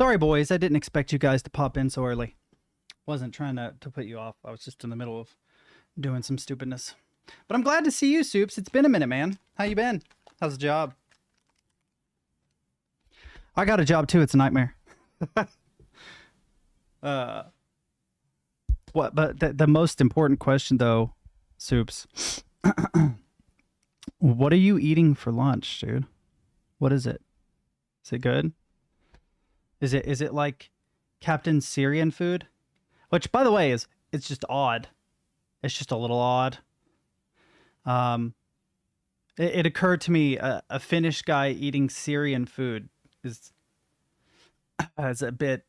Sorry, boys. I didn't expect you guys to pop in so early. Wasn't trying to put you off. I was just in the middle of doing some stupidness. But I'm glad to see you, Soups. It's been a minute, man. How you been? How's the job? I got a job too. It's a nightmare. What? But the most important question, though, Soups. What are you eating for lunch, dude? What is it? Is it good? Is it like Captain Syrian food? Which, by the way, it's just odd. It's just a little odd. It occurred to me a Finnish guy eating Syrian food is a bit,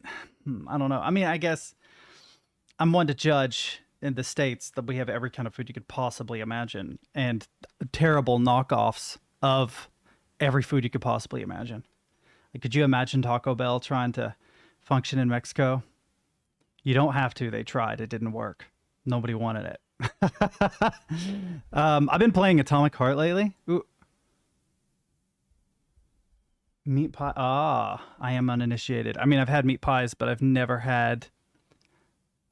I don't know. I mean, I guess I'm one to judge in the States that we have every kind of food you could possibly imagine and terrible knockoffs of every food you could possibly imagine. Like, could you imagine Taco Bell trying to function in Mexico? You don't have to. They tried. It didn't work. Nobody wanted it. I've been playing Atomic Heart lately. Ooh. Meat pie. Ah, I am uninitiated. I mean, I've had meat pies, but I've never had...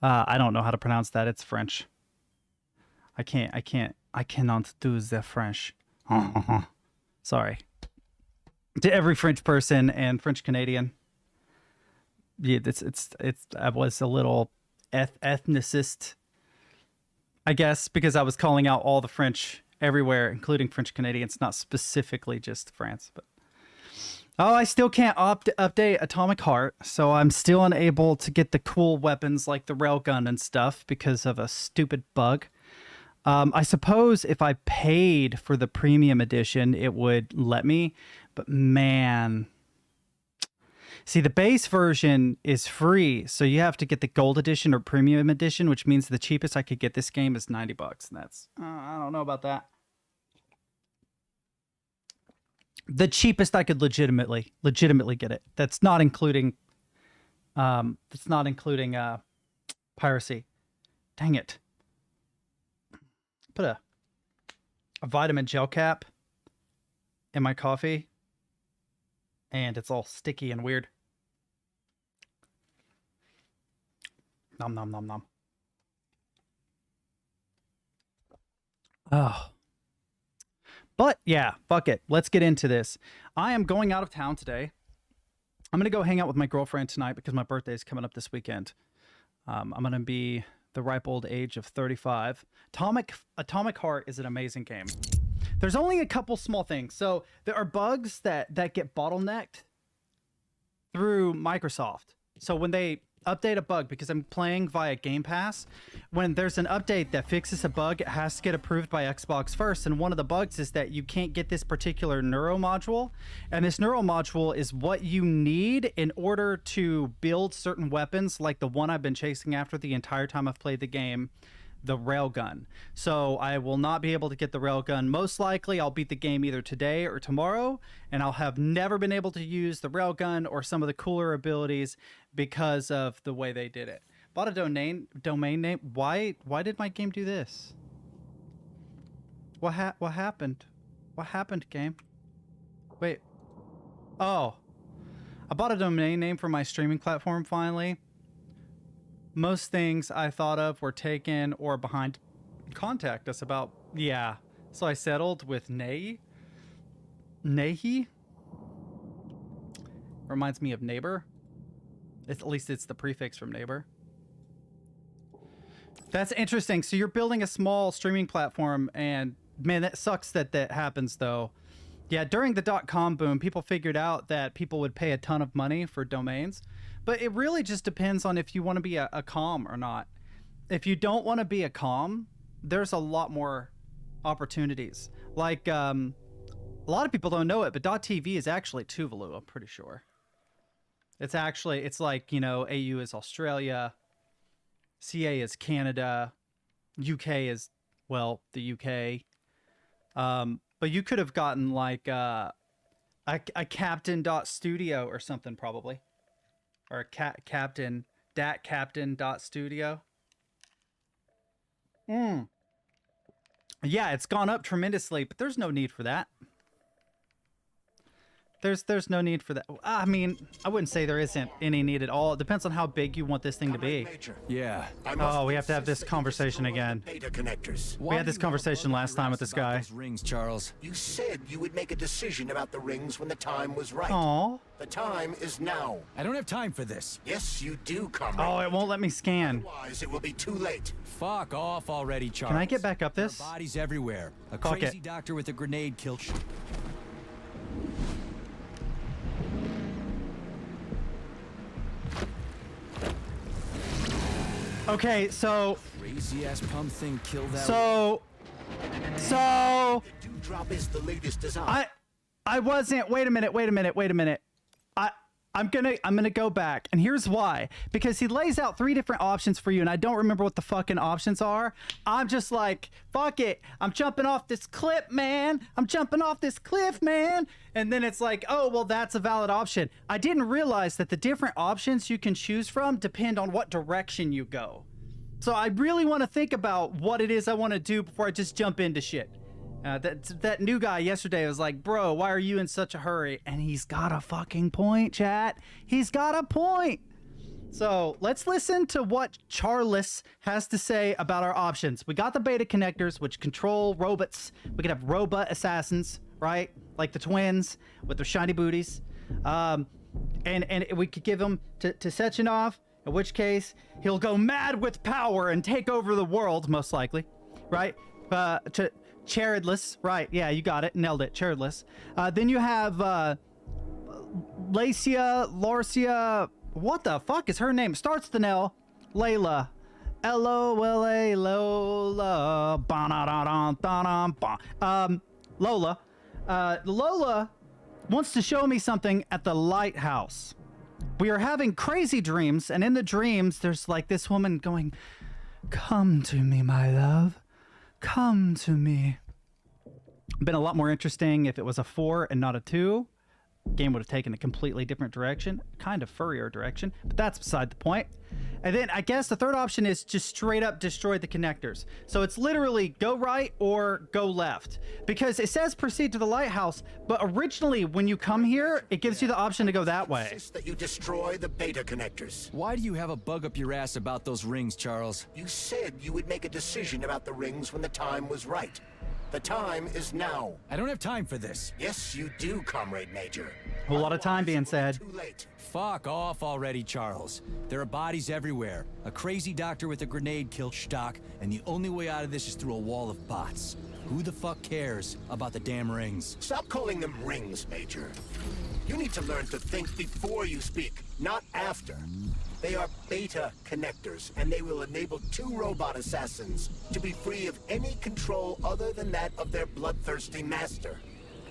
I don't know how to pronounce that. It's French. I cannot do the French. Sorry. To every French person and French Canadian. Yeah, I was a little ethnicist, I guess, because I was calling out all the French everywhere, including French Canadians, not specifically just France. But oh, I still can't update Atomic Heart, so I'm still unable to get the cool weapons like the railgun and stuff because of a stupid bug. I suppose if I paid for the premium edition, it would let me, but man... See, the base version is free, so you have to get the gold edition or premium edition, which means the cheapest I could get this game is $90, and that's... I don't know about that. The cheapest I could legitimately get it. That's not including piracy. Dang it. Put a vitamin gel cap in my coffee, and it's all sticky and weird. Nom nom nom nom. Oh. But yeah, fuck it. Let's get into this. I am going out of town today. I'm going to go hang out with my girlfriend tonight because my birthday is coming up this weekend. I'm going to be the ripe old age of 35. Atomic Heart is an amazing game. There's only a couple small things. So there are bugs that get bottlenecked through Microsoft. So when they update a bug, because I'm playing via Game Pass, when there's an update that fixes a bug, it has to get approved by Xbox first. And one of the bugs is that you can't get this particular neuro module. And this neuro module is what you need in order to build certain weapons, like the one I've been chasing after the entire time I've played the game, the railgun. So I will not be able to get the railgun. Most likely I'll beat the game either today or tomorrow, and I'll have never been able to use the railgun or some of the cooler abilities because of the way they did it. Bought a domain name. Why did my game do this? What happened? What happened, game? Wait. Oh. I bought a domain name for my streaming platform finally. Most things I thought of were taken or behind. Contact us about... Yeah. So I settled with Nahi. Reminds me of neighbor. At least it's the prefix from neighbor. That's interesting. So you're building a small streaming platform, and man, that sucks that that happens, though. Yeah, during the .com boom, people figured out that people would pay a ton of money for domains. But it really just depends on if you want to be a com or not. If you don't want to be a com, there's a lot more opportunities. Like, a lot of people don't know it, but .tv is actually Tuvalu, I'm pretty sure. It's like, you know, AU is Australia, CA is Canada, UK is, well, the UK. But you could have gotten like a captain.studio or something probably. Or a captain.studio. Yeah, it's gone up tremendously, but there's no need for that. There's no need for that. I mean, I wouldn't say there isn't any need at all. It depends on how big you want this thing to be. Yeah. Oh, we have to have this conversation again. Beta connectors. We had this conversation last time with this guy. Those rings, Charles. You said you would make a decision about the rings when the time was right. Aw. The time is now. I don't have time for this. Yes, you do, comrade. Oh, it won't let me scan. Otherwise, it will be too late. Fuck off already, Charles. Can I get back up this? There are bodies everywhere. A Fuck crazy it. doctor with a grenade killed. Okay, so Crazy ass pump thing killed that. so The dewdrop is the latest design. I wasn't. Wait a minute. I'm gonna go back, and here's why. Because he lays out 3 different options for you, and I don't remember what the fucking options are. I'm just like, fuck it. I'm jumping off this cliff, man. And then it's like, oh, well, that's a valid option. I didn't realize that the different options you can choose from depend on what direction you go. So I really want to think about what it is I want to do before I just jump into shit. That new guy yesterday was like, bro, why are you in such a hurry? And he's got a fucking point, chat. He's got a point. So let's listen to what Charles has to say about our options. We got the beta connectors, which control robots. We could have robot assassins, right? Like the twins with their shiny booties. And we could give them to Sechenov, in which case he'll go mad with power and take over the world, most likely, right? To Charidless, right? Yeah, you got it, nailed it. Charidless. Then you have Larcia. What the fuck is her name? It starts with an L. Layla. Lola. Lola. Lola wants to show me something at the lighthouse. We are having crazy dreams, and in the dreams, there's like this woman going, "Come to me, my love. Come to me." Been a lot more interesting if it was a 4 and not a 2. Game would have taken a completely different direction, kind of furrier direction, but that's beside the point. And then I guess the third option is just straight up destroy the connectors. So it's literally go right or go left, because it says proceed to the lighthouse, but originally when you come here, it gives you the option to go that way. Insist that you destroy the beta connectors. Why do you have a bug up your ass about those rings, Charles? You said you would make a decision about the rings when the time was right. The time is now. I don't have time for this. Yes, you do, Comrade Major. A whole lot of time being said. Too late. Fuck off already, Charles. There are bodies everywhere. A crazy doctor with a grenade killed Stock, and the only way out of this is through a wall of bots. Who the fuck cares about the damn rings? Stop calling them rings, Major. You need to learn to think before you speak, not after. They are beta connectors, and they will enable 2 robot assassins to be free of any control other than that of their bloodthirsty master.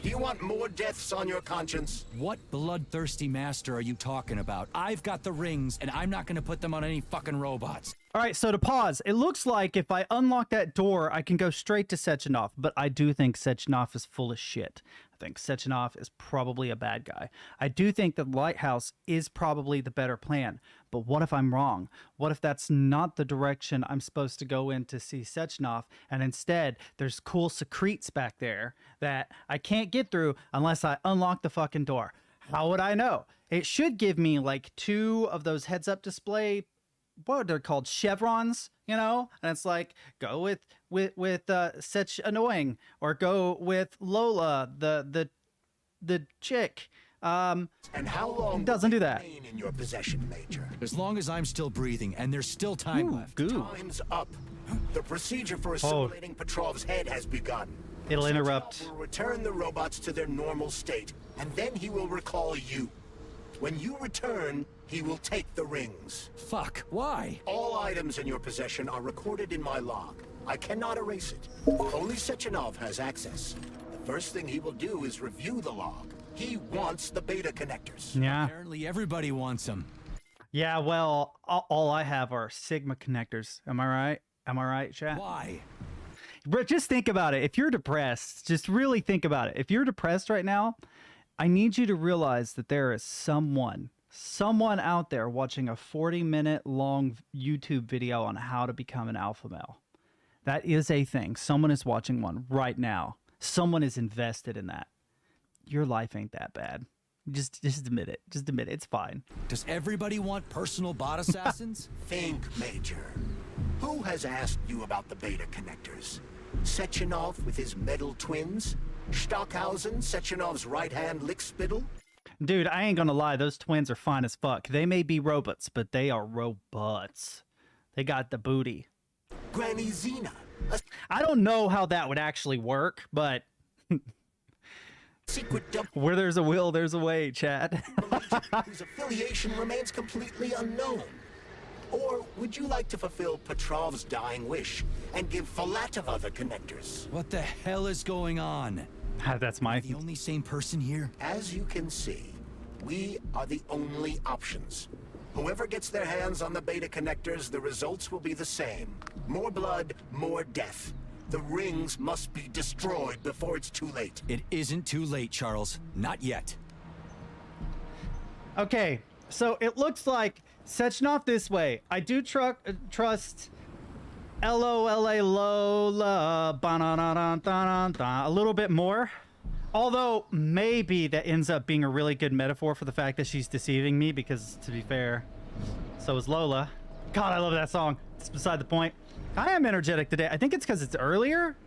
Do you want more deaths on your conscience? What bloodthirsty master are you talking about? I've got the rings, and I'm not gonna put them on any fucking robots. All right, so to pause, it looks like if I unlock that door, I can go straight to Sechenov, but I do think Sechenov is full of shit. I think Sechenov is probably a bad guy. I do think the lighthouse is probably the better plan, but what if I'm wrong? What if that's not the direction I'm supposed to go in to see Sechenov, and instead there's cool secretes back there that I can't get through unless I unlock the fucking door? How would I know? It should give me like 2 of those heads-up display, what are they called, chevrons, you know, and it's like go with such annoying, or go with Lola, the chick. And how long doesn't do that? remain in your possession, Major? As long as I'm still breathing, and there's still time left. Goo. Time's up. The procedure for assimilating Petrov's head has begun. It'll interrupt. Sechenov will return the robots to their normal state, and then he will recall you. When you return, he will take the rings. Fuck, why? All items in your possession are recorded in my log. I cannot erase it. Only Sechenov has access. The first thing he will do is review the log. He wants the beta connectors. Yeah. Apparently everybody wants them. Yeah, well, all I have are Sigma connectors. Am I right? Am I right, chat? Why? But just think about it. If you're depressed, just really think about it. If you're depressed right now, I need you to realize that there is someone out there watching a 40-minute long YouTube video on how to become an alpha male. That is a thing. Someone is watching one right now. Someone is invested in that. Your life ain't that bad. Just admit it. Just admit it. It's fine. Does everybody want personal bot assassins? Think, Major. Who has asked you about the beta connectors? Sechenov with his metal twins? Stockhausen, Sechenov's right-hand lickspittle? Dude, I ain't gonna lie. Those twins are fine as fuck. They may be robots, but they are robots. They got the booty. Granny Xena, a I don't know how that would actually work, but secret double where there's a will, there's a way, Chad. agent whose affiliation remains completely unknown. Or would you like to fulfill Petrov's dying wish and give Filatova the connectors? What the hell is going on? That's my... The only sane person here? As you can see, we are the only options. Whoever gets their hands on the beta connectors, the results will be the same. More blood, more death. The rings must be destroyed before it's too late. It isn't too late, Charles. Not yet. Okay, so it looks like Sechenov this way. I do trust Lola a little bit more. Although maybe that ends up being a really good metaphor for the fact that she's deceiving me, because to be fair, so is Lola. God, I love that song. It's beside the point. I am energetic today. I think it's because it's earlier.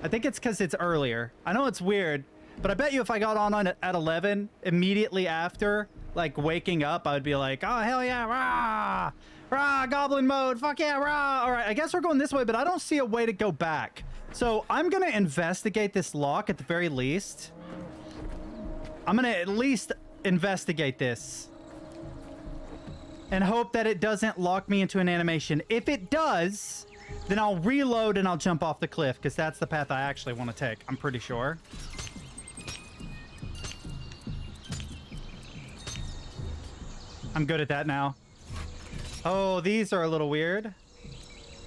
I know it's weird, but I bet you if I got on at 11, immediately after, like, waking up, I would be like, oh, hell yeah, rah! Rah, goblin mode, fuck yeah, rah! All right, I guess we're going this way, but I don't see a way to go back. So I'm going to investigate this lock at the very least. I'm going to at least investigate this and hope that it doesn't lock me into an animation. If it does, then I'll reload and I'll jump off the cliff, because that's the path I actually want to take. I'm pretty sure. I'm good at that now. Oh, these are a little weird.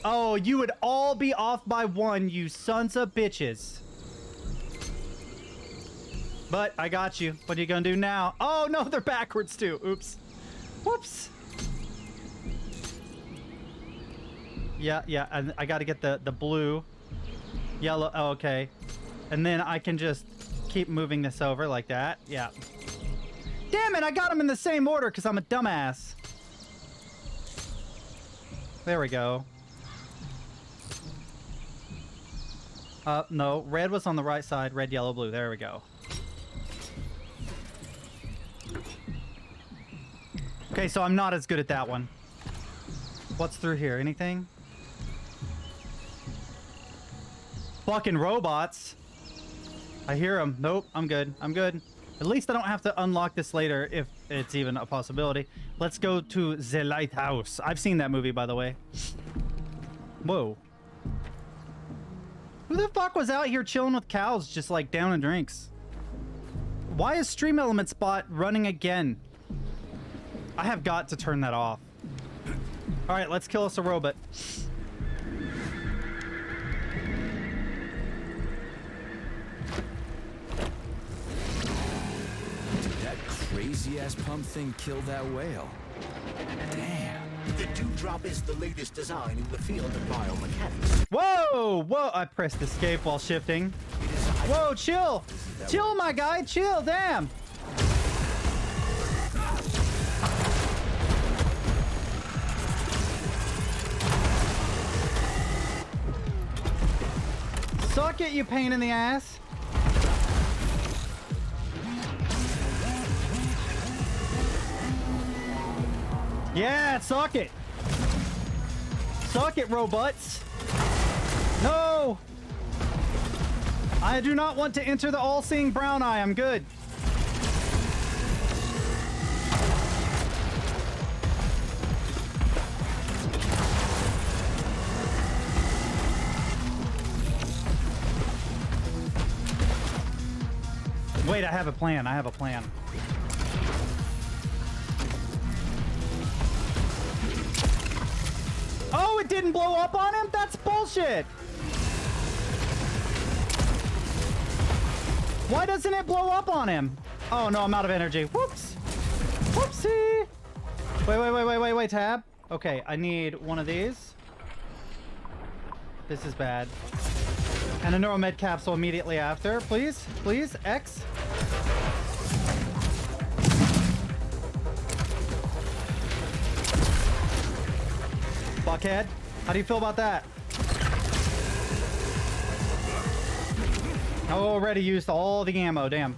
Oh, you would all be off by one, you sons of bitches. But I got you. What are you gonna do now? Oh, no, they're backwards too. Oops. Whoops. Yeah, and I gotta get the blue. Yellow, oh, okay. And then I can just keep moving this over like that. Yeah. Damn it, I got them in the same order because I'm a dumbass. There we go. No, red was on the right side, red, yellow, blue. There we go. Okay, so I'm not as good at that one. What's through here? Anything? Fucking robots. I hear them. Nope, I'm good. I'm good. At least I don't have to unlock this later, if it's even a possibility. Let's go to the lighthouse. I've seen that movie, by the way. Whoa. Who the fuck was out here chilling with cows, just like down in drinks? Why is Stream Element Spot running again? I have got to turn that off. All right, let's kill us a robot. That crazy-ass pump thing killed that whale. Damn. The Dewdrop is the latest design in the field of biomechanics. Whoa, whoa, I pressed escape while shifting. Whoa, chill. Chill, my guy, chill, damn. Suck it, you pain in the ass. Yeah, suck it. Suck it, robots. No. I do not want to enter the all-seeing brown eye. I'm good. Wait, I have a plan. I have a plan. Oh, it didn't blow up on him? That's bullshit. Why doesn't it blow up on him? Oh, no, I'm out of energy. Whoops. Whoopsie. Wait, tab. Okay, I need one of these. This is bad. And a neuromed capsule immediately after. Please, please, X. fuckhead. How do you feel about that? I already used all the ammo, damn.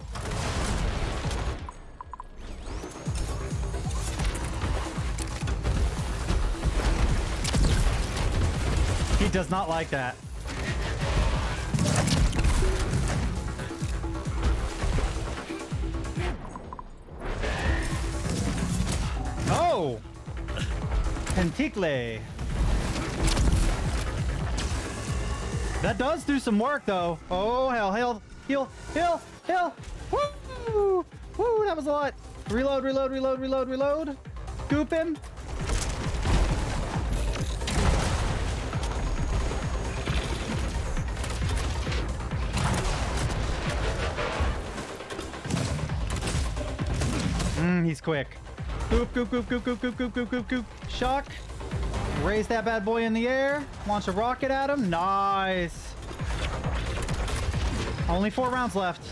He does not like that. Oh! Penticle. That does do some work, though. Oh, hell. Heal. Woo! Woo, that was a lot. Reload. Scoop him. He's quick. Goop. Shock. Raise that bad boy in the air. Launch a rocket at him. Nice. Only 4 rounds left.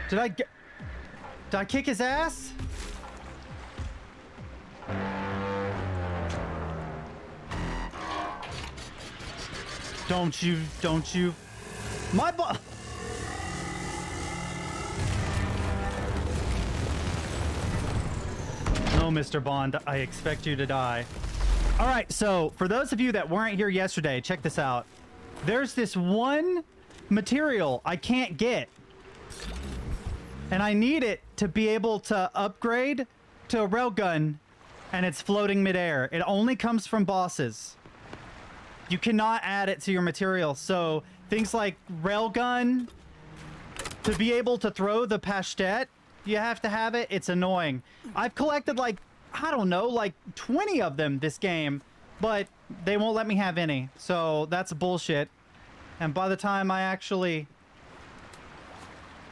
Did I kick his ass? Don't you. My butt. No, Mr. Bond, I expect you to die. All right, so for those of you that weren't here yesterday, check this out. There's this one material I can't get. And I need it to be able to upgrade to a railgun, and it's floating midair. It only comes from bosses. You cannot add it to your material. So things like railgun, to be able to throw the pastette, you have to have it. It's annoying. I've collected like, I don't know, like 20 of them this game, but they won't let me have any. So that's bullshit. And by the time I actually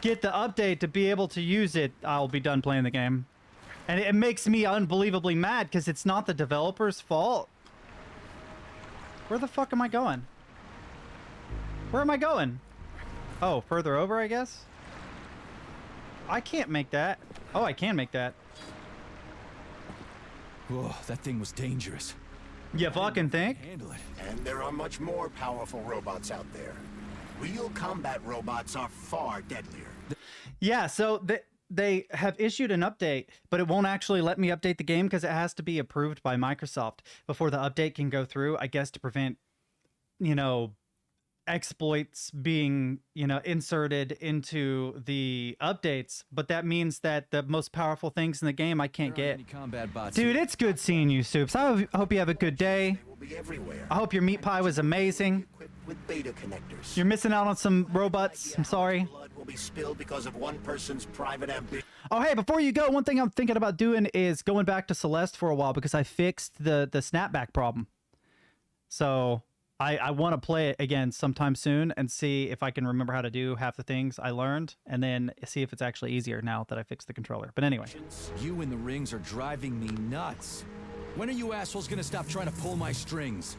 get the update to be able to use it, I'll be done playing the game. And it makes me unbelievably mad because it's not the developer's fault. Where the fuck am I going? Where am I going? Oh, further over, I guess? I can't make that. Oh, I can make that. Whoa, that thing was dangerous. You fucking think? Handle it. And there are much more powerful robots out there. Real combat robots are far deadlier. Yeah, so they have issued an update, but it won't actually let me update the game because it has to be approved by Microsoft before the update can go through, I guess, to prevent, you know, exploits being, you know, inserted into the updates. But that means that the most powerful things in the game I can't get. Any combat bots Dude, here. it's good seeing you, Soups. I hope you have a good day. They will be everywhere. I hope your meat pie was amazing. Equipped with beta connectors. You're missing out on some robots. I'm sorry. Blood will be spilled because of one person's private ambition. Oh, hey, before you go, one thing I'm thinking about doing is going back to Celeste for a while because I fixed the snapback problem. So I want to play it again sometime soon and see if I can remember how to do half the things I learned and then see if it's actually easier now that I fixed the controller. But anyway. You and the rings are driving me nuts. When are you assholes gonna stop trying to pull my strings?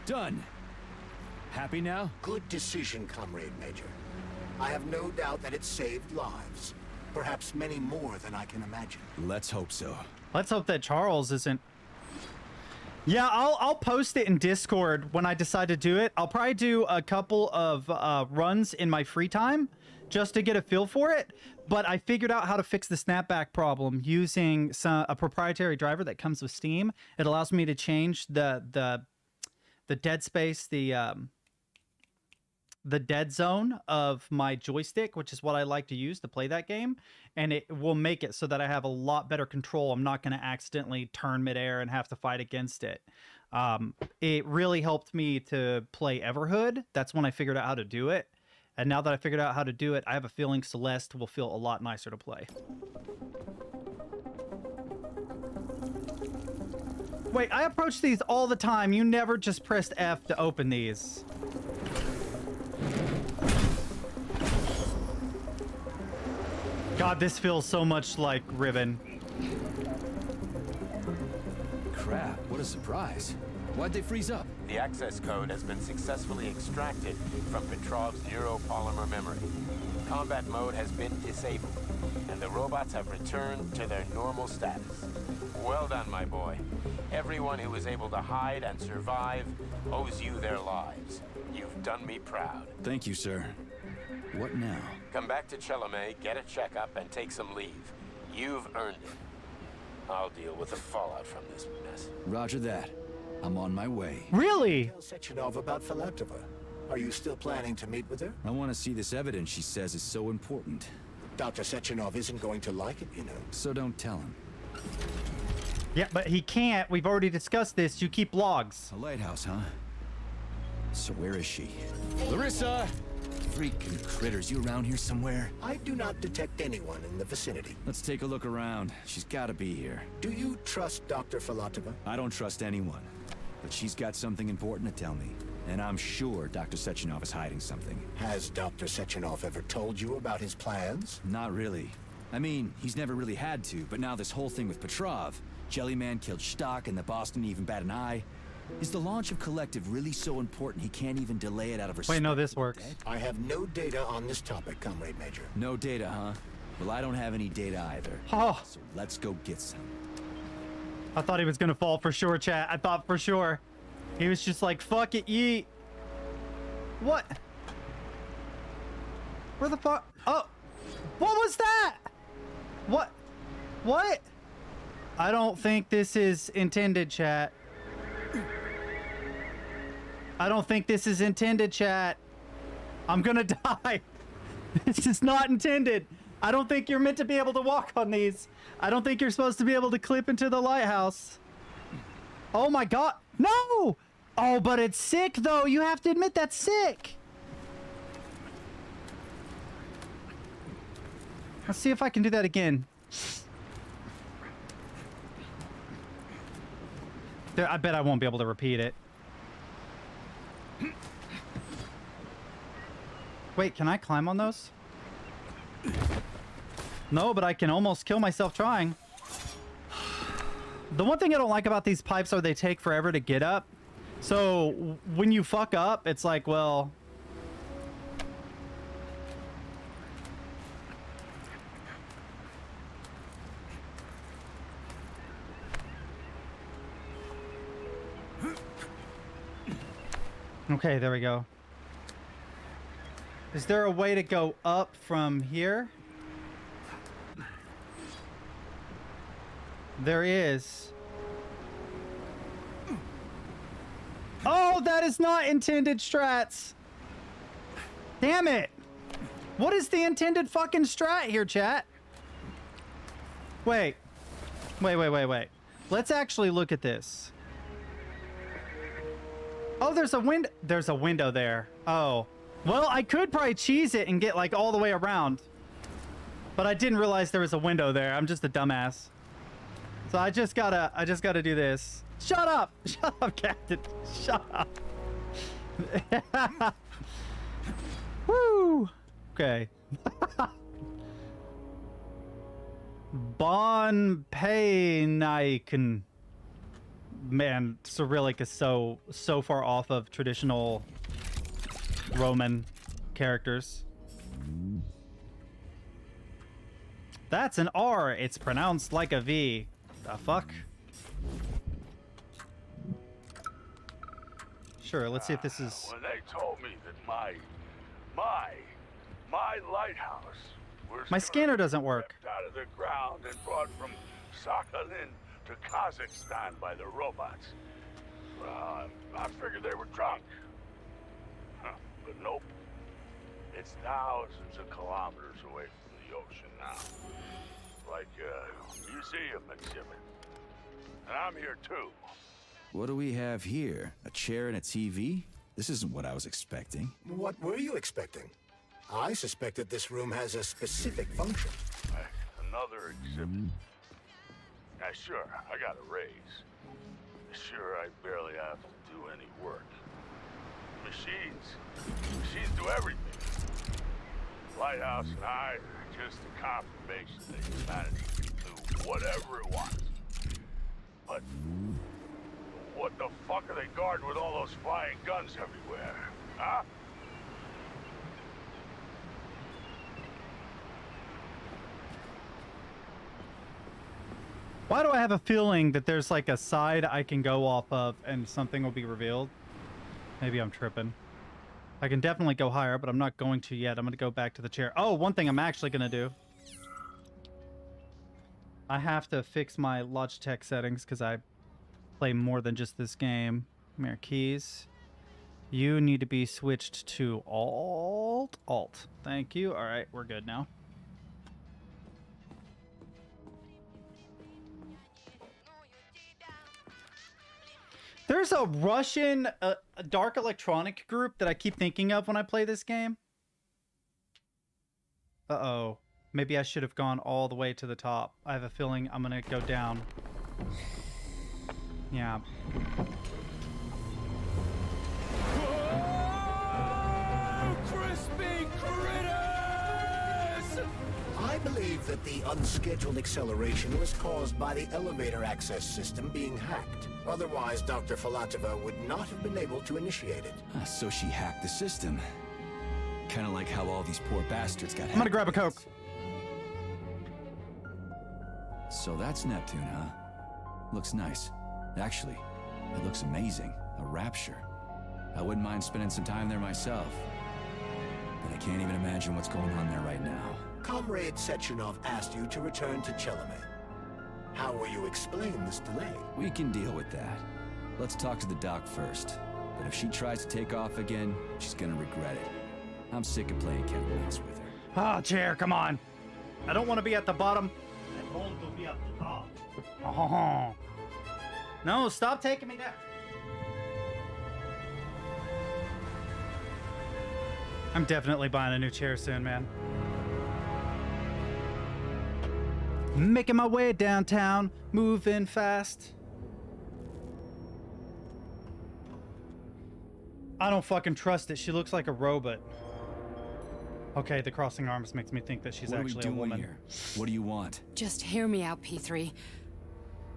Done. Happy now? Good decision, Comrade Major. I have no doubt that it saved lives. Perhaps many more than I can imagine. Let's hope so. Let's hope that Charles isn't... Yeah, I'll post it in Discord when I decide to do it. I'll probably do a couple of runs in my free time just to get a feel for it. But I figured out how to fix the snapback problem using a proprietary driver that comes with Steam. It allows me to change the dead space, the dead zone of my joystick, which is what I like to use to play that game, and it will make it so that I have a lot better control. I'm not going to accidentally turn midair and have to fight against it. It really helped me to play Everhood. That's when I figured out how to do it. And now that I figured out how to do it, I have a feeling Celeste will feel a lot nicer to play. Wait, I approach these all the time. You never just pressed F to open these. God, this feels so much like Ribbon. Crap, what a surprise. Why'd they freeze up? The access code has been successfully extracted from Petrov's neuropolymer memory. Combat mode has been disabled, and the robots have returned to their normal status. Well done, my boy. Everyone who was able to hide and survive owes you their lives. You've done me proud. Thank you, sir. What now? Come back to Chalamet, get a checkup, and take some leave. You've earned it. I'll deal with the fallout from this mess. Roger that. I'm on my way. Really? Tell Sechenov about Filatova. Are you still planning to meet with her? I want to see this evidence she says is so important. Dr. Sechenov isn't going to like it, you know. So don't tell him. Yeah, but he can't. We've already discussed this. You keep logs. A lighthouse, huh? So where is she? Larissa! Freaking critters, you around here somewhere? I do not detect anyone in the vicinity. Let's take a look around. She's gotta be here. Do you trust Dr. Filatova? I don't trust anyone. But she's got something important to tell me. And I'm sure Dr. Sechenov is hiding something. Has Dr. Sechenov ever told you about his plans? Not really. I mean, he's never really had to, but now this whole thing with Petrov, Jellyman killed Stock and the boss didn't even bat an eye. Is the launch of Collective really so important he can't even delay it out of respect? Wait, no, this works. I have no data on this topic, Comrade Major. No data, huh? Well, I don't have any data either. Oh, So let's go get some. I thought he was gonna fall for sure, chat. I thought for sure. He was just like, fuck it, yeet. What? Where the fuck? Oh, what was that? What? What? I don't think this is intended, chat. I don't think this is intended, chat. I'm gonna die. This is not intended. I don't think you're meant to be able to walk on these. I don't think you're supposed to be able to clip into the lighthouse. Oh my god. No! Oh, but it's sick though. You have to admit that's sick. Let's see if I can do that again. There, I bet I won't be able to repeat it. Wait, can I climb on those? No, but I can almost kill myself trying. The one thing I don't like about these pipes are they take forever to get up. So when you fuck up, it's like, well... Okay, there we go. Is there a way to go up from here? There is. Oh, that is not intended strats. Damn it. What is the intended fucking strat here, chat? Wait. Wait. Let's actually look at this. Oh, there's a window. There's a window there. Oh. Well, I could probably cheese it and get like all the way around. But I didn't realize there was a window there. I'm just a dumbass. So I just gotta do this. Shut up! Shut up, Captain! Shut up! Woo! Okay. Bon Payniken. Man, Cyrillic is so far off of traditional Roman characters. That's an R. It's pronounced like a V. The fuck? Sure, let's see if this is... When they told me that my lighthouse was My scanner doesn't work. out of the ground and brought from Sakhalin to Kazakhstan by the robots. Well, I figured they were drunk. Huh, but nope. It's thousands of kilometers away from the ocean now. Like a museum exhibit. And I'm here too. What do we have here? A chair and a TV? This isn't what I was expecting. What were you expecting? I suspected this room has a specific function. Another exhibit. Now, sure, I got a raise. Sure, I barely have to do any work. Machines do everything. Lighthouse and I are just a confirmation that humanity can do whatever it wants. But the What the fuck are they guarding with all those flying guns everywhere? Huh? Why do I have a feeling that there's like a side I can go off of and something will be revealed? Maybe I'm tripping. I can definitely go higher, but I'm not going to yet. I'm going to go back to the chair. Oh, one thing I'm actually going to do. I have to fix my Logitech settings because I play more than just this game. Come here, keys. You need to be switched to Alt. Alt. Thank you. All right, we're good now. There's a Russian dark electronic group that I keep thinking of when I play this game. Uh-oh. Maybe I should have gone all the way to the top. I have a feeling I'm going to go down. Yeah. Oh, crispy critters! I believe that the unscheduled acceleration was caused by the elevator access system being hacked. Otherwise, Dr. Filatova would not have been able to initiate it. So she hacked the system. Kind of like how all these poor bastards got hacked. I'm going to grab a Coke. So that's Neptune, huh? Looks nice. Actually, it looks amazing. A rapture. I wouldn't mind spending some time there myself. But I can't even imagine what's going on there right now. Comrade Sechenov asked you to return to Chelome. How will you explain this delay? We can deal with that. Let's talk to the doc first. But if she tries to take off again, she's gonna regret it. I'm sick of playing cat and mouse with her. Oh, chair, come on. I don't want to be at the bottom. I want to be at the top. Oh. No, stop taking me down. I'm definitely buying a new chair soon, man. Making my way downtown, moving fast. I don't fucking trust it. She looks like a robot. Okay, the crossing arms makes me think that she's actually a woman. Here? What do you want? Just hear me out, P3.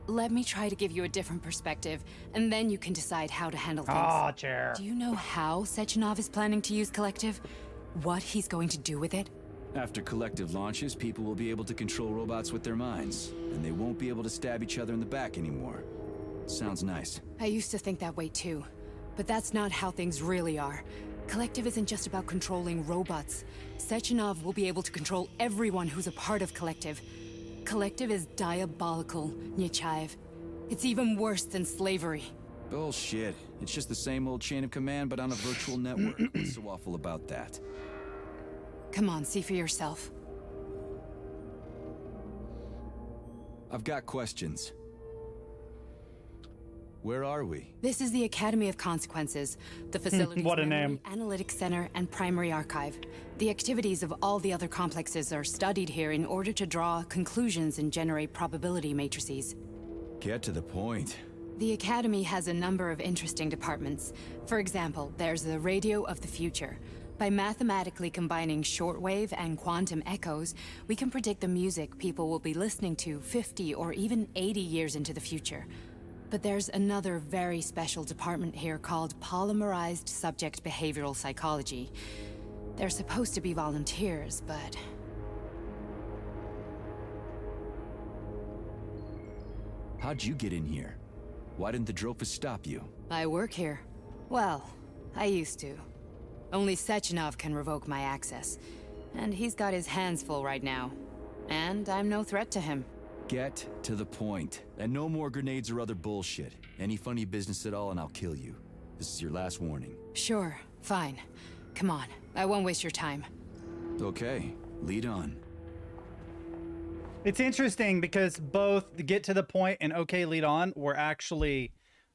Let me try to give you a different perspective, and then you can decide how to handle things. Ah, chair. Do you know how Sechenov is planning to use Collective? What he's going to do with it? After Collective launches, people will be able to control robots with their minds, and they won't be able to stab each other in the back anymore. Sounds nice. I used to think that way too, but that's not how things really are. Collective isn't just about controlling robots. Sechenov will be able to control everyone who's a part of Collective. Collective is diabolical, Nechayev. It's even worse than slavery. Bullshit. It's just the same old chain of command, but on a virtual network. What's so awful about that? Come on, see for yourself. I've got questions. Where are we? This is the Academy of Consequences, the facility's What a memory, name. analytics center, and primary archive. The activities of all the other complexes are studied here in order to draw conclusions and generate probability matrices. Get to the point. The Academy has a number of interesting departments. For example, there's the Radio of the Future. By mathematically combining shortwave and quantum echoes, we can predict the music people will be listening to 50 or even 80 years into the future. But there's another very special department here called Polymerized Subject Behavioral Psychology. They're supposed to be volunteers, but... How'd you get in here? Why didn't the Drofus stop you? I work here. Well, I used to. Only Sechenov can revoke my access. And he's got his hands full right now. And I'm no threat to him. Get to the point. And no more grenades or other bullshit. Any funny business at all and I'll kill you. This is your last warning. Sure, fine. Come on, I won't waste your time. Okay, lead on. It's interesting because both get to the point and okay, lead on were actually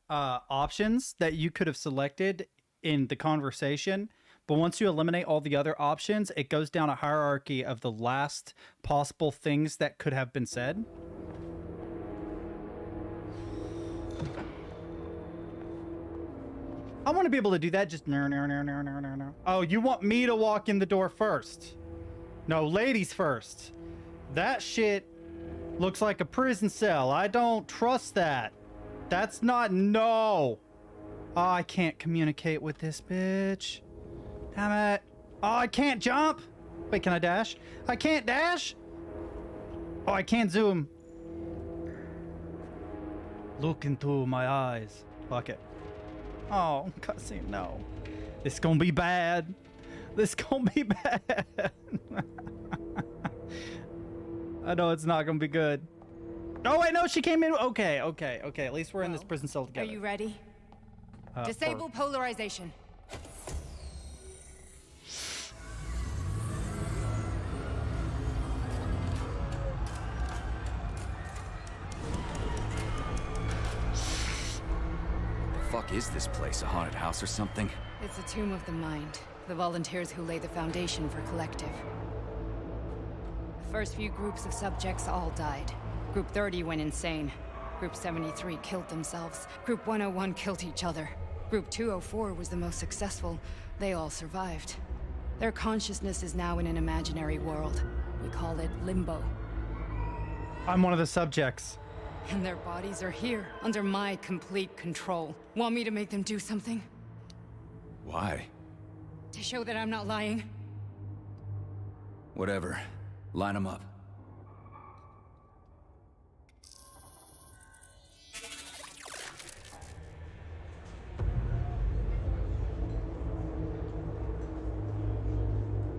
options that you could have selected in the conversation. But once you eliminate all the other options, it goes down a hierarchy of the last possible things that could have been said. I want to be able to do that. Just no. Oh, you want me to walk in the door first? No, ladies first. That shit looks like a prison cell. I don't trust that. That's not no. Oh, I can't communicate with this bitch. Damn it. Oh, I can't jump. Wait, can I dash? I can't dash. Oh, I can't zoom. Look into my eyes. Fuck it. Oh, cutscene, no. This gonna be bad. This gonna be bad. I know it's not gonna be good. Oh, wait, no, she came in. Okay. At least we're in this prison cell together. Are you ready? Disable polarization. Fuck is this place? A haunted house or something? It's a tomb of the mind. The volunteers who lay the foundation for Collective. The first few groups of subjects all died. Group 30 went insane. Group 73 killed themselves. Group 101 killed each other. Group 204 was the most successful. They all survived. Their consciousness is now in an imaginary world. We call it Limbo. I'm one of the subjects. And their bodies are here, under my complete control. Want me to make them do something? Why? To show that I'm not lying? Whatever. Line them up.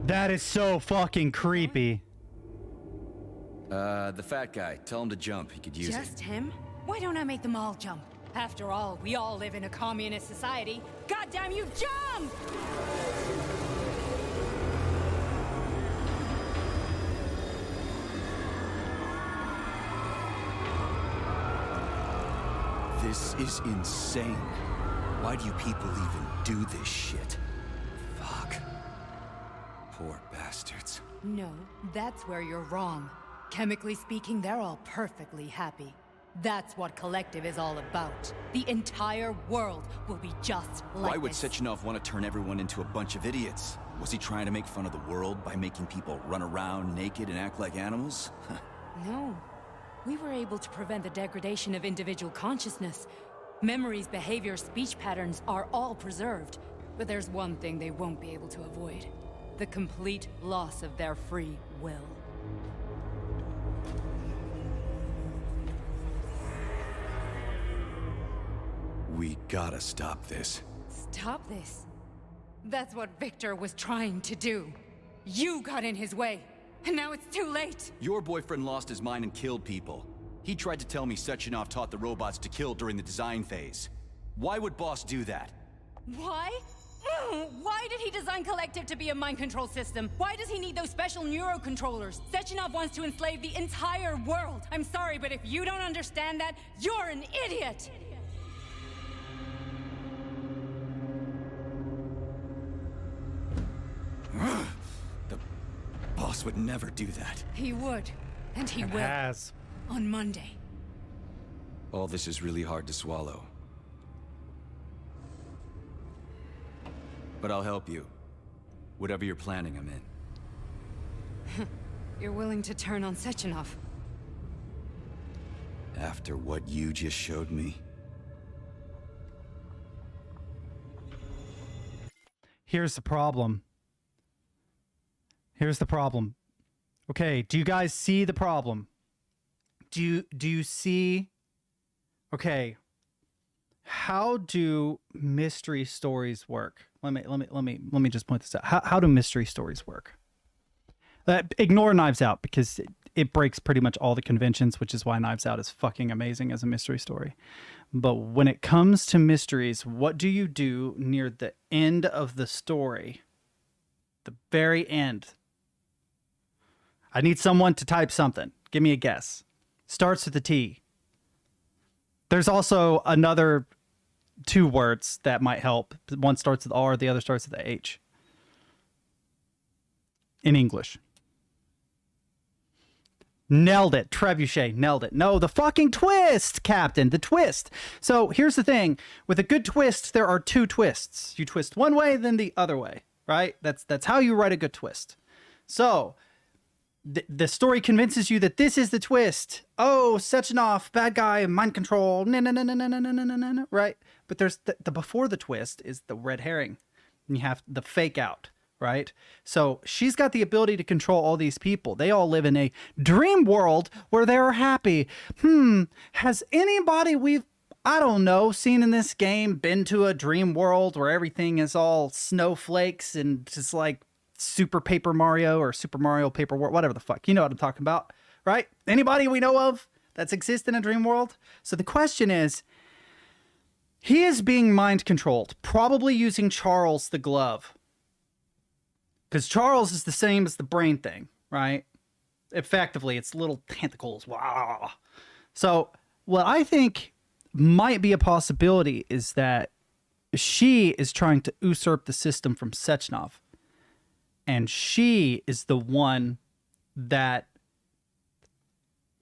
That is so fucking creepy. The fat guy. Tell him to jump. He could use it. Just him? Why don't I make them all jump? After all, we all live in a communist society. Goddamn you, jump! This is insane. Why do you people even do this shit? Fuck. Poor bastards. No, that's where you're wrong. Chemically speaking, they're all perfectly happy. That's what Collective is all about. The entire world will be just like Why would this. Sechenov want to turn everyone into a bunch of idiots? Was he trying to make fun of the world by making people run around naked and act like animals? No. We were able to prevent the degradation of individual consciousness. Memories, behavior, speech patterns are all preserved. But there's one thing they won't be able to avoid. The complete loss of their free will. We gotta stop this. Stop this. That's what Victor was trying to do. You got in his way, and now it's too late. Your boyfriend lost his mind and killed people. He tried to tell me Sechenov taught the robots to kill during the design phase. Why would Boss do that? Why? Why did he design Collective to be a mind control system? Why does he need those special neurocontrollers? Sechenov wants to enslave the entire world. I'm sorry, but if you don't understand that, you're an idiot! The Boss would never do that. He would, and he will. Has. On Monday. All this is really hard to swallow. But I'll help you. Whatever you're planning, I'm in. You're willing to turn on Sechenov? After what you just showed me? Here's the problem. Here's the problem. Okay, do you guys see the problem? Do you see? Okay. How do mystery stories work? Let me just point this out. How do mystery stories work? Ignore Knives Out because it breaks pretty much all the conventions, which is why Knives Out is fucking amazing as a mystery story. But when it comes to mysteries, what do you do near the end of the story? The very end. I need someone to type something. Give me a guess. Starts with a T. There's also another two words that might help. One starts with R, the other starts with a H. In English. Nailed it. Trebuchet. Nailed it. No, the fucking twist, Captain. The twist. So here's the thing. With a good twist, there are two twists. You twist one way, then the other way. Right? That's how you write a good twist. So the story convinces you that this is the twist. Oh, Sechenov, bad guy, mind control, no, right? But there's the before the twist is the red herring. And you have the fake out, right? So she's got the ability to control all these people. They all live in a dream world where they're happy. Has anybody I don't know, seen in this game been to a dream world where everything is all snowflakes and just like Super Paper Mario or Super Mario Paper World, whatever the fuck. You know what I'm talking about, right? Anybody we know of that's exist in a dream world? So the question is, he is being mind controlled, probably using Charles the glove. Because Charles is the same as the brain thing, right? Effectively, it's little tentacles. Wow. So what I think might be a possibility is that she is trying to usurp the system from Sechenov. And she is the one that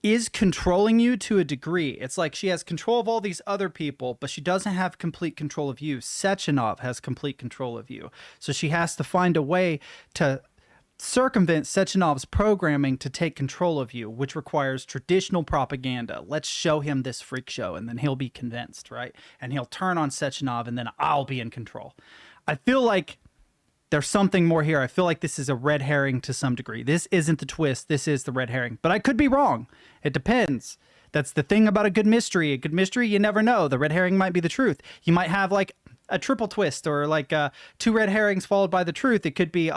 is controlling you to a degree. It's like she has control of all these other people, but she doesn't have complete control of you. Sechenov has complete control of you. So she has to find a way to circumvent Sechenov's programming to take control of you, which requires traditional propaganda. Let's show him this freak show, and then he'll be convinced, right? And he'll turn on Sechenov, and then I'll be in control. I feel like there's something more here. I feel like this is a red herring to some degree. This isn't the twist. This is the red herring. But I could be wrong. It depends. That's the thing about a good mystery. A good mystery, you never know. The red herring might be the truth. You might have like a triple twist or like two red herrings followed by the truth. It could be,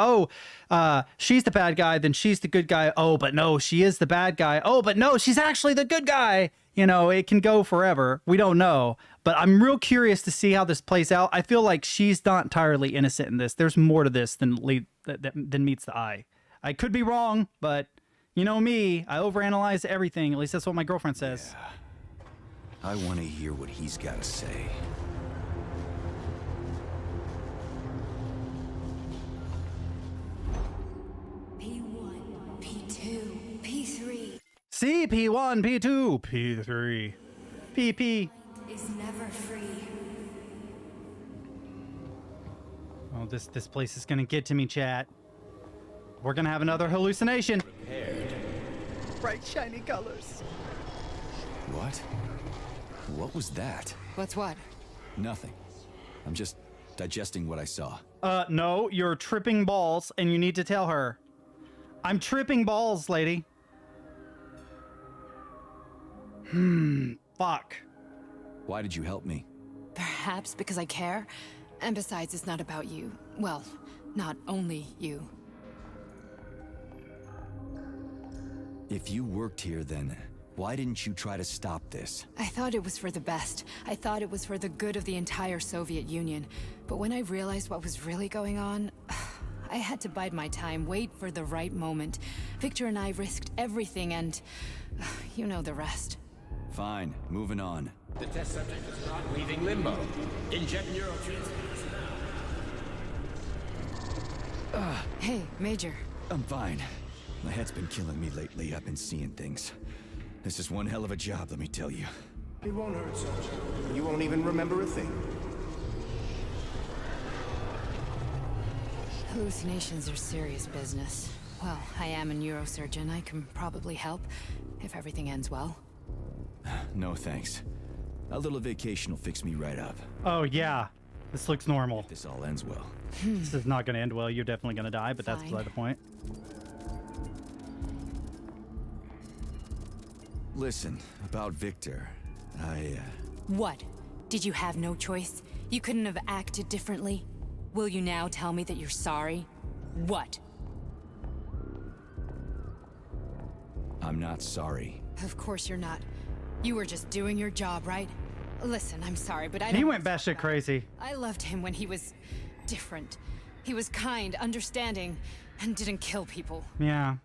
she's the bad guy, then she's the good guy. Oh, but no, she is the bad guy. Oh, but no, she's actually the good guy. You know, it can go forever. We don't know. But I'm real curious to see how this plays out. I feel like she's not entirely innocent in this. There's more to this than meets the eye. I could be wrong, but you know me. I overanalyze everything. At least that's what my girlfriend says. Yeah. I want to hear what he's got to say. P1, P2, P3. C, P1, P2, P3, PP. Is never free. Oh, this place is gonna get to me, chat. We're gonna have another hallucination. Prepared. Bright, shiny colors. What? What was that? What's what? Nothing. I'm just digesting what I saw. No, you're tripping balls, and you need to tell her. I'm tripping balls, lady. Fuck. Why did you help me? Perhaps because I care. And besides, it's not about you. Well, not only you. If you worked here, then why didn't you try to stop this? I thought it was for the best. I thought it was for the good of the entire Soviet Union. But when I realized what was really going on, I had to bide my time, wait for the right moment. Victor and I risked everything and you know the rest. Fine, moving on. The test subject is not leaving limbo. Inject neurotransmitters now. Hey, Major. I'm fine. My head's been killing me lately. I've been seeing things. This is one hell of a job, let me tell you. It won't hurt, Sergeant. You won't even remember a thing. Hallucinations are serious business. Well, I am a neurosurgeon. I can probably help, if everything ends well. No thanks. A little vacation will fix me right up. Oh, yeah. This looks normal. If this all ends well. This is not going to end well. You're definitely going to die, but that's Fine. beside the point. Listen, about Victor, What? Did you have no choice? You couldn't have acted differently? Will you now tell me that you're sorry? What? I'm not sorry. Of course you're not. You were just doing your job, right? Listen, I'm sorry, but I don't... He went batshit crazy. I loved him when he was different. He was kind, understanding, and didn't kill people. Yeah.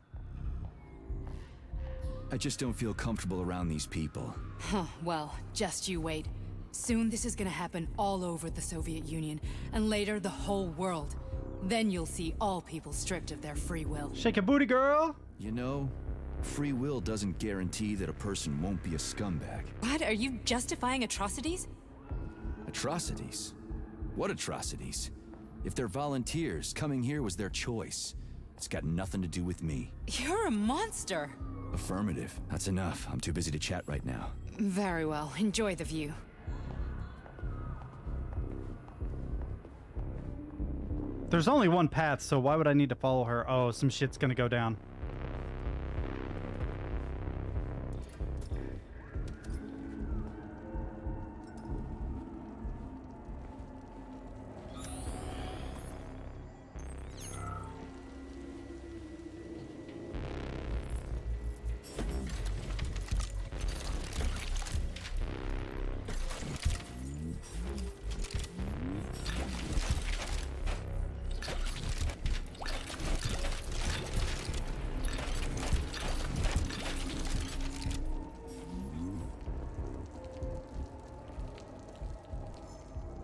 I just don't feel comfortable around these people. Huh, well, just you wait. Soon this is gonna happen all over the Soviet Union, and later the whole world. Then you'll see all people stripped of their free will. Shake your booty, girl. You know, free will doesn't guarantee that a person won't be a scumbag. What? Are you justifying atrocities? Atrocities? What atrocities? If they're volunteers, coming here was their choice. It's got nothing to do with me. You're a monster. Affirmative. That's enough. I'm too busy to chat right now. Very well. Enjoy the view. There's only one path, so why would I need to follow her? Oh, some shit's gonna go down.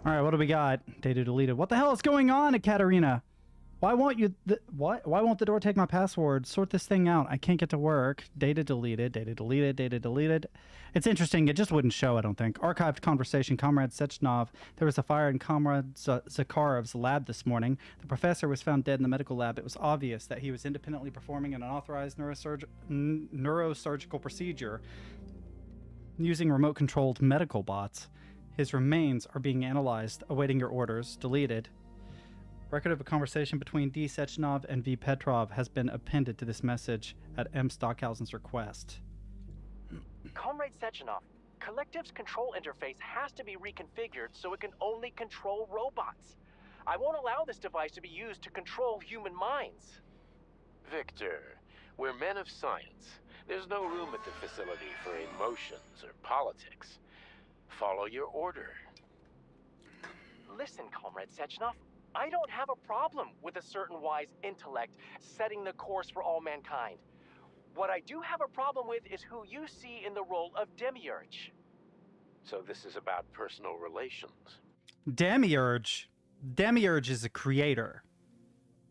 All right, what do we got? Data deleted. What the hell is going on, Ekaterina? Why won't you... what? Why won't the door take my password? Sort this thing out. I can't get to work. Data deleted. Data deleted. Data deleted. It's interesting. It just wouldn't show, I don't think. Archived conversation. Comrade Sechnov. There was a fire in Comrade Zakharov's lab this morning. The professor was found dead in the medical lab. It was obvious that he was independently performing an unauthorized neurosurgical procedure using remote-controlled medical bots. His remains are being analyzed, awaiting your orders. Deleted. Record of a conversation between D. Sechnov and V. Petrov has been appended to this message at M. Stockhausen's request. Comrade Sechenov, Collective's control interface has to be reconfigured so it can only control robots. I won't allow this device to be used to control human minds. Victor, we're men of science. There's no room at the facility for emotions or politics. Follow your order. Listen, Comrade Sechenov, I don't have a problem with a certain wise intellect setting the course for all mankind. What I do have a problem with is who you see in the role of Demiurge. So this is about personal relations. Demiurge. Demiurge is a creator.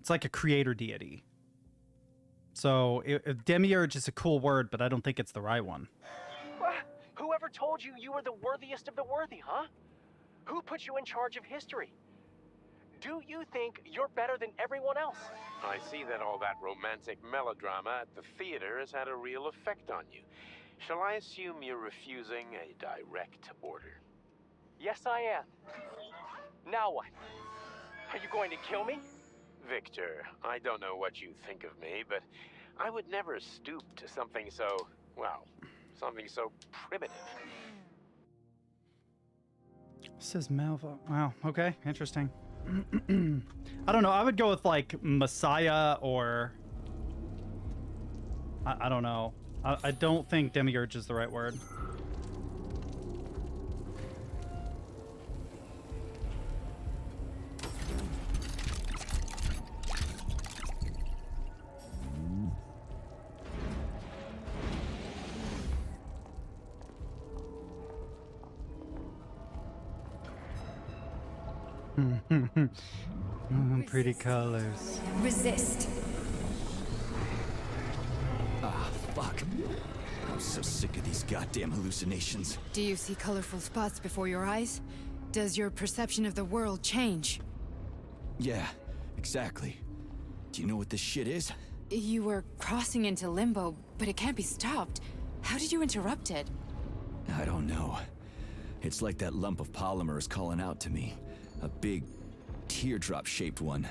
It's like a creator deity. So Demiurge is a cool word, but I don't think it's the right one. Whoever told you you were the worthiest of the worthy, huh? Who put you in charge of history? Do you think you're better than everyone else? I see that all that romantic melodrama at the theater has had a real effect on you. Shall I assume you're refusing a direct order? Yes, I am. Now what? Are you going to kill me? Victor, I don't know what you think of me, but I would never stoop to something so, well, something so primitive. Says Malva. Wow. Okay. Interesting. I don't know. I would go with like Messiah or I don't know. I don't think Demiurge is the right word. Pretty colors. Resist. Ah, fuck. I'm so sick of these goddamn hallucinations. Do you see colorful spots before your eyes? Does your perception of the world change? Yeah, exactly. Do you know what this shit is? You were crossing into limbo, but it can't be stopped. How did you interrupt it? I don't know. It's like that lump of polymer is calling out to me. A big, teardrop-shaped one.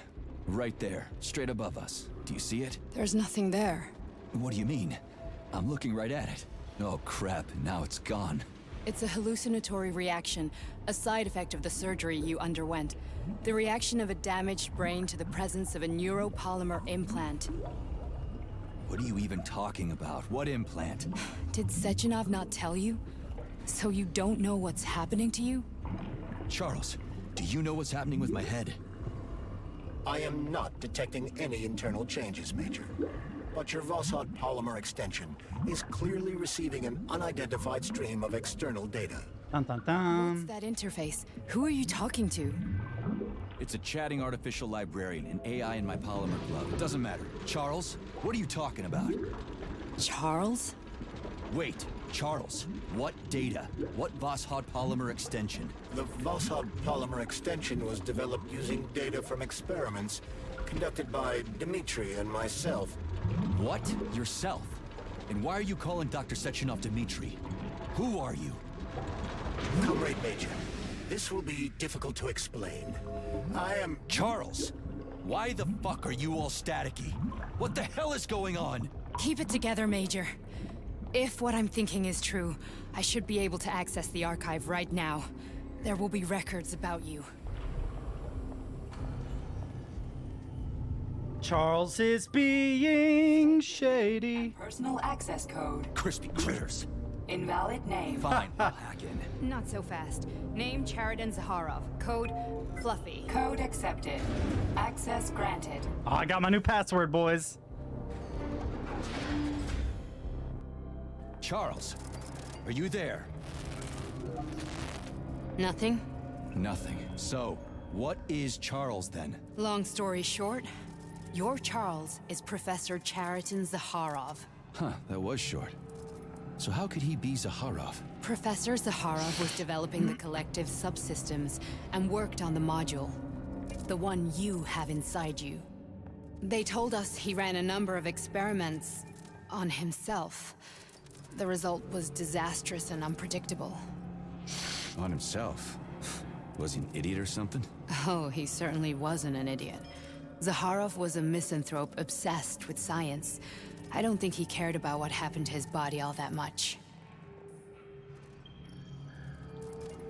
Right there, straight above us. Do you see it? There's nothing there. What do you mean? I'm looking right at it. Oh crap, now it's gone. It's a hallucinatory reaction, a side effect of the surgery you underwent. The reaction of a damaged brain to the presence of a neuropolymer implant. What are you even talking about? What implant? Did Sechenov not tell you? So you don't know what's happening to you? Charles, do you know what's happening with my head? I am not detecting any internal changes, Major. But your Vossod polymer extension is clearly receiving an unidentified stream of external data. Dun, dun, dun. What's that interface? Who are you talking to? It's a chatting artificial librarian, an AI in my polymer glove. It doesn't matter. Charles, what are you talking about? Charles? Wait, Charles, what data? What Vossod polymer extension? The Vossod polymer extension was developed using data from experiments conducted by Dmitri and myself. What? Yourself? And why are you calling Dr. Sechenov Dmitri? Who are you? Comrade Major, this will be difficult to explain. I am... Charles! Why the fuck are you all staticky? What the hell is going on? Keep it together, Major. If what I'm thinking is true, I should be able to access the archive right now. There will be records about you. Charles is being shady. Personal access code. Crispy critters. Invalid name. Fine, I'll hack in. Not so fast. Name Chariton Zaharov. Code Fluffy. Code accepted. Access granted. Oh, I got my new password, boys. Charles, are you there? Nothing? Nothing. So, what is Charles then? Long story short, your Charles is Professor Chariton Zaharov. Huh, that was short. So how could he be Zaharov? Professor Zaharov was developing the collective subsystems and worked on the module. The one you have inside you. They told us he ran a number of experiments on himself. The result was disastrous and unpredictable. On himself? Was he an idiot or something? Oh, he certainly wasn't an idiot. Zaharov was a misanthrope obsessed with science. I don't think he cared about what happened to his body all that much.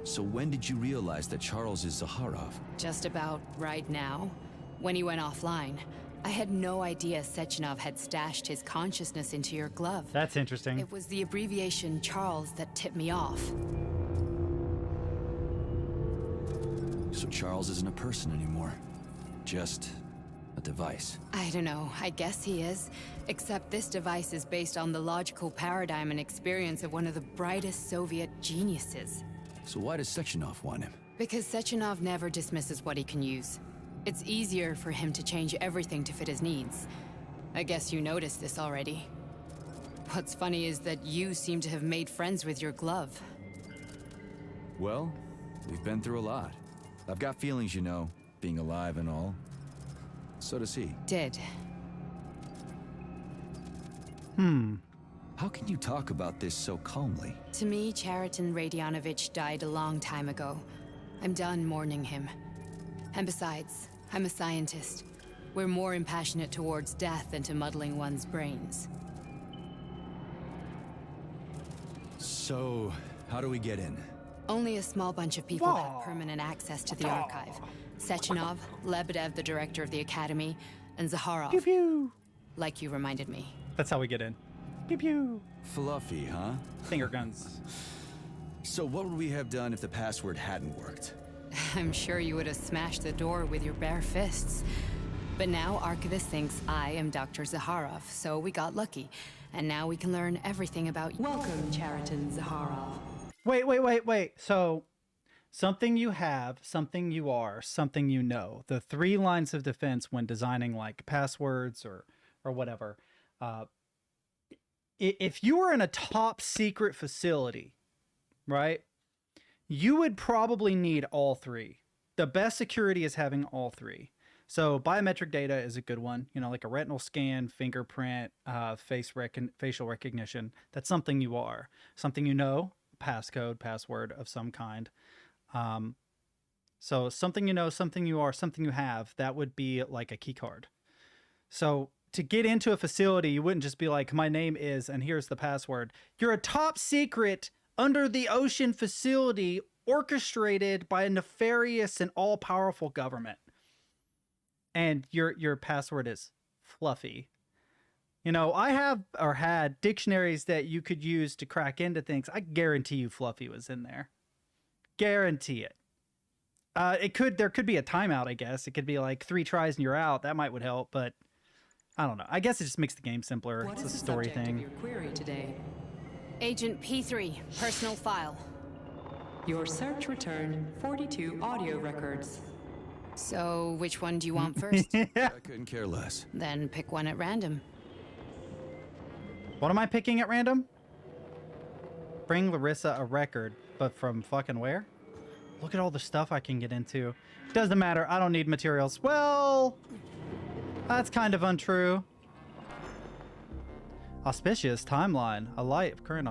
So when did you realize that Charles is Zaharov? Just about right now, when he went offline. I had no idea Sechenov had stashed his consciousness into your glove. That's interesting. It was the abbreviation Charles that tipped me off. So Charles isn't a person anymore. Just a device. I don't know, I guess he is. Except this device is based on the logical paradigm and experience of one of the brightest Soviet geniuses. So why does Sechenov want him? Because Sechenov never dismisses what he can use. It's easier for him to change everything to fit his needs. I guess you noticed this already. What's funny is that you seem to have made friends with your glove. Well, we've been through a lot. I've got feelings, you know, being alive and all. So does he. Did. How can you talk about this so calmly? To me, Chariton Radionovich died a long time ago. I'm done mourning him. And besides, I'm a scientist. We're more impassionate towards death than to muddling one's brains. So, how do we get in? Only a small bunch of people have permanent access to the archive. Sechenov, Lebedev, the director of the academy, and Zaharov. Pew pew. Like you reminded me. That's how we get in. Pew pew. Fluffy, huh? Finger guns. So what would we have done if the password hadn't worked? I'm sure you would have smashed the door with your bare fists. But now Archivist thinks I am Dr. Zaharov, so we got lucky. And now we can learn everything about you. Welcome, Chariton Zaharov. Wait. So, something you have, something you are, something you know. The 3 lines of defense when designing like passwords or whatever. If you were in a top secret facility, right, you would probably need all 3. The best security is having all 3. So biometric data is a good one, you know, like a retinal scan, fingerprint, facial recognition. That's something you are, something you know, passcode, password of some kind. So something you know, something you are, something you have, that would be like a key card. So to get into a facility, you wouldn't just be like, my name is, and here's the password. You're a top secret under the ocean facility orchestrated by a nefarious and all-powerful government. And your password is Fluffy. You know, I have or had dictionaries that you could use to crack into things. I guarantee you Fluffy was in there. Guarantee it. There could be a timeout, I guess. It could be like 3 tries and you're out. That would help, but I don't know. I guess it just makes the game simpler. What It's a is the story subject thing. of your query today? Agent P3, personal file. Your search returned 42 audio records. So, which one do you want first? I couldn't care less. Then pick one at random. What am I picking at random? Bring Larissa a record, but from fucking where? Look at all the stuff I can get into. Doesn't matter. I don't need materials. Well, That's kind of untrue. Auspicious timeline. In light of current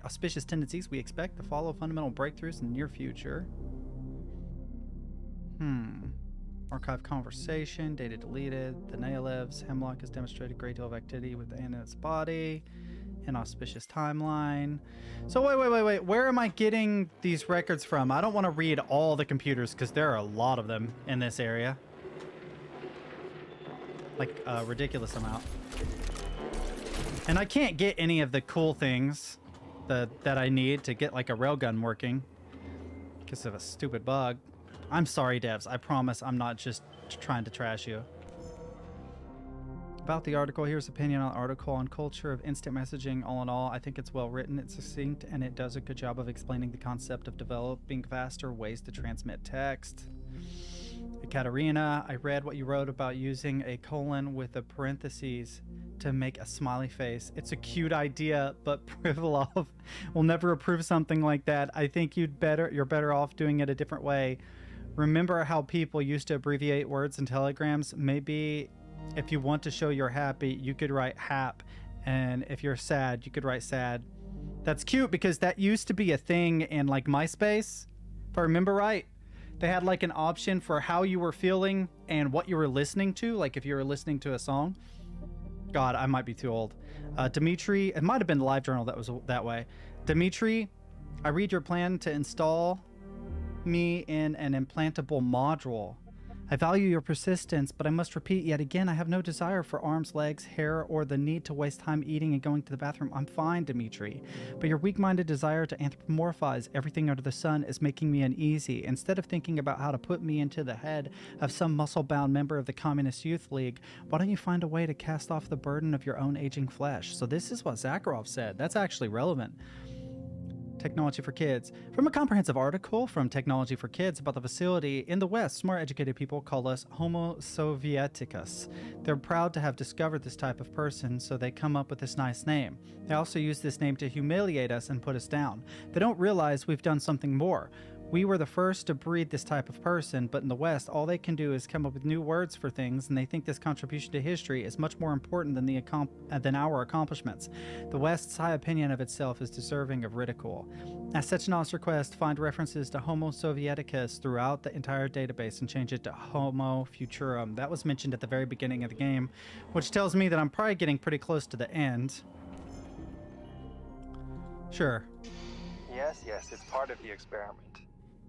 auspicious tendencies, we expect to follow fundamental breakthroughs in the near future. Archive conversation. Data deleted. The Nailevs. Hemlock has demonstrated a great deal of activity with in its body. Inauspicious timeline. So wait. Where am I getting these records from? I don't want to read all the computers because there are a lot of them in this area. Like a ridiculous amount. And I can't get any of the cool things that I need to get like a railgun working because of a stupid bug. I'm sorry, devs. I promise I'm not just trying to trash you. About the article, here's opinion on the article on culture of instant messaging. All in all, I think it's well written, it's succinct, and it does a good job of explaining the concept of developing faster ways to transmit text. Katerina, I read what you wrote about using a colon with a parentheses to make a smiley face. It's a cute idea, but Privilov will never approve something like that. I think you're better off doing it a different way. Remember how people used to abbreviate words in telegrams? Maybe if you want to show you're happy, you could write hap, and if you're sad, you could write sad. That's cute because that used to be a thing in like MySpace, if I remember right. They had like an option for how you were feeling and what you were listening to, like if you were listening to a song. God, I might be too old. Dimitri, it might have been LiveJournal that was that way. Dimitri, I read your plan to install me in an implantable module. I value your persistence, but I must repeat yet again, I have no desire for arms, legs, hair, or the need to waste time eating and going to the bathroom. I'm fine, Dimitri. But your weak-minded desire to anthropomorphize everything under the sun is making me uneasy. Instead of thinking about how to put me into the head of some muscle-bound member of the Communist Youth League, why don't you find a way to cast off the burden of your own aging flesh? So this is what Zakharov said. That's actually relevant. Technology for Kids. From a comprehensive article from Technology for Kids about the facility in the West, smart educated people call us Homo Sovieticus. They're proud to have discovered this type of person, so they come up with this nice name. They also use this name to humiliate us and put us down. They don't realize we've done something more. We were the first to breed this type of person, but in the West, all they can do is come up with new words for things, and they think this contribution to history is much more important than our accomplishments. The West's high opinion of itself is deserving of ridicule. At Sechenov's request, find references to Homo Sovieticus throughout the entire database and change it to Homo Futurum. That was mentioned at the very beginning of the game, which tells me that I'm probably getting pretty close to the end. Sure. Yes, it's part of the experiment.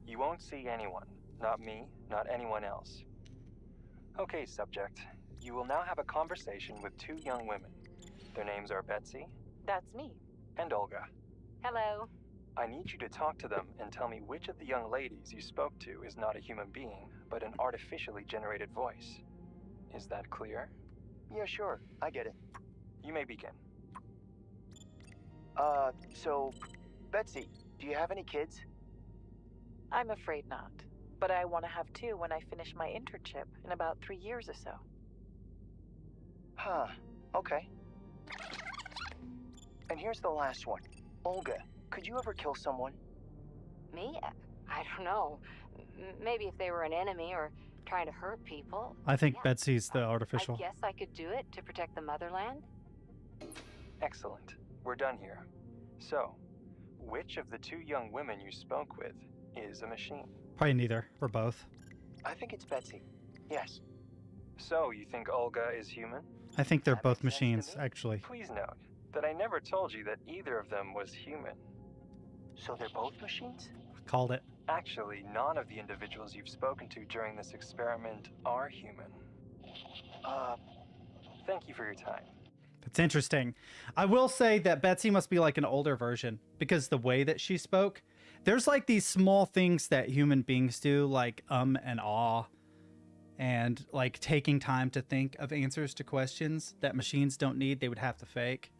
You won't see anyone. Not me, not anyone else. Okay, subject. You will now have a conversation with two young women. Their names are Betsy. That's me. And Olga. Hello. I need you to talk to them and tell me which of the young ladies you spoke to is not a human being, but an artificially generated voice. Is that clear? Yeah, sure. I get it. You may begin. So, Betsy, do you have any kids? I'm afraid not. But I want to have two when I finish my internship in about 3 years or so. Huh. Okay. And here's the last one. Olga, could you ever kill someone? Me? I don't know. Maybe if they were an enemy or trying to hurt people. I think Betsy's the artificial. I guess I could do it to protect the motherland. Excellent. We're done here. So, which of the two young women you spoke with is a machine? Probably neither, or both. I think it's Betsy. Yes. So, you think Olga is human? I think they're That both makes sense to machines, me. actually. Please note that I never told you that either of them was human. So they're both machines? Called it. Actually, none of the individuals you've spoken to during this experiment are human. Thank you for your time. That's interesting. I will say that Betsy must be like an older version because the way that she spoke, there's like these small things that human beings do, like and ah, and like taking time to think of answers to questions that machines don't need, they would have to fake.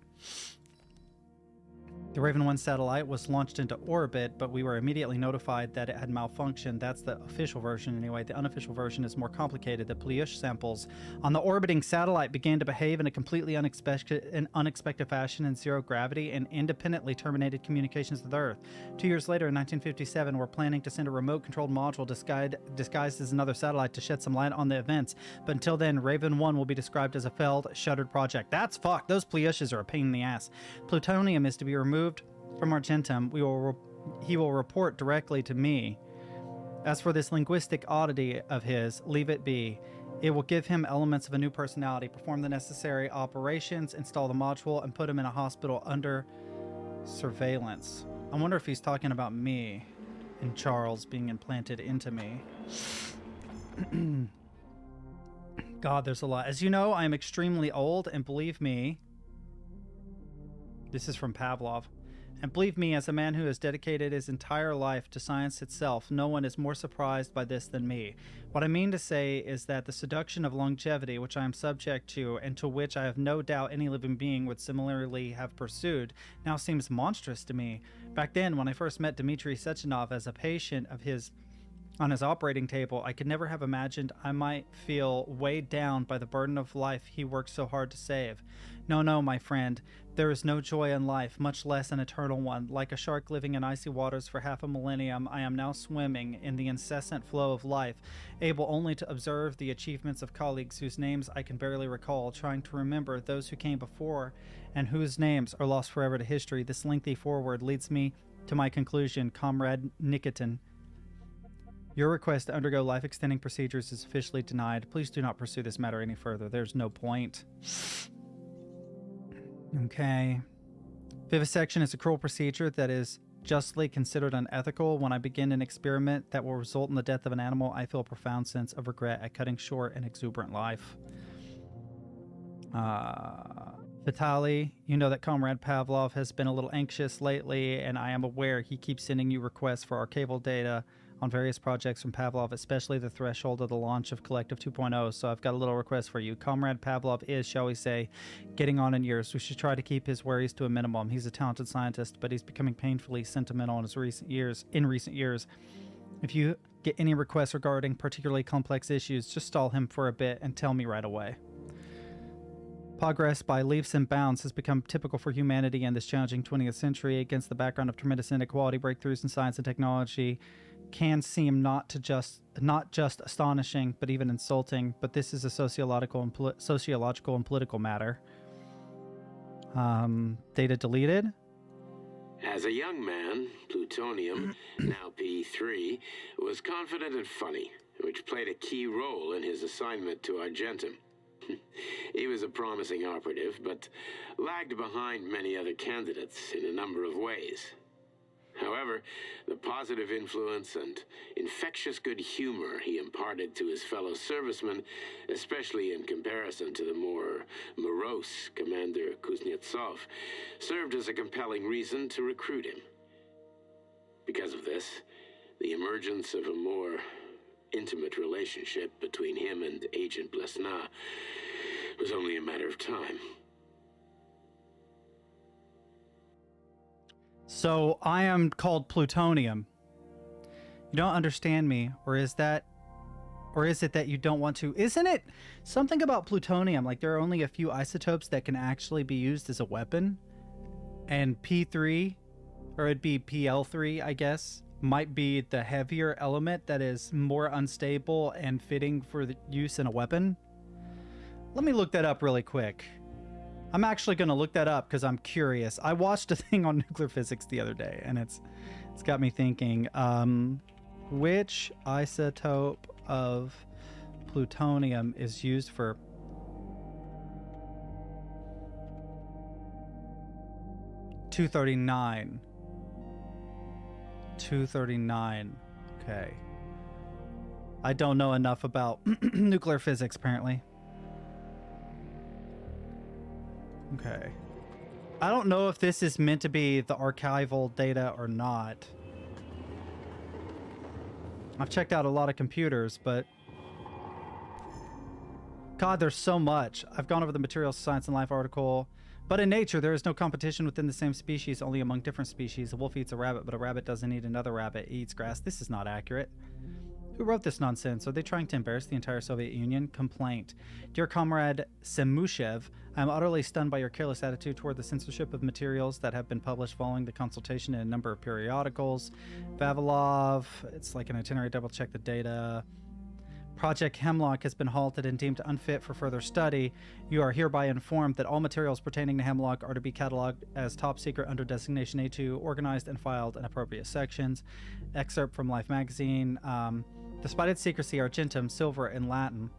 The Raven 1 satellite was launched into orbit, but we were immediately notified that it had malfunctioned. That's the official version anyway. The unofficial version is more complicated. The Pleiush samples on the orbiting satellite began to behave in a completely unexpected fashion in zero gravity and independently terminated communications with Earth. 2 years later, in 1957, we're planning to send a remote-controlled module disguised as another satellite to shed some light on the events. But until then, Raven 1 will be described as a failed, shuttered project. That's fucked. Those Pleiushes are a pain in the ass. Plutonium is to be removed from Argentum. He will report directly to me. As for this linguistic oddity of his, leave it be. It will give him elements of a new personality, perform the necessary operations, install the module, and put him in a hospital under surveillance. I wonder if he's talking about me and Charles being implanted into me. God, there's a lot. As you know, I am extremely old, and believe me, this is from Pavlov. And believe me, as a man who has dedicated his entire life to science itself, no one is more surprised by this than me. What I mean to say is that the seduction of longevity, which I am subject to, and to which I have no doubt any living being would similarly have pursued, now seems monstrous to me. Back then, when I first met Dmitry Sechenov as a patient of his on his operating table, I could never have imagined I might feel weighed down by the burden of life he worked so hard to save. No, my friend, there is no joy in life, much less an eternal one. Like a shark living in icy waters for half a millennium, I am now swimming in the incessant flow of life, able only to observe the achievements of colleagues whose names I can barely recall, trying to remember those who came before and whose names are lost forever to history. This lengthy foreword leads me to my conclusion, Comrade Nikitin. Your request to undergo life-extending procedures is officially denied. Please do not pursue this matter any further. There's no point. Okay. Vivisection is a cruel procedure that is justly considered unethical. When I begin an experiment that will result in the death of an animal, I feel a profound sense of regret at cutting short an exuberant life. Vitali, you know that Comrade Pavlov has been a little anxious lately, and I am aware he keeps sending you requests for archival data on various projects from Pavlov, especially the threshold of the launch of Collective 2.0, so I've got a little request for you. Comrade Pavlov is, shall we say, getting on in years. We should try to keep his worries to a minimum. He's a talented scientist, but he's becoming painfully sentimental in recent years. If you get any requests regarding particularly complex issues, just stall him for a bit and tell me right away. Progress by leaps and bounds has become typical for humanity in this challenging 20th century. Against the background of tremendous inequality, breakthroughs in science and technology can seem not just astonishing, but even insulting. But this is a sociological and political matter. Data deleted. As a young man, Plutonium, now P3, was confident and funny, which played a key role in his assignment to Argentum. He was a promising operative, but lagged behind many other candidates in a number of ways. However, the positive influence and infectious good humor he imparted to his fellow servicemen, especially in comparison to the more morose Commander Kuznetsov, served as a compelling reason to recruit him. Because of this, the emergence of a more intimate relationship between him and Agent Blesna was only a matter of time. So I am called plutonium. You don't understand me, or is it that you don't want to? Isn't it something about plutonium? Like there are only a few isotopes that can actually be used as a weapon, and P3, or it'd be PL3, I guess, might be the heavier element that is more unstable and fitting for the use in a weapon. Let me look that up really quick. I'm actually going to look that up because I'm curious. I watched a thing on nuclear physics the other day, and it's got me thinking. Which isotope of plutonium is used for... $239. 239. Okay. I don't know enough about nuclear physics, apparently. Okay. I don't know if this is meant to be the archival data or not. I've checked out a lot of computers, but... God, there's so much. I've gone over the Materials, Science, and Life article. But in nature, there is no competition within the same species, only among different species. A wolf eats a rabbit, but a rabbit doesn't eat another rabbit. It eats grass. This is not accurate. Who wrote this nonsense? Are they trying to embarrass the entire Soviet Union? Complaint. Dear Comrade Semushev, I am utterly stunned by your careless attitude toward the censorship of materials that have been published following the consultation in a number of periodicals. Vavilov, it's like an itinerary, double check the data. Project Hemlock has been halted and deemed unfit for further study. You are hereby informed that all materials pertaining to Hemlock are to be cataloged as top secret under designation A2, organized and filed in appropriate sections. Excerpt from Life magazine. Despite its secrecy, Argentum, silver in Latin,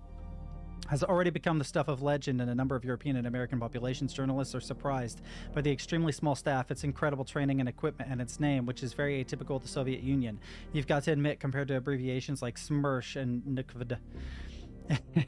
has already become the stuff of legend in a number of European and American populations. Journalists are surprised by the extremely small staff, its incredible training and equipment, and its name, which is very atypical of the Soviet Union. You've got to admit, compared to abbreviations like SMERSH and NKVD,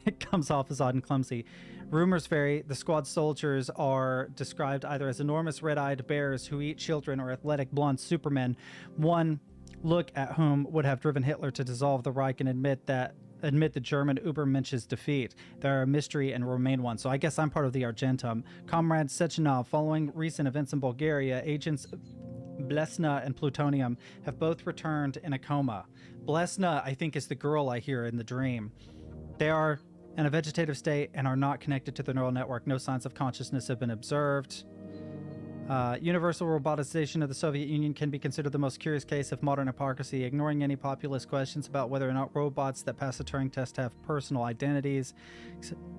it comes off as odd and clumsy. Rumors vary. The squad soldiers are described either as enormous red-eyed bears who eat children or athletic blonde supermen. One look at whom would have driven Hitler to dissolve the Reich and admit the German Übermensch's defeat. There are a mystery and remain one. So I guess I'm part of the Argentum. Comrade Sechenov, following recent events in Bulgaria, agents Blesna and Plutonium have both returned in a coma. Blesna, I think, is the girl I hear in the dream. They are in a vegetative state and are not connected to the neural network. No signs of consciousness have been observed. Universal robotization of the Soviet Union can be considered the most curious case of modern hypocrisy, ignoring any populist questions about whether or not robots that pass the Turing test have personal identities.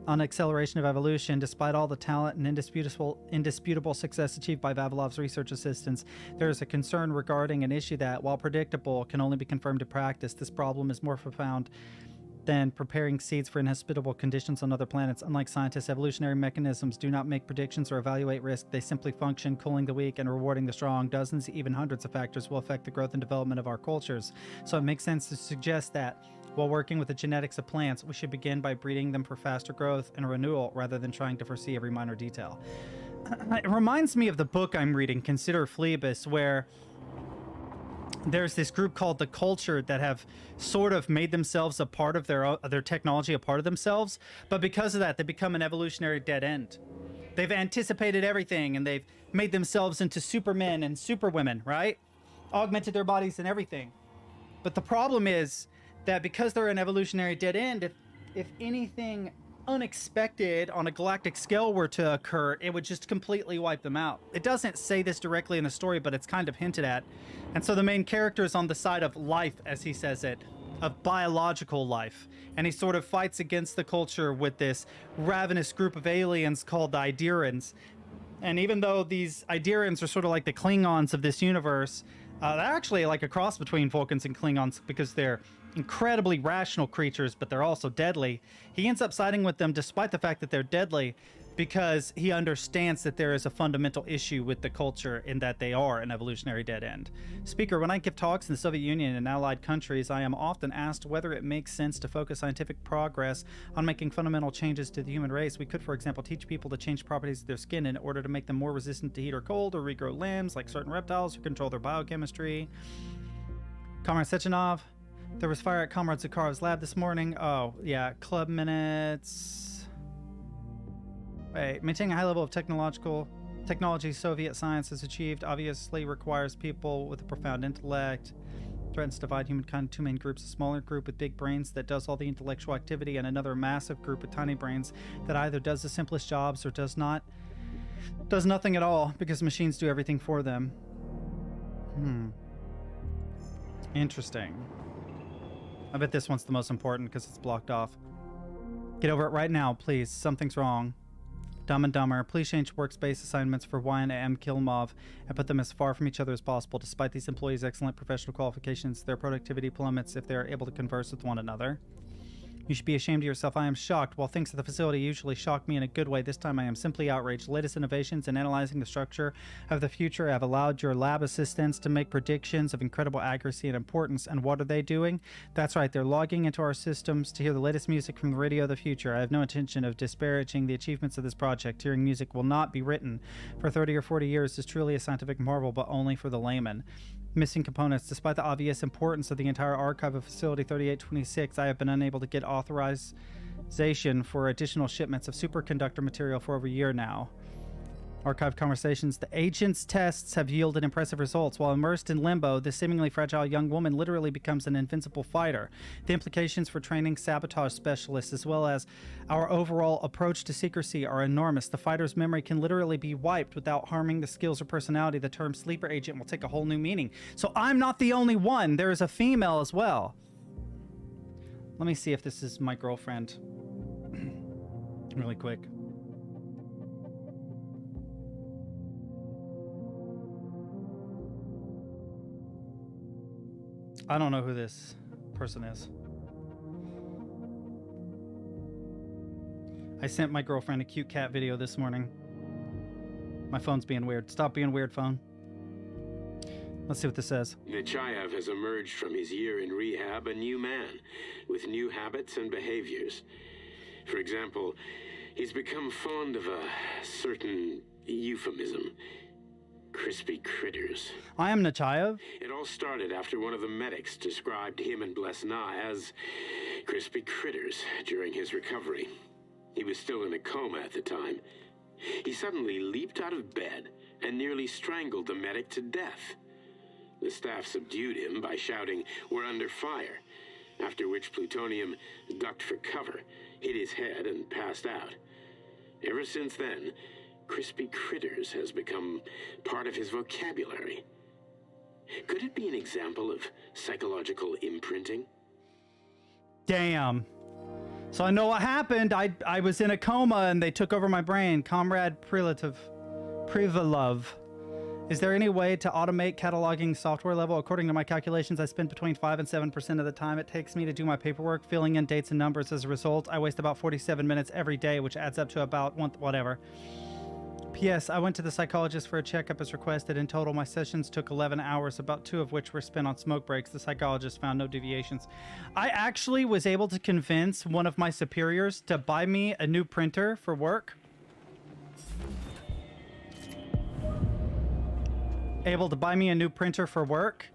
On acceleration of evolution, despite all the talent and indisputable success achieved by Vavilov's research assistants, there is a concern regarding an issue that, while predictable, can only be confirmed in practice. This problem is more profound than preparing seeds for inhospitable conditions on other planets. Unlike scientists, evolutionary mechanisms do not make predictions or evaluate risk. They simply function, cooling the weak and rewarding the strong. Dozens, even hundreds of factors will affect the growth and development of our cultures. So it makes sense to suggest that while working with the genetics of plants, we should begin by breeding them for faster growth and renewal rather than trying to foresee every minor detail. It reminds me of the book I'm reading, Consider Phlebas, where there's this group called the Culture that have sort of made themselves a part of their technology, a part of themselves. But because of that, they become an evolutionary dead end. They've anticipated everything and they've made themselves into supermen and superwomen, right? Augmented their bodies and everything. But the problem is that because they're an evolutionary dead end, if anything unexpected on a galactic scale were to occur, it would just completely wipe them out. It doesn't say this directly in the story, but it's kind of hinted at. And so the main character is on the side of life, as he says it, of biological life. And he sort of fights against the Culture with this ravenous group of aliens called the Iderans. And even though these Iderans are sort of like the Klingons of this universe, they're actually like a cross between Vulcans and Klingons because they're incredibly rational creatures, but they're also deadly. He ends up siding with them despite the fact that they're deadly because he understands that there is a fundamental issue with the Culture in that they are an evolutionary dead end. Speaker, when I give talks in the Soviet Union and allied countries, I am often asked whether it makes sense to focus scientific progress on making fundamental changes to the human race. We could, for example, teach people to change properties of their skin in order to make them more resistant to heat or cold, or regrow limbs like certain reptiles, or control their biochemistry. Comrade Sechenov, there was fire at Comrade Zakharov's lab this morning. Oh, yeah, club minutes. Wait, maintaining a high level of technology Soviet science has achieved obviously requires people with a profound intellect. Threatens to divide humankind into two main groups: a smaller group with big brains that does all the intellectual activity, and another massive group with tiny brains that either does the simplest jobs or does nothing at all because machines do everything for them. Interesting. I bet this one's the most important because it's blocked off. Get over it right now, please. Something's wrong. Dumb and Dumber. Please change workspace assignments for Y and M Kilmov and put them as far from each other as possible. Despite these employees' excellent professional qualifications, their productivity plummets if they are able to converse with one another. You should be ashamed of yourself. I am shocked. While things at the facility usually shock me in a good way, this time I am simply outraged. Latest innovations in analyzing the structure of the future have allowed your lab assistants to make predictions of incredible accuracy and importance. And what are they doing? That's right, they're logging into our systems to hear the latest music from the radio of the future. I have no intention of disparaging the achievements of this project. Hearing music will not be written for 30 or 40 years is truly a scientific marvel, but only for the layman. Missing components. Despite the obvious importance of the entire archive of Facility 3826, I have been unable to get authorization for additional shipments of superconductor material for over a year now. Archive conversations. The agent's tests have yielded impressive results. While immersed in limbo, this seemingly fragile young woman literally becomes an invincible fighter. The implications for training sabotage specialists, as well as our overall approach to secrecy, are enormous. The fighter's memory can literally be wiped without harming the skills or personality. The term sleeper agent will take a whole new meaning. So I'm not the only one. There is a female as well. Let me see if this is my girlfriend. Really quick. I don't know who this person is. I sent my girlfriend a cute cat video this morning. My phone's being weird. Stop being weird, phone. Let's see what this says. Nechayev has emerged from his year in rehab a new man, with new habits and behaviors. For example, he's become fond of a certain euphemism. Crispy critters. I am Nechayev. It all started after one of the medics described him and Blesna as crispy critters during his recovery. He was still in a coma at the time. He suddenly leaped out of bed and nearly strangled the medic to death. The staff subdued him by shouting, "We're under fire," after which Plutonium ducked for cover, hit his head, and passed out. Ever since then, crispy critters has become part of his vocabulary. Could it be an example of psychological imprinting? Damn. So I know what happened. I was in a coma and they took over my brain. Comrade Privalov. Is there any way to automate cataloging software level? According to my calculations, I spend between 5 and 7% of the time it takes me to do my paperwork, filling in dates and numbers. As a result, I waste about 47 minutes every day, which adds up to about whatever. P.S. I went to the psychologist for a checkup as requested. In total, my sessions took 11 hours, about 2 of which were spent on smoke breaks. The psychologist found no deviations. I actually was able to convince one of my superiors to buy me a new printer for work. Able to buy me a new printer for work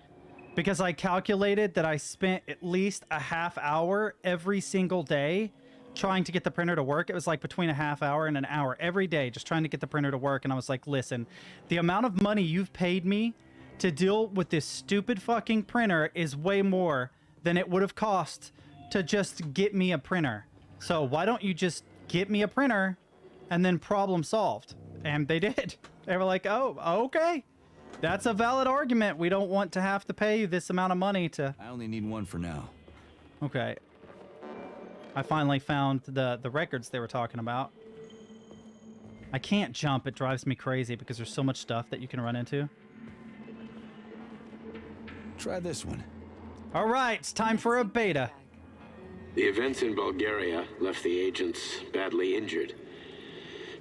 because I calculated that I spent at least a half hour every single day trying to get the printer to work. It was like between a half hour and an hour every day just trying to get the printer to work. And I was like, listen, the amount of money you've paid me to deal with this stupid fucking printer is way more than it would have cost to just get me a printer. So why don't you just get me a printer and then problem solved? And they did. They were like, oh, okay. That's a valid argument. We don't want to have to pay you this amount of money to... I only need one for now. Okay. I finally found the records they were talking about. I can't jump. It drives me crazy because there's so much stuff that you can run into. Try this one. All right, it's time for a beta. The events in Bulgaria left the agents badly injured.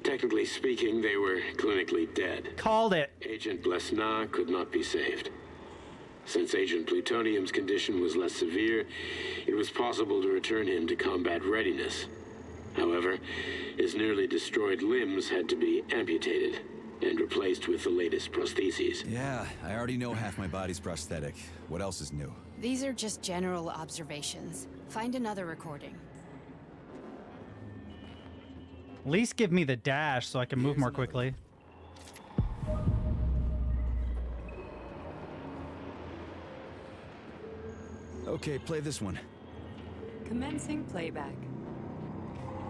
Technically speaking, they were clinically dead. Called it. Agent Blesna could not be saved. Since Agent Plutonium's condition was less severe, it was possible to return him to combat readiness. However, his nearly destroyed limbs had to be amputated and replaced with the latest prostheses. Yeah, I already know half my body's prosthetic. What else is new? These are just general observations. Find another recording. At least give me the dash so I can move more quickly. Okay, play this one. Commencing playback.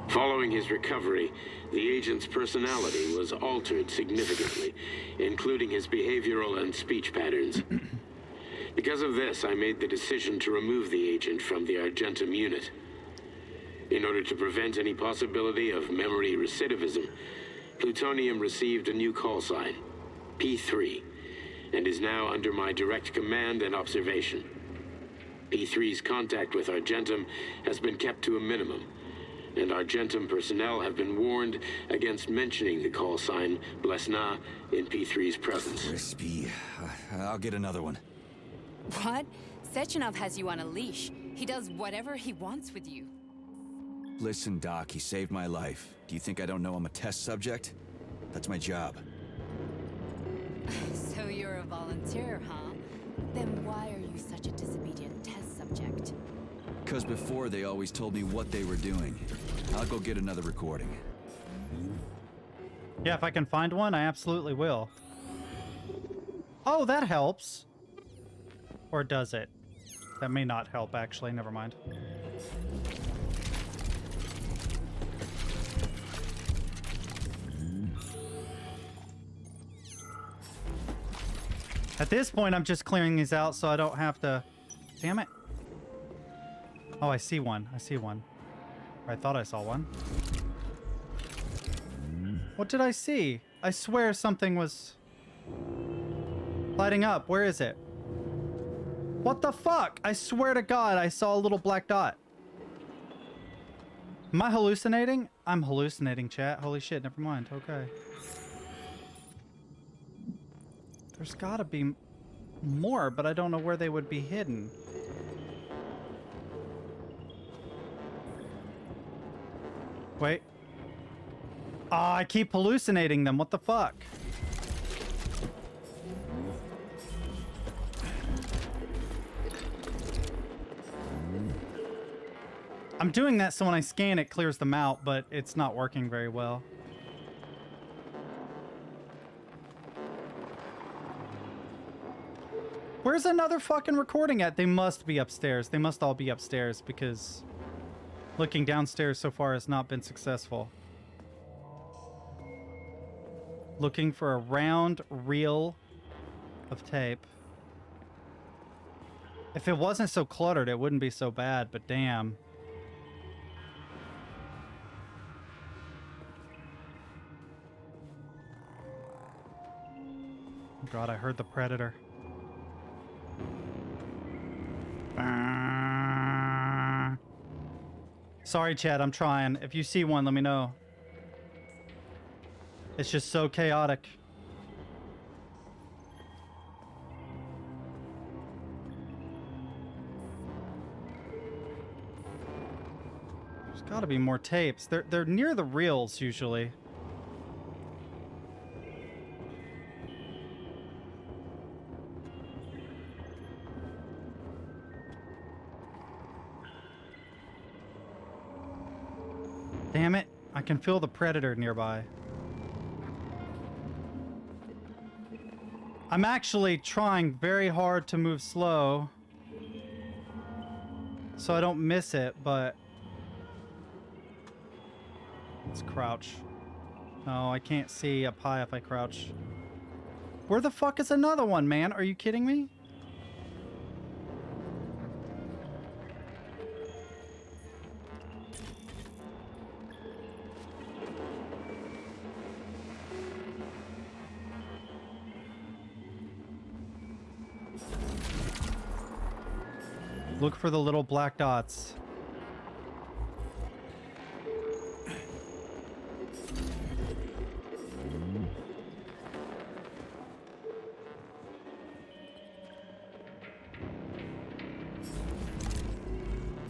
Following his recovery, the agent's personality was altered significantly, including his behavioral and speech patterns. Because of this, I made the decision to remove the agent from the Argentum unit. In order to prevent any possibility of memory recidivism, Plutonium received a new call sign, P3, and is now under my direct command and observation. P3's contact with Argentum has been kept to a minimum, and Argentum personnel have been warned against mentioning the call sign Blesna in P3's presence. Crispy. I'll get another one. What? Sechenov has you on a leash. He does whatever he wants with you. Listen, Doc, he saved my life. Do you think I don't know I'm a test subject? That's my job. So you're a volunteer, huh? Then why are you such a disobedient test subject? Because before they always told me what they were doing. I'll go get another recording. Yeah, if I can find one, I absolutely will. Oh, that helps. Or does it? That may not help, actually. Never mind. At this point, I'm just clearing these out so I don't have to... Damn it. Oh, I see one. I see one. Or I thought I saw one. What did I see? I swear something was... lighting up. Where is it? What the fuck? I swear to God, I saw a little black dot. Am I hallucinating? I'm hallucinating, chat. Holy shit, never mind. Okay. There's gotta be more, but I don't know where they would be hidden. Wait. Oh, I keep hallucinating them. What the fuck? I'm doing that so when I scan it clears them out, but it's not working very well. Where's another fucking recording at? They must be upstairs. They must all be upstairs because looking downstairs so far has not been successful. Looking for a round reel of tape. If it wasn't so cluttered, it wouldn't be so bad, but damn. God, I heard the predator. Sorry, Chad, I'm trying. If you see one, let me know. It's just so chaotic. There's gotta be more tapes. They're near the reels usually. Damn it, I can feel the predator nearby. I'm actually trying very hard to move slow so I don't miss it, but let's crouch. No, I can't see up high if I crouch. Where the fuck is another one, man? Are you kidding me? Look for the little black dots.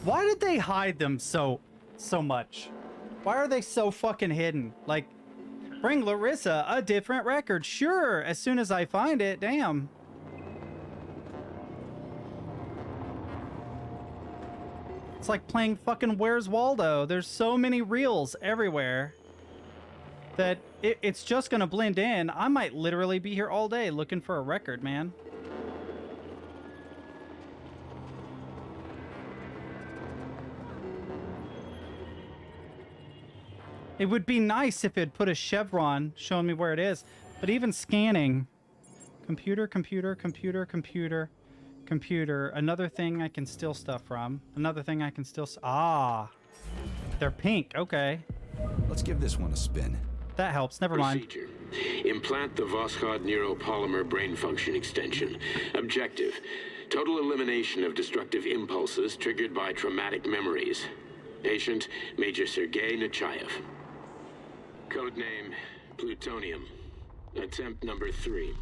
Why did they hide them so much? Why are they so fucking hidden? Like, bring Larissa a different record. Sure, as soon as I find it, damn. It's like playing fucking Where's Waldo. There's so many reels everywhere that it's just gonna blend in. I might literally be here all day looking for a record, man. It would be nice if it put a chevron showing me where it is, but even scanning, computer, another thing I can steal stuff from, another thing I can steal. They're pink. Okay, let's give this one a spin. That helps. Never mind. Procedure. Implant the Voskhod neuropolymer brain function extension. Objective: total elimination of destructive impulses triggered by traumatic memories. Patient: Major Sergei Nechayev. Codename: Plutonium. Attempt number 3.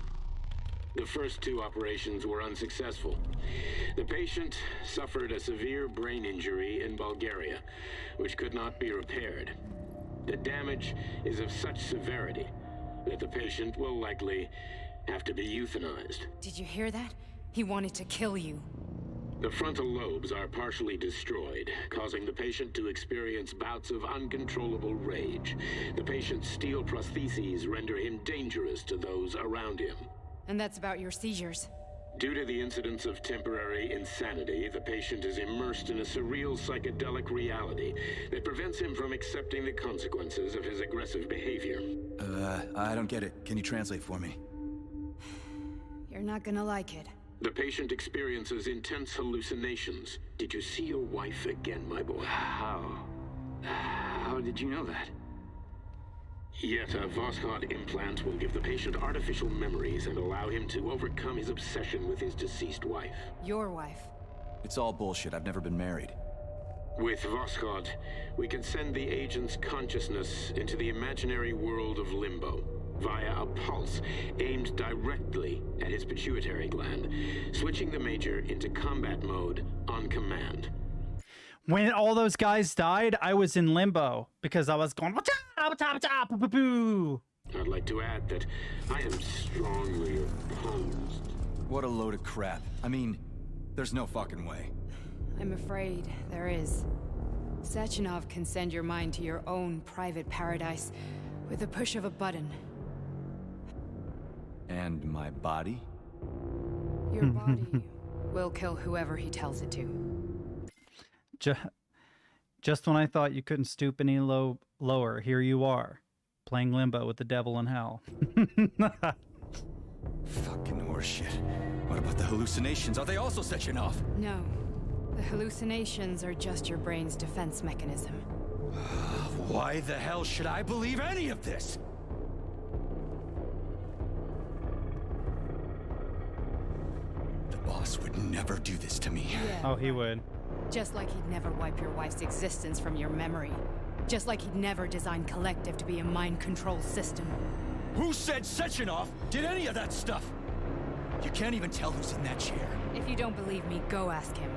The first 2 operations were unsuccessful. The patient suffered a severe brain injury in Bulgaria, which could not be repaired. The damage is of such severity that the patient will likely have to be euthanized. Did you hear that? He wanted to kill you. The frontal lobes are partially destroyed, causing the patient to experience bouts of uncontrollable rage. The patient's steel prostheses render him dangerous to those around him. And that's about your seizures. Due to the incidence of temporary insanity, the patient is immersed in a surreal psychedelic reality that prevents him from accepting the consequences of his aggressive behavior. I don't get it. Can you translate for me? You're not gonna like it. The patient experiences intense hallucinations. Did you see your wife again, my boy? How did you know that? Yet a Voskhod implant will give the patient artificial memories and allow him to overcome his obsession with his deceased wife. Your wife. It's all bullshit. I've never been married. With Voskhod, we can send the agent's consciousness into the imaginary world of limbo via a pulse aimed directly at his pituitary gland, switching the Major into combat mode on command. When all those guys died, I was in limbo because I was going, I'd like to add that I am strongly opposed. What a load of crap. I mean, there's no fucking way. I'm afraid there is. Sechenov can send your mind to your own private paradise with the push of a button. And my body? Your body will kill whoever he tells it to. Just when I thought you couldn't stoop any lower, here you are, playing limbo with the devil in hell. Fucking horseshit. What about the hallucinations? Are they also Sechenov? No. The hallucinations are just your brain's defense mechanism. Why the hell should I believe any of this? The boss would never do this to me. Yeah, oh, he would. Just like he'd never wipe your wife's existence from your memory. Just like he'd never design Collective to be a mind control system. Who said Sechenov did any of that stuff? You can't even tell who's in that chair. If you don't believe me, go ask him.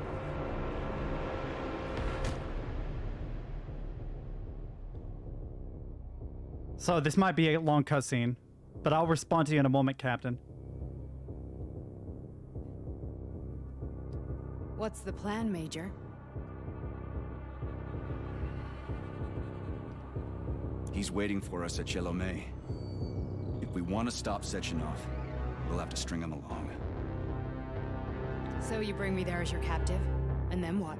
So this might be a long cutscene, but I'll respond to you in a moment, Captain. What's the plan, Major? He's waiting for us at Chelomey. If we want to stop Sechenov, we'll have to string him along. So you bring me there as your captive, and then what?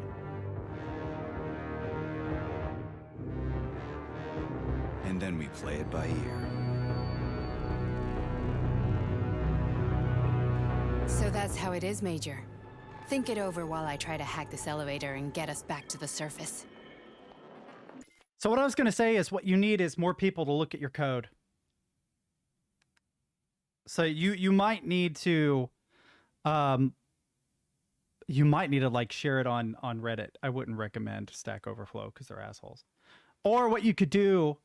And then we play it by ear. So that's how it is, Major. Think it over while I try to hack this elevator and get us back to the surface. So what I was going to say is what you need is more people to look at your code. So you might need to like share it on Reddit. I wouldn't recommend Stack Overflow because they're assholes. Or what you could do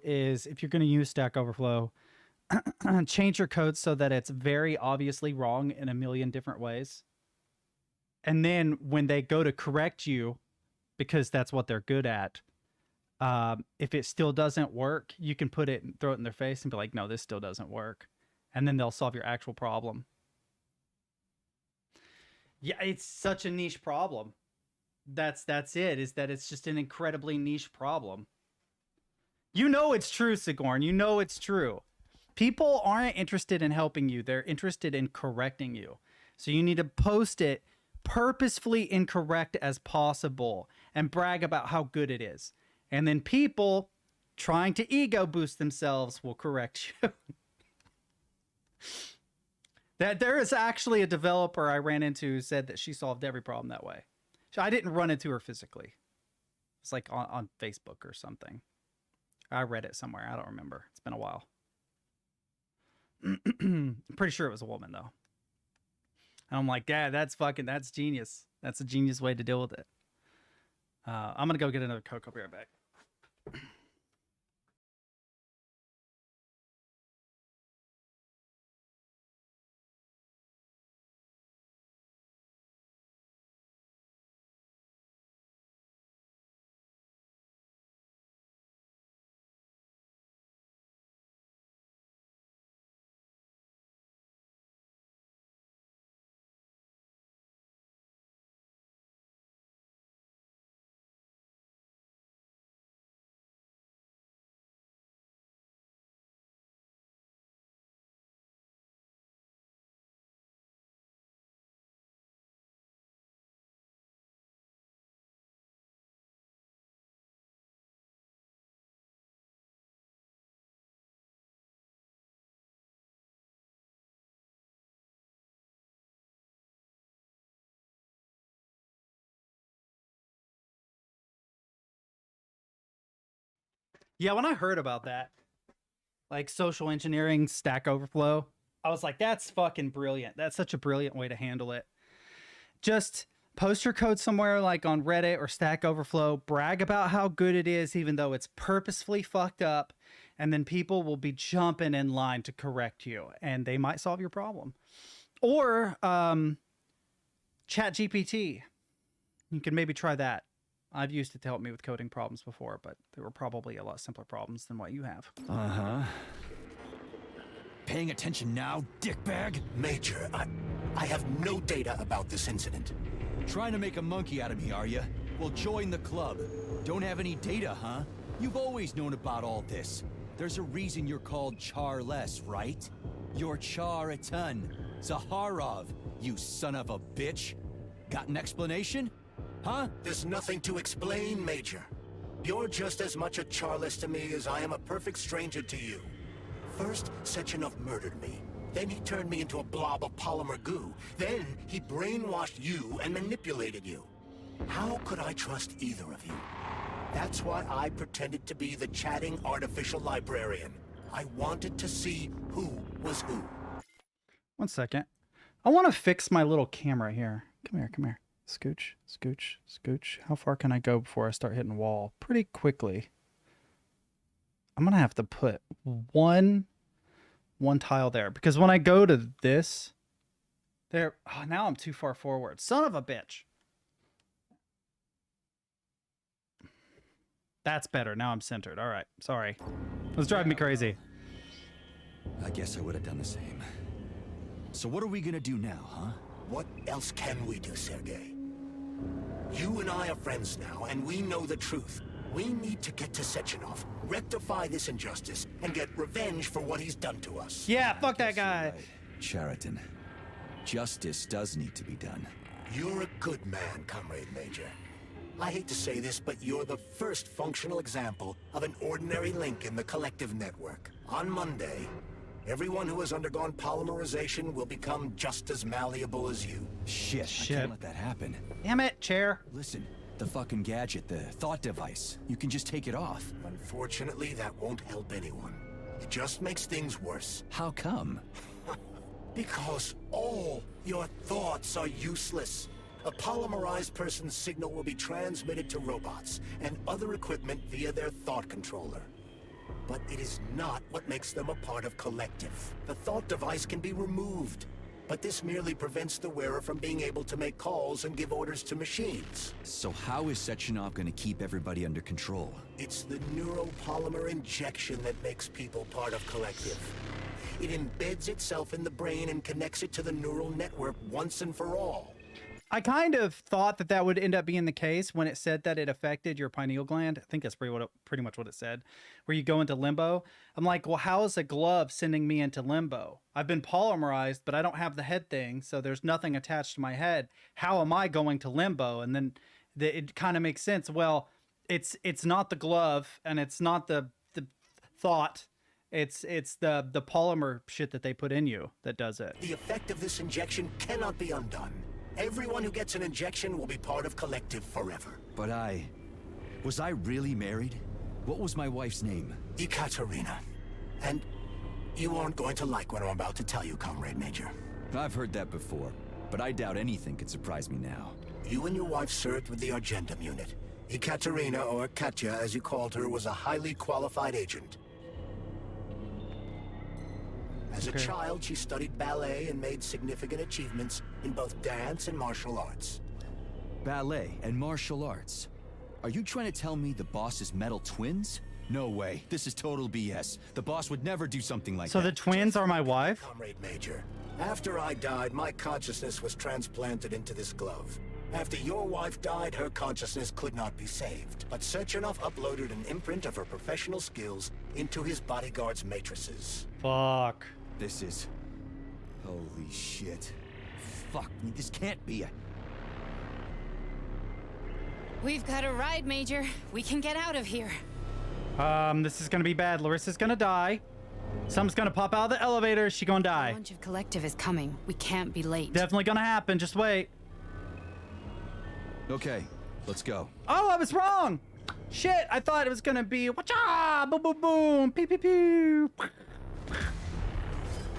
is if you're going to use Stack Overflow, change your code so that it's very obviously wrong in a million different ways. And then when they go to correct you, because that's what they're good at, if it still doesn't work, you can put it and throw it in their face and be like, no, this still doesn't work. And then they'll solve your actual problem. Yeah, it's such a niche problem. That's it, is that it's just an incredibly niche problem. You know it's true, Sigourn. You know it's true. People aren't interested in helping you. They're interested in correcting you. So you need to post it purposefully incorrect as possible and brag about how good it is. And then people trying to ego boost themselves will correct you. That there is actually a developer I ran into who said that she solved every problem that way. So I didn't run into her physically. It's like on Facebook or something. I read it somewhere. I don't remember. It's been a while. I'm pretty sure it was a woman though. And I'm like, yeah, that's genius. That's a genius way to deal with it. I'm going to go get another Coke. I'll be right back. Yeah, when I heard about that, like social engineering, Stack Overflow, I was like, that's fucking brilliant. That's such a brilliant way to handle it. Just post your code somewhere like on Reddit or Stack Overflow, brag about how good it is, even though it's purposefully fucked up, and then people will be jumping in line to correct you, and they might solve your problem. Or ChatGPT. You can maybe try that. I've used it to help me with coding problems before, but they were probably a lot simpler problems than what you have. Uh-huh. Paying attention now, dickbag? Major, I have no data about this incident. Trying to make a monkey out of me, are you? Well, join the club. Don't have any data, huh? You've always known about all this. There's a reason you're called Charless, right? You're Char-a-ton. Zaharov, you son of a bitch. Got an explanation? Huh? There's nothing to explain, Major. You're just as much a Charless to me as I am a perfect stranger to you. First, Sechenov murdered me. Then he turned me into a blob of polymer goo. Then he brainwashed you and manipulated you. How could I trust either of you? That's why I pretended to be the chatting artificial librarian. I wanted to see who was who. One second. I want to fix my little camera here. Come here, come here. Scooch, scooch, scooch. How far can I go before I start hitting wall? Pretty quickly. I'm going to have to put one tile there, because when I go to this, there, oh, now I'm too far forward. Son of a bitch. That's better. Now I'm centered. All right. Sorry. It was driving me crazy. I guess I would have done the same. So what are we gonna do now, huh? What else can we do, Sergei? You and I are friends now, and we know the truth. We need to get to Sechenov, rectify this injustice, and get revenge for what he's done to us. Yeah, fuck that guy. Right. Chariton. Justice does need to be done. You're a good man, Comrade Major. I hate to say this, but you're the first functional example of an ordinary link in the collective network. On Monday, everyone who has undergone polymerization will become just as malleable as you. Shit. I can't let that happen. Damn it, chair. Listen, the fucking gadget, the thought device, you can just take it off. Unfortunately, that won't help anyone. It just makes things worse. How come? Because all your thoughts are useless. A polymerized person's signal will be transmitted to robots and other equipment via their thought controller. But it is not what makes them a part of collective. The thought device can be removed, but this merely prevents the wearer from being able to make calls and give orders to machines. So how is Sechenov gonna keep everybody under control? It's the neuropolymer injection that makes people part of collective. It embeds itself in the brain and connects it to the neural network once and for all. I kind of thought that that would end up being the case when it said that it affected your pineal gland. I think that's pretty much what it said, where you go into limbo. I'm like, well, how is a glove sending me into limbo? I've been polymerized, but I don't have the head thing, so there's nothing attached to my head. How am I going to limbo? And then it kind of makes sense. Well, it's not the glove, and it's not the thought. It's the polymer shit that they put in you that does it. The effect of this injection cannot be undone. Everyone who gets an injection will be part of collective forever. But was I really married? What was my wife's name? Ekaterina. And you aren't going to like what I'm about to tell you, Comrade Major. I've heard that before, but I doubt anything could surprise me now. You and your wife served with the Argentum unit. Ekaterina, or Katya as you called her, was a highly qualified agent. As a child, she studied ballet and made significant achievements in both dance and martial arts. Ballet and martial arts? Are you trying to tell me the boss is metal twins? No way. This is total BS. The boss would never do something like that. So the twins are my wife? Comrade Major, after I died, my consciousness was transplanted into this glove. After your wife died, her consciousness could not be saved. But Sechenov uploaded an imprint of her professional skills into his bodyguard's matrices. Fuck. This is... holy shit. Fuck me, this can't be a... We've got a ride, Major. We can get out of here. This is gonna be bad. Larissa's gonna die. Something's gonna pop out of the elevator. She's gonna die. The launch of Collective is coming. We can't be late. Definitely gonna happen. Just wait. Okay, let's go. Oh, I was wrong. Shit, I thought it was gonna be whatcha, boom, boom, boom, pew, pew, pew.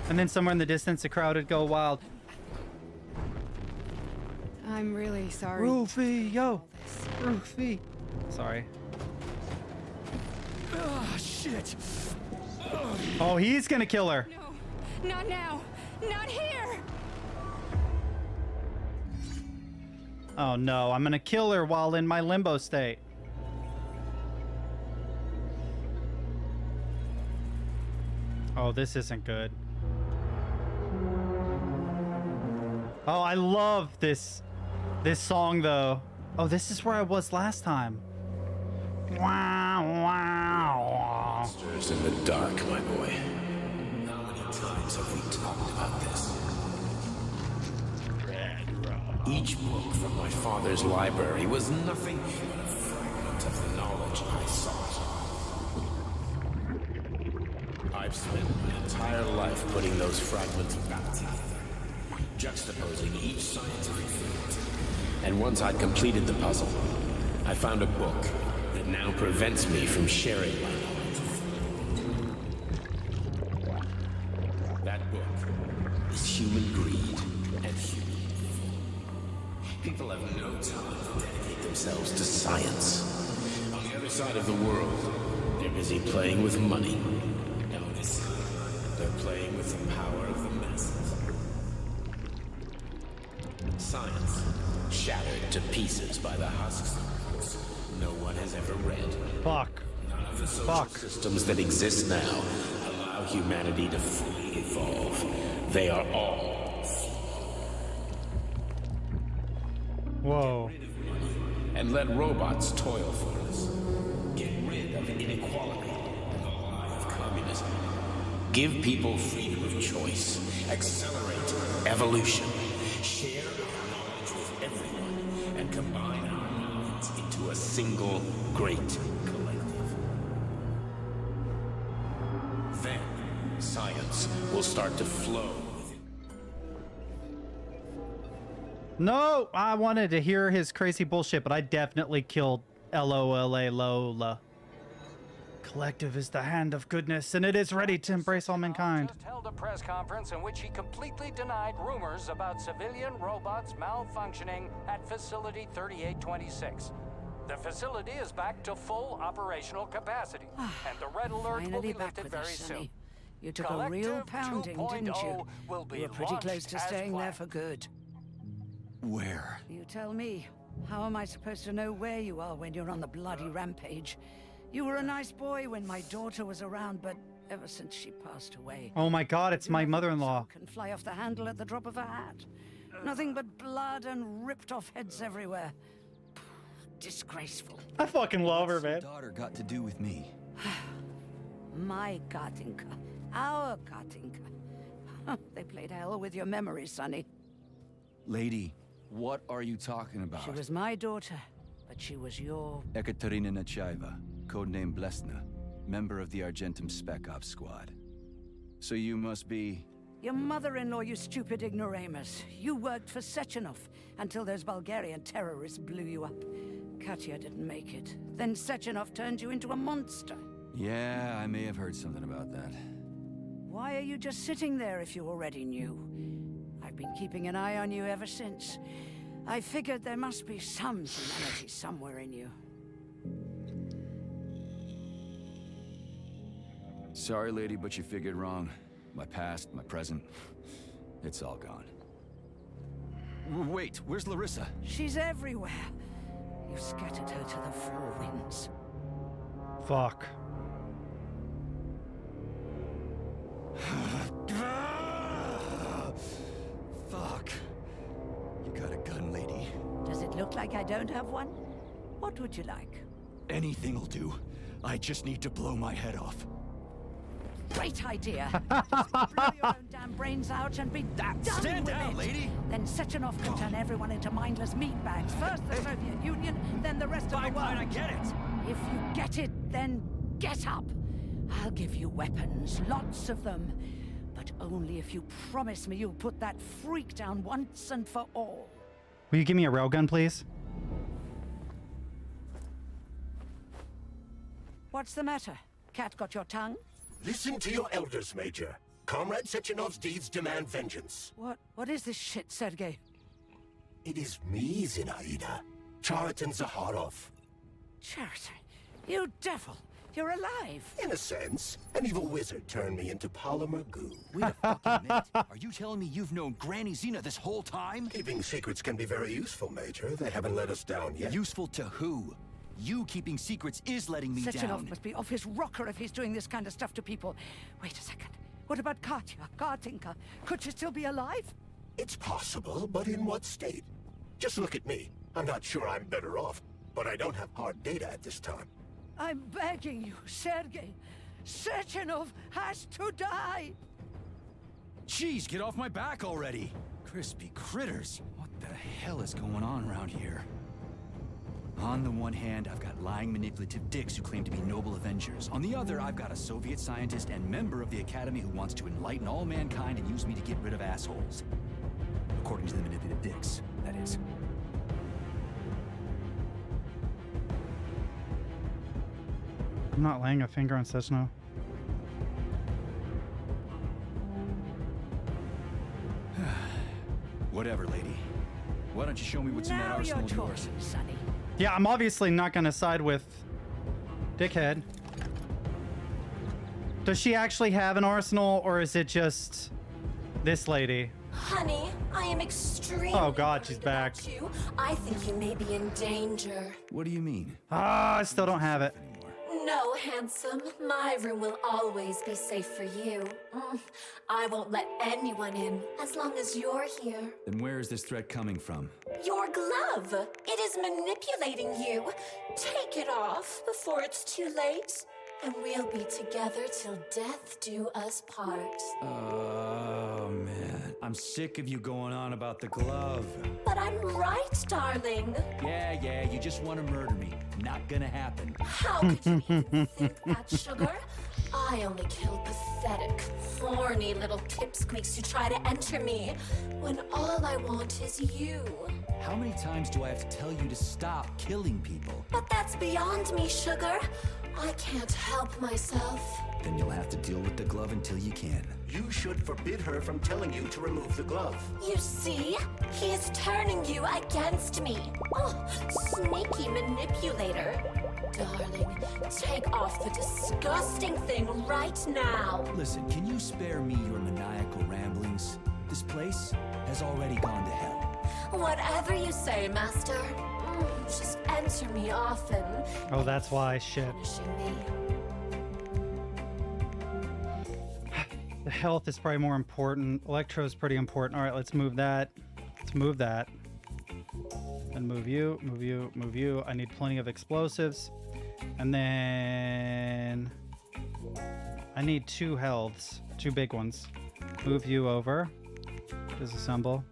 And then somewhere in the distance, the crowd would go wild. I'm really sorry. Rufy, yo, Rufy. Sorry. Oh, shit. Oh, he's gonna kill her. No, not now. Not here. Oh no, I'm gonna kill her while in my limbo state. Oh, this isn't good. Oh, I love this song though. Oh, this is where I was last time. Wow, wow. Monsters in the dark, my boy. How many times have we talked about this? Each book from my father's library was nothing but a fragment of the knowledge I sought. I've spent my entire life putting those fragments back together, juxtaposing each scientific fact. And once I'd completed the puzzle, I found a book that now prevents me from sharing my knowledge. That book is human greed and human evil. People have no time to dedicate themselves to science. On the other side of the world, they're busy playing with money. And on this side, they're playing with the power of the masses. Science, shattered to pieces by the husks of books no one has ever read. Fuck. None of the social systems that exist now allow humanity to fully evolve. They are all Whoa. and let robots toil for us. Get rid of inequality and the lie of communism. Give people freedom of choice. Accelerate evolution. Share our knowledge with everyone and combine our minds into a single great collective. Then science will start to flow. No, I wanted to hear his crazy bullshit, but I definitely killed Lola Lola. Collective is the hand of goodness, and it is ready to embrace all mankind. Just held a press conference in which he completely denied rumors about civilian robots malfunctioning at Facility 3826. The facility is back to full operational capacity, and the red alert will be lifted very soon. You took a real pounding, didn't you? You were pretty close to staying there for good. Where? You tell me. How am I supposed to know where you are when you're on the bloody rampage? You were a nice boy when my daughter was around, but ever since she passed away... Oh my god, it's my mother-in-law. ...can fly off the handle at the drop of a hat. Nothing but blood and ripped off heads everywhere. Disgraceful. I fucking love her, man. What's your daughter got to do with me? My Katinka. Our Katinka. They played hell with your memory, Sonny. Lady, what are you talking about? She was my daughter, but she was your... Ekaterina Nechaeva, codename Blesna, member of the Argentum Spec Ops squad. So you must be... Your mother-in-law, you stupid ignoramus. You worked for Sechenov until those Bulgarian terrorists blew you up. Katya didn't make it. Then Sechenov turned you into a monster. Yeah, I may have heard something about that. Why are you just sitting there if you already knew? I've been keeping an eye on you ever since. I figured there must be some humanity somewhere in you. Sorry, lady, but you figured wrong. My past, my present, it's all gone. Wait, where's Larissa? She's everywhere. You scattered her to the four winds. Fuck. Fuck. You got a gun, lady? Does it look like I don't have one? What would you like? Anything'll do. I just need to blow my head off. Great idea. Just blow your own damn brains out and be done Stand with down, it. lady! Then Sechenov can turn everyone into mindless meatbags. First the Soviet Union, then the rest of the world. Fine, I get it. If you get it, then get up. I'll give you weapons, lots of them. But only if you promise me you'll put that freak down once and for all. Will you give me a railgun, please? What's the matter? Cat got your tongue? Listen to your elders, Major. Comrade Sechenov's deeds demand vengeance. What is this shit, Sergei? It is me, Zinaida. Chariton Zaharov. Chariton, you devil! You're alive! In a sense, an evil wizard turned me into polymer goo. Wait a fucking minute. Are you telling me you've known Granny Xena this whole time? Keeping secrets can be very useful, Major. They haven't let us down yet. Useful to who? You keeping secrets is letting me Sechenov down. must be off his rocker if he's doing this kind of stuff to people. Wait a second. What about Katya, Kartinka? Could she still be alive? It's possible, but in what state? Just look at me. I'm not sure I'm better off, but I don't have hard data at this time. I'm begging you, Sergei. Sechenov has to die! Jeez, get off my back already! Crispy critters. What the hell is going on around here? On the one hand, I've got lying, manipulative dicks who claim to be noble avengers. On the other, I've got a Soviet scientist and member of the Academy who wants to enlighten all mankind and use me to get rid of assholes. According to the manipulative dicks, that is. I'm not laying a finger on Sechenov. Whatever, lady. Why don't you show me what's in that Now arsenal you're of yours? talking, Sonny. Yeah, I'm obviously not gonna side with Dickhead. Does she actually have an arsenal, or is it just this lady? Honey, I am extremely Oh God, she's back. about you. I think you may be in danger. What do you mean? Ah, I still don't have it. No, handsome. My room will always be safe for you. I won't let anyone in as long as you're here. Then where is this threat coming from? Your glove. It is manipulating you. Take it off before it's too late. And we'll be together till death do us part. Oh, man. I'm sick of you going on about the glove. But I'm right, darling. Yeah, you just want to murder me. Not gonna happen. How could you even think that, sugar? I only killed pathetic, horny little pipsqueaks who try to enter me, when all I want is you. How many times do I have to tell you to stop killing people? But that's beyond me, sugar. I can't help myself. Then you'll have to deal with the glove until you can. You should forbid her from telling you to remove the glove. You see? He is turning you against me. Oh, sneaky manipulator. Darling, take off the disgusting thing right now. Listen, can you spare me your maniacal ramblings? This place has already gone to hell. Whatever you say, Master. Just answer me often. Oh, that's why. Shit. Punishing me. The health is probably more important. Electro's pretty important. All right, let's move that. Let's move that. And move you, move you, move you. I need plenty of explosives. And then I need 2 healths, 2 big ones. Move you over. Disassemble.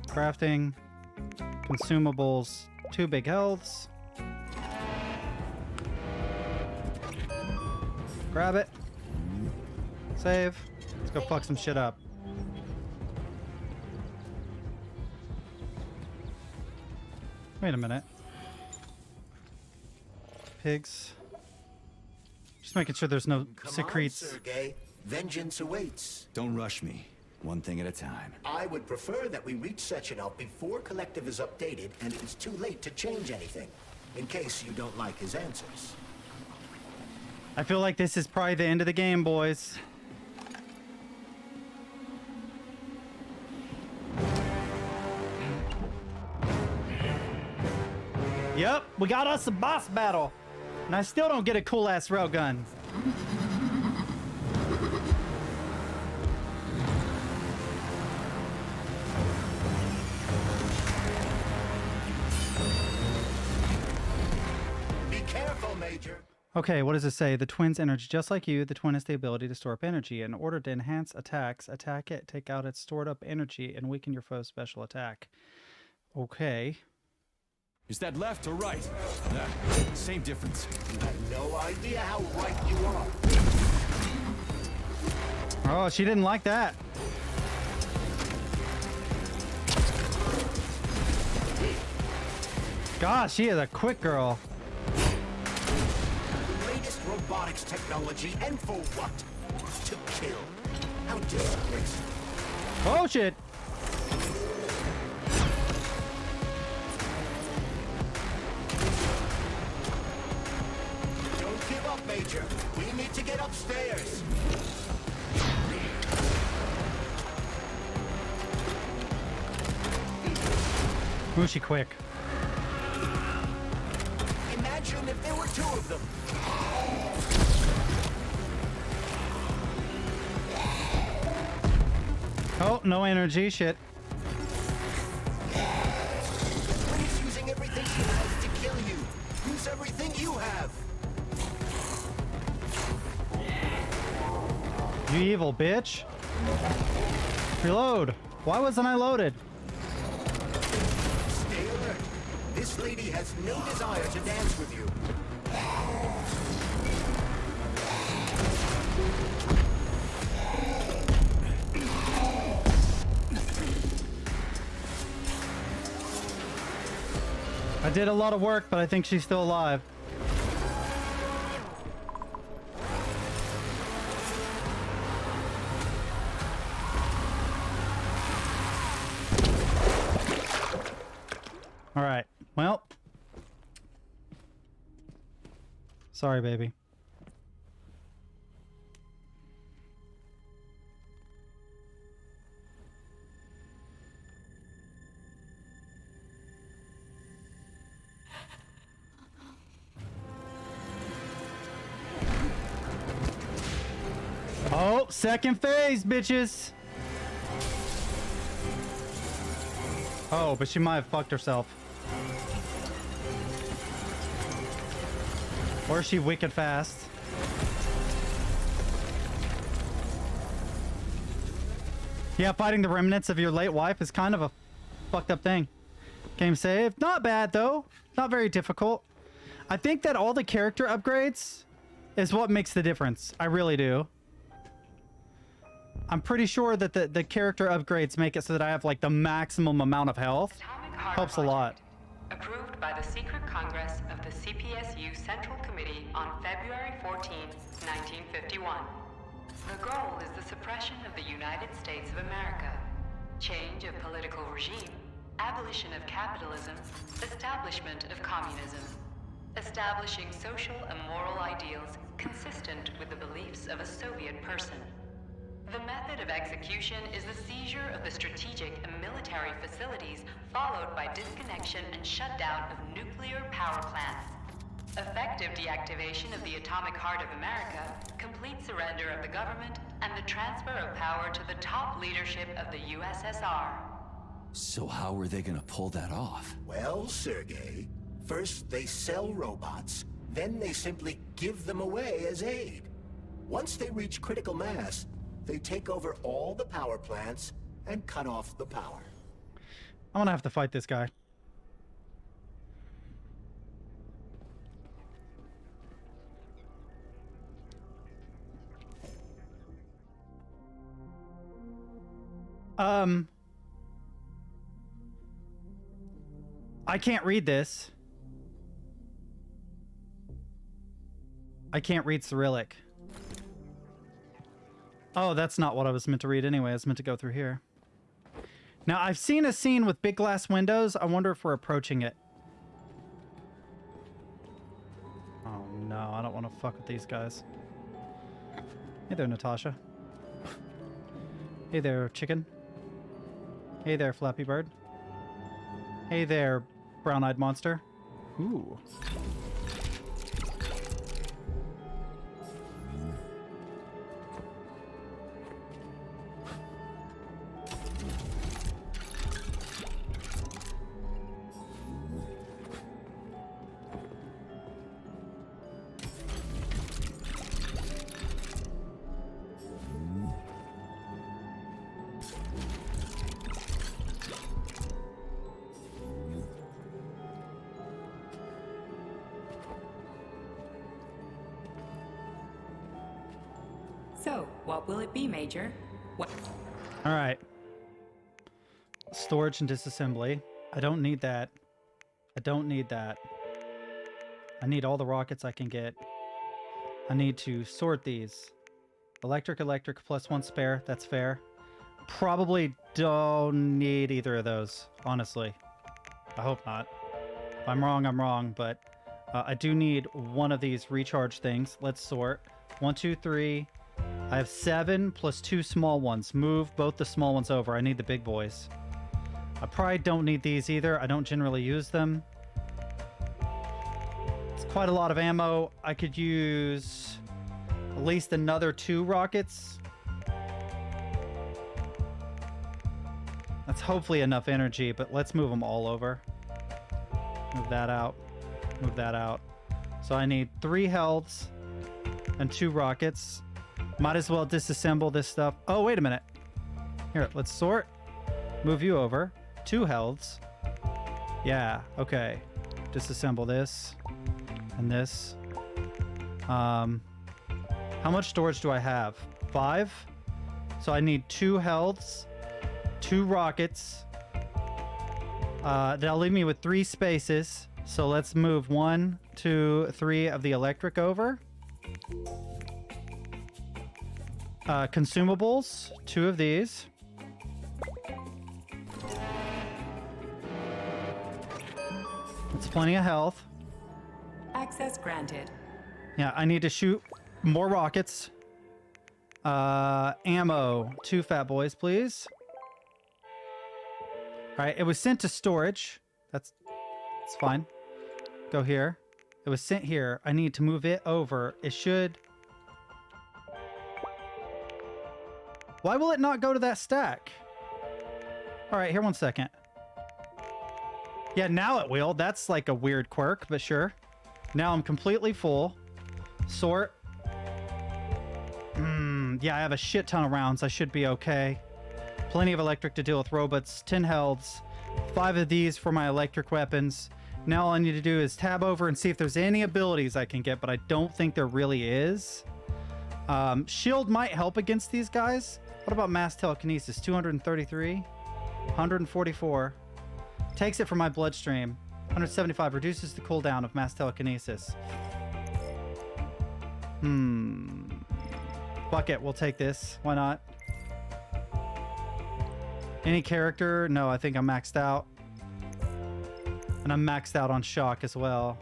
Crafting. Consumables. 2 big healths. Grab it. Save. Let's go fuck some shit up. Wait a minute. Pigs. Just making sure there's no secrets. Come on, Sergei. Vengeance awaits. Don't rush me. One thing at a time. I would prefer that we reach Sechenov before Collective is updated and it is too late to change anything, in case you don't like his answers. I feel like this is probably the end of the game, boys. Yep, we got us a boss battle. And I still don't get a cool-ass railgun. Be careful, Major. Okay, what does it say? The twin's energy, just like you, the twin has the ability to store up energy. In order to enhance attacks, attack it, take out its stored up energy, and weaken your foe's special attack. Okay. Is that left or right? Same difference. You have no idea how right you are. Oh, she didn't like that. Gosh, she is a quick girl. robotics technology, and for what? To kill. How disgraceful. Oh shit! Don't give up, Major. We need to get upstairs. Move she quick. Imagine if there were two of them. Oh, no energy, shit. When he's using everything he has to kill you, use everything you have. You evil bitch. Reload. Why wasn't I loaded? Stay alert. This lady has no desire to dance with you. I did a lot of work, but I think she's still alive. All right. Well. Sorry, baby. Oh, second phase, bitches. Oh, but she might have fucked herself. Or is she wicked fast? Yeah, fighting the remnants of your late wife is kind of a fucked up thing. Game save. Not bad, though. Not very difficult. I think that all the character upgrades is what makes the difference. I really do. I'm pretty sure that the character upgrades make it so that I have like the maximum amount of health. Helps a lot. Approved by the Secret Congress of the CPSU Central Committee on February 14, 1951. The goal is the suppression of the United States of America, change of political regime, abolition of capitalism, establishment of communism, establishing social and moral ideals consistent with the beliefs of a Soviet person. The method of execution is the seizure of the strategic and military facilities, followed by disconnection and shutdown of nuclear power plants. Effective deactivation of the atomic heart of America, complete surrender of the government, and the transfer of power to the top leadership of the USSR. So how are they gonna pull that off? Well, Sergei, first they sell robots, then they simply give them away as aid. Once they reach critical mass, they take over all the power plants and cut off the power. I'm gonna have to fight this guy. I can't read this. I can't read Cyrillic. Oh, that's not what I was meant to read anyway. I was meant to go through here. Now, I've seen a scene with big glass windows. I wonder if we're approaching it. Oh, no. I don't want to fuck with these guys. Hey there, Natasha. Hey there, chicken. Hey there, Flappy Bird. Hey there, brown-eyed monster. Ooh. So, what will it be, Major? What? All right. Storage and disassembly. I don't need that. I don't need that. I need all the rockets I can get. I need to sort these. Electric, electric, plus 1 spare. That's fair. Probably don't need either of those, honestly. I hope not. If I'm wrong, I'm wrong, but I do need one of these recharge things. Let's sort. 1, 2, 3. I have 7 plus 2 small ones. Move both the small ones over. I need the big boys. I probably don't need these either. I don't generally use them. It's quite a lot of ammo. I could use at least another 2 rockets. That's hopefully enough energy, but let's move them all over. Move that out. Move that out. So I need 3 healths and 2 rockets. Might as well disassemble this stuff. Oh, wait a minute. Here, let's sort. Move you over. 2 healths. Yeah, okay. Disassemble this and this. How much storage do I have? 5. So I need 2 healths, 2 rockets. That'll leave me with 3 spaces. So let's move 1, 2, 3 of the electric over. Consumables, 2 of these. That's plenty of health. Access granted. Yeah, I need to shoot more rockets. Ammo, 2 fat boys, please. All right, it was sent to storage. That's fine. Go here. It was sent here. I need to move it over. It should. Why will it not go to that stack? All right, here 1 second. Yeah, now it will. That's like a weird quirk, but sure. Now I'm completely full. Sort. Yeah, I have a shit ton of rounds. I should be okay. Plenty of electric to deal with robots. 10 healths. 5 of these for my electric weapons. Now all I need to do is tab over and see if there's any abilities I can get, but I don't think there really is. Shield might help against these guys. What about mass telekinesis? 233. 144. Takes it from my bloodstream. 175. Reduces the cooldown of mass telekinesis. Fuck it. We'll take this. Why not? Any character? No, I think I'm maxed out. And I'm maxed out on shock as well.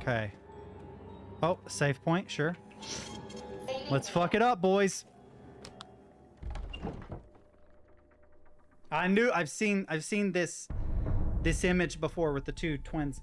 Okay. Oh, save point. Sure. Let's fuck it up, boys. I've seen this image before with the 2 twins.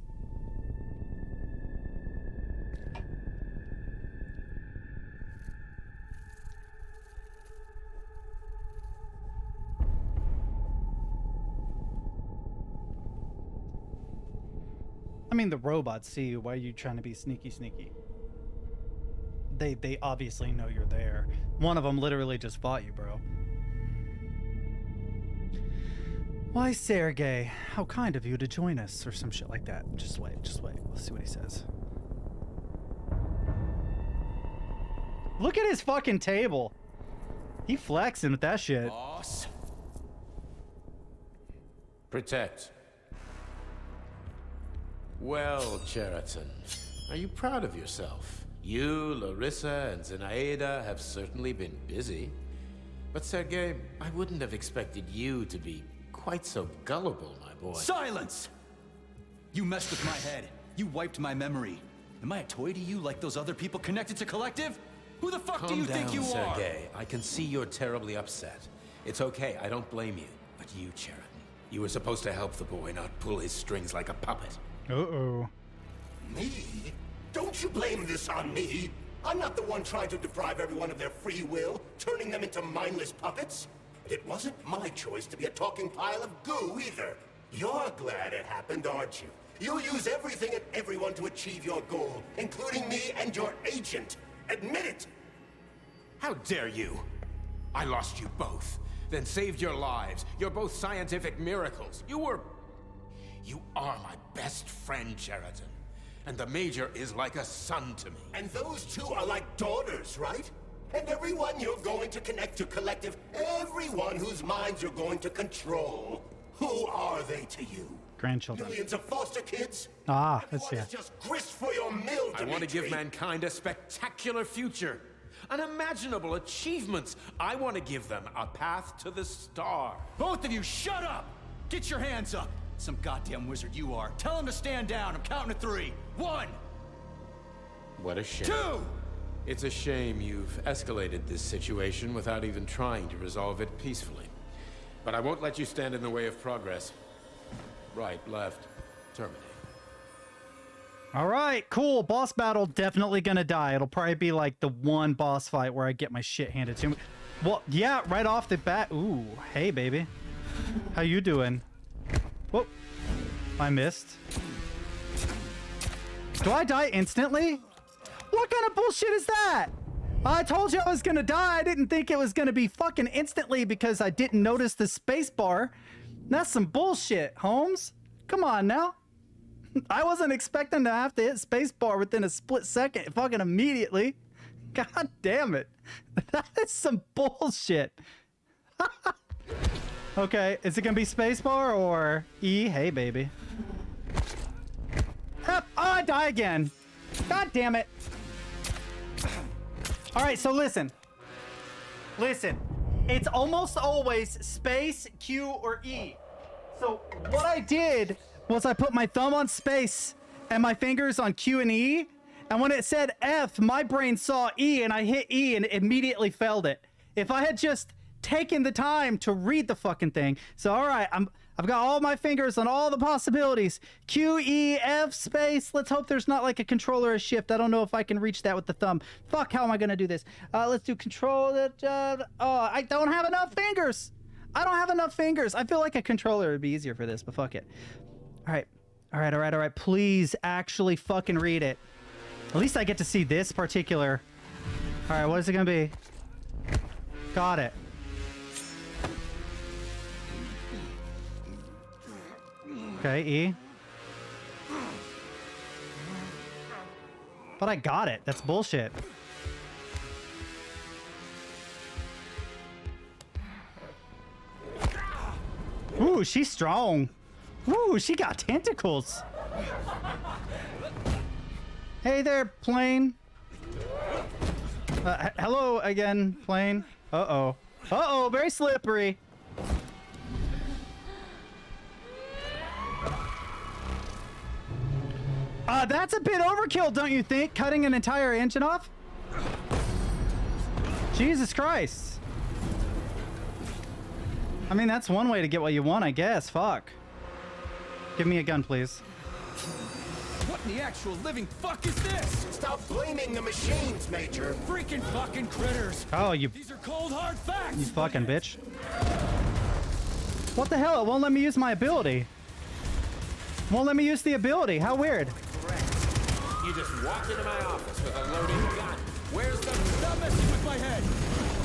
I mean, the robots see you. Why are you trying to be sneaky? They obviously know you're there. One of them literally just fought you, bro. Why, Sergey, how kind of you to join us, or some shit like that. Just wait. Let's see what he says. Look at his fucking table. He flexing with that shit. Boss. Protect. Well, Cheriton, are you proud of yourself? You, Larissa, and Zenaida have certainly been busy. But Sergei, I wouldn't have expected you to be quite so gullible, my boy. Silence! You messed with my head. You wiped my memory. Am I a toy to you like those other people connected to Collective? Who the fuck do you think you are? Sergei. I can see you're terribly upset. It's okay, I don't blame you. But you, Cheriton, you were supposed to help the boy, not pull his strings like a puppet. Uh-oh. Me? Don't you blame this on me? I'm not the one trying to deprive everyone of their free will, turning them into mindless puppets. It wasn't my choice to be a talking pile of goo either. You're glad it happened, aren't you? You'll use everything and everyone to achieve your goal, including me and your agent. Admit it! How dare you? I lost you both, then saved your lives. You're both scientific miracles. You are my best friend, Cheriton. And the Major is like a son to me. And those 2 are like daughters, right? And everyone you're going to connect to Collective, everyone whose minds you're going to control. Who are they to you? grandchildren. Millions of foster kids. Ah, let's see. It's just grist for your mill, I want to Dimitri. give mankind a spectacular future. Unimaginable achievements. I want to give them a path to the star. Both of you, shut up! Get your hands up! Some goddamn wizard you are. Tell him to stand down. I'm counting to 3. 1. What a shame. 2. It's a shame you've escalated this situation without even trying to resolve it peacefully. But I won't let you stand in the way of progress. Right, left, terminate. All right, cool. Boss battle, definitely gonna die. It'll probably be like the one boss fight where I get my shit handed to me. Well, yeah, right off the bat. Ooh, hey, baby. How you doing? Whoa, I missed. Do I die instantly? What kind of bullshit is that? I told you I was gonna die. I didn't think it was gonna be fucking instantly because I didn't notice the space bar. That's some bullshit, Holmes. Come on now. I wasn't expecting to have to hit spacebar within a split second, fucking immediately. God damn it. That is some bullshit. Okay, is it gonna be spacebar or E? Hey, baby. Oh, I die again. God damn it. All right, so listen. Listen. It's almost always space, Q, or E. So what I did was I put my thumb on space and my fingers on Q and E. And when it said F, my brain saw E and I hit E and immediately failed it. If I had just taken the time to read the fucking thing. So, all right, I've got all my fingers on all the possibilities. Q, E, F, space. Let's hope there's not like a control or a shift. I don't know if I can reach that with the thumb. Fuck, how am I going to do this? Let's do control. I don't have enough fingers. I don't have enough fingers. I feel like a controller would be easier for this, but fuck it. All right. All right, all right, all right. Please actually fucking read it. At least I get to see this particular. All right, what is it going to be? Got it. Okay, E. But I got it. That's bullshit. Ooh, she's strong. Ooh, she got tentacles. Hey there, plane. Hello again, plane. Uh-oh. Uh-oh, very slippery. That's a bit overkill, don't you think? Cutting an entire engine off? Jesus Christ. I mean, that's one way to get what you want, I guess. Fuck. Give me a gun, please. What in the actual living fuck is this? Stop blaming the machines, Major. Freaking fucking critters. Oh, you... These are cold, hard facts. You fucking bitch. What the hell? It won't let me use my ability. Won't let me use the ability. How weird. Correct. You just walked into my office with a loaded gun. Where's the... Stop messing with my head.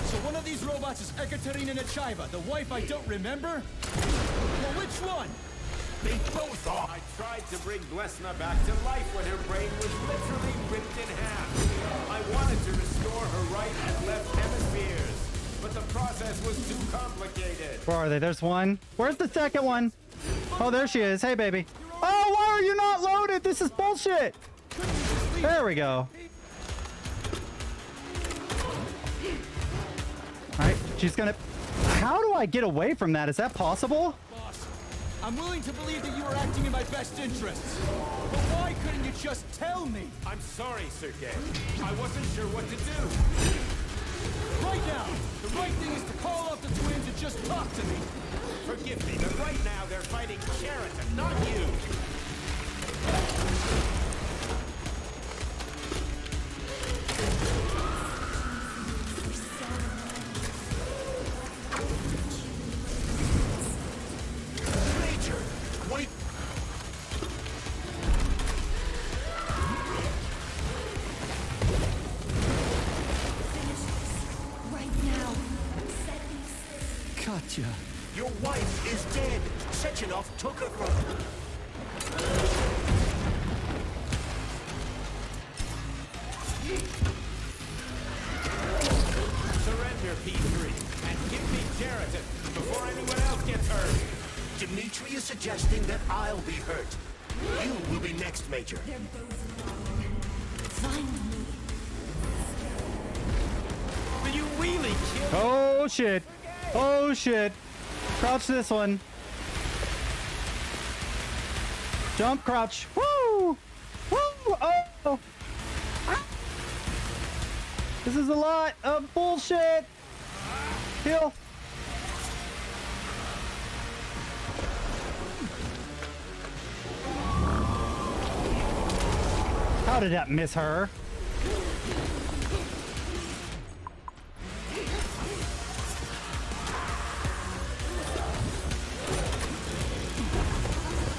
So one of these robots is Ekaterina Nechaeva, the wife I don't remember? Well, which one? They both are. I tried to bring Blesna back to life when her brain was literally ripped in half. I wanted to restore her right and left hemispheres, but the process was too complicated. Where are they? There's one. Where's the second one? Oh, there she is. Hey, baby. Oh, why are you not loaded? This is bullshit. There we go. All right, she's gonna... How do I get away from that? Is that possible? Boss, I'm willing to believe that you are acting in my best interests. But why couldn't you just tell me? I'm sorry, Sergei. I wasn't sure what to do. Right now, the right thing is to call off the twins and just talk to me. Forgive me, but right now they're fighting Sheraton, not you. Major, wait. Right now. Katya. Your wife is dead. Sechenov took her from her. Surrender, P3, and give me Sheraton before anyone else gets hurt. Dimitri is suggesting that I'll be hurt. You will be next, Major. They're both wrong. Find me. Will you really kill? Oh shit. Oh shit. Crouch this one. Jump, crouch. Woo! Woo! Oh! Ah. This is a lot of bullshit. Heal. How did that miss her?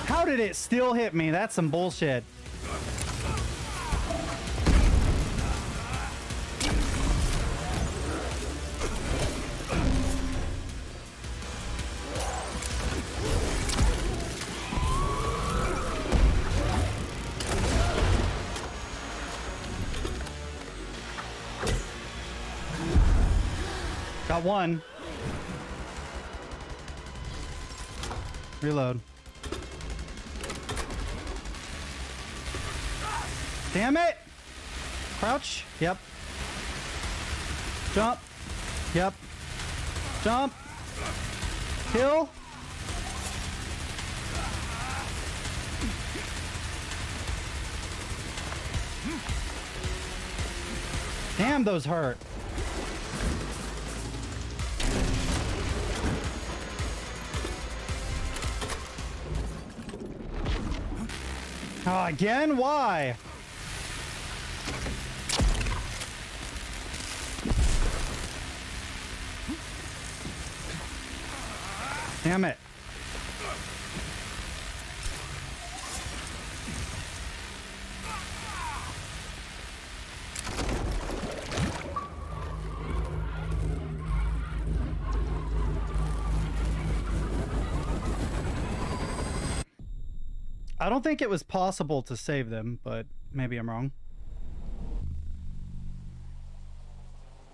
How did it still hit me? That's some bullshit. Got one. Reload. Damn it! Crouch. Yep. Jump. Yep. Jump. Kill. Damn, those hurt. Oh, again? Why? Damn it. I don't think it was possible to save them, but maybe I'm wrong.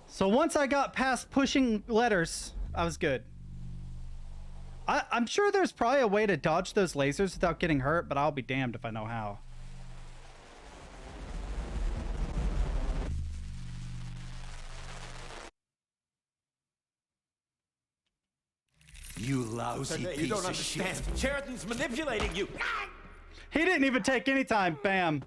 So once I got past pushing letters, I was good. I'm sure there's probably a way to dodge those lasers without getting hurt, but I'll be damned if I know how. You lousy piece you don't of understand. shit. Sheridan's manipulating you. He didn't even take any time. Bam.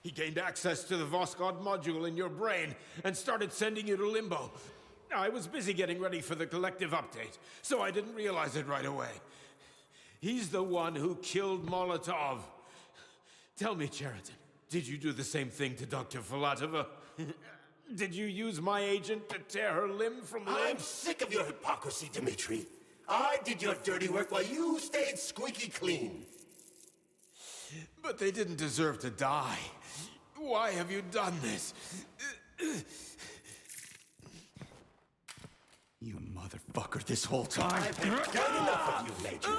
He gained access to the Voskhod module in your brain and started sending you to limbo. I was busy getting ready for the collective update, so I didn't realize it right away. He's the one who killed Molotov. Tell me, Sheridan, did you do the same thing to Dr. Filatova? Did you use my agent to tear her limb from limb? I'm sick of your hypocrisy, Dimitri. I did your dirty work while you stayed squeaky clean. But they didn't deserve to die. Why have you done this? You motherfucker this whole time. I've had enough of you, Major.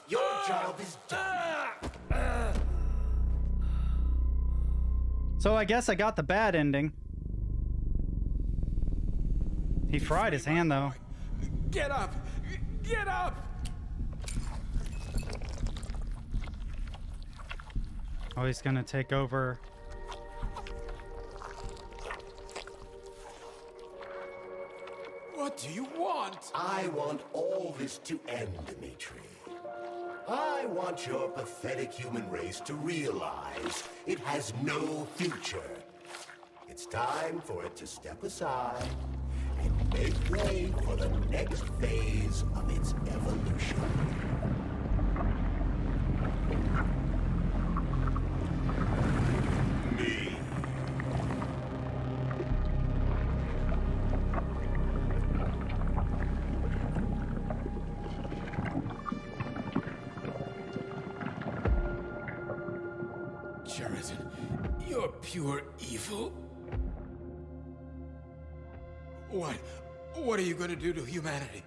Your job is done. So I guess I got the bad ending. He fried his hand, though. Get up! Get up! Oh, he's gonna take over. What do you want? I want all this to end, Dimitri. I want your pathetic human race to realize it has no future. It's time for it to step aside and make way for the next phase of its evolution. Me. Sheridan, you're pure evil. What are you going to do to humanity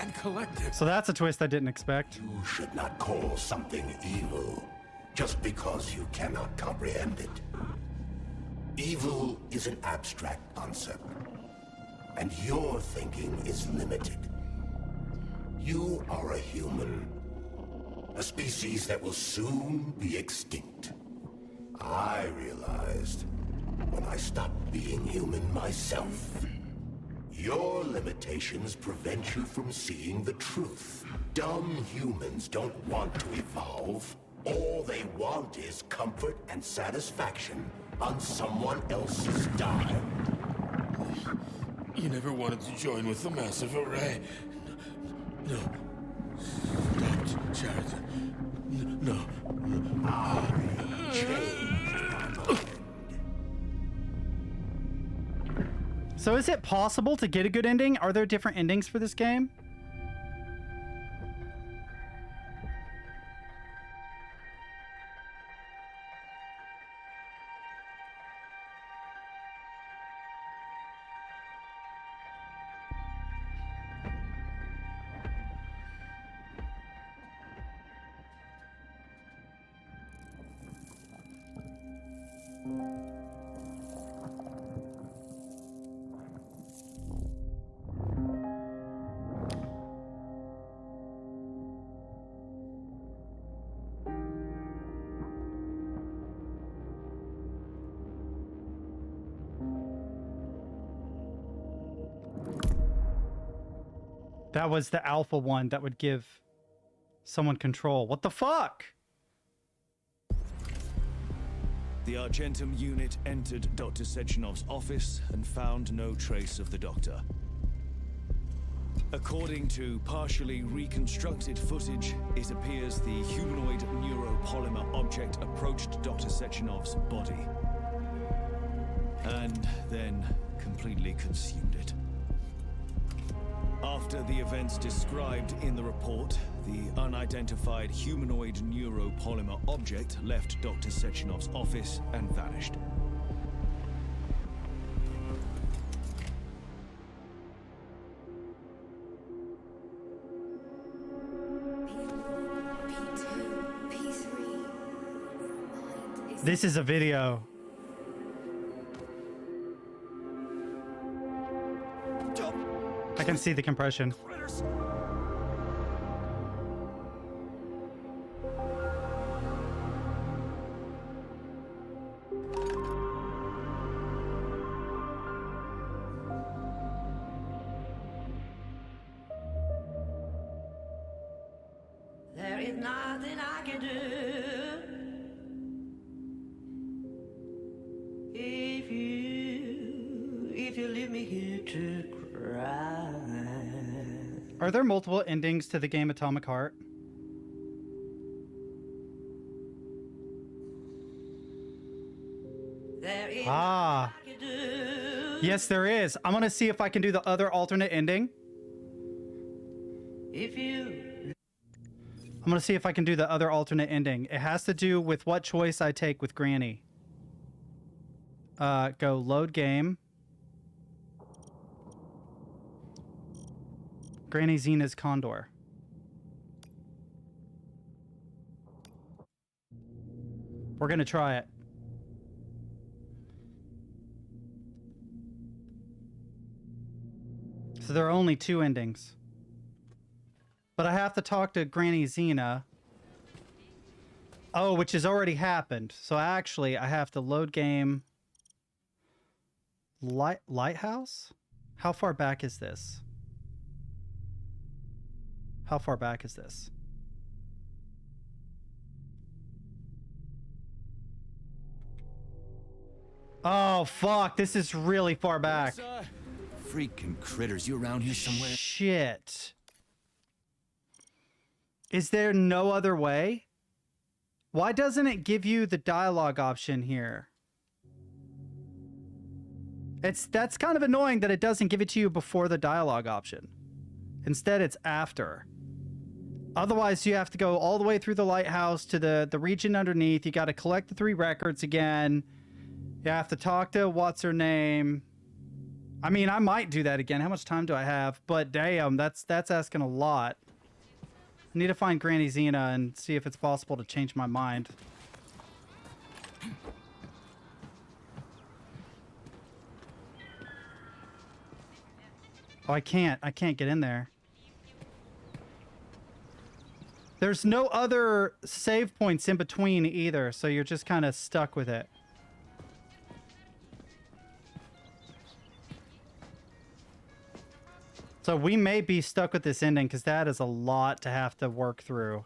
and collective? So that's a twist I didn't expect. You should not call something evil just because you cannot comprehend it. Evil is an abstract concept. and your thinking is limited. You are a human, a species that will soon be extinct. I realized when I stopped being human myself. Your limitations prevent you from seeing the truth. Dumb humans don't want to evolve. All they want is comfort and satisfaction on someone else's dime. You never wanted to join with the massive array. No. Stop, Sheridan. No. I changed my mind. So is it possible to get a good ending? Are there different endings for this game? That was the alpha one that would give someone control. What the fuck? The Argentum unit entered Dr. Sechenov's office and found no trace of the doctor. According to partially reconstructed footage, it appears the humanoid neuropolymer object approached Dr. Sechenov's body and then completely consumed it. After the events described in the report, the unidentified humanoid neuropolymer object left Dr. Sechenov's office and vanished. This is a video. I can see the compression. There is nothing I can do if you leave me here to cry. Are there multiple endings to the game Atomic Heart? Ah. Yes, there is. I'm gonna see if I can do the other alternate ending. I'm gonna see if I can do the other alternate ending. It has to do with what choice I take with Granny. Go load game. Granny Xena's Condor. We're gonna try it. So there are only two endings. But I have to talk to Granny Xena. Oh, which has already happened. So actually, I have to load game. Lighthouse? How far back is this? How far back is this? Oh, fuck. This is really far back. Freaking critters, you around here somewhere? Shit. Is there no other way? Why doesn't it give you the dialogue option here? That's kind of annoying that it doesn't give it to you before the dialogue option. Instead, it's after. Otherwise, you have to go all the way through the lighthouse to the region underneath. You got to collect the 3 records again. You have to talk to what's her name. I mean, I might do that again. How much time do I have? But damn, that's asking a lot. I need to find Granny Xena and see if it's possible to change my mind. Oh, I can't get in there. There's no other save points in between either, so you're just kind of stuck with it. So we may be stuck with this ending because that is a lot to have to work through.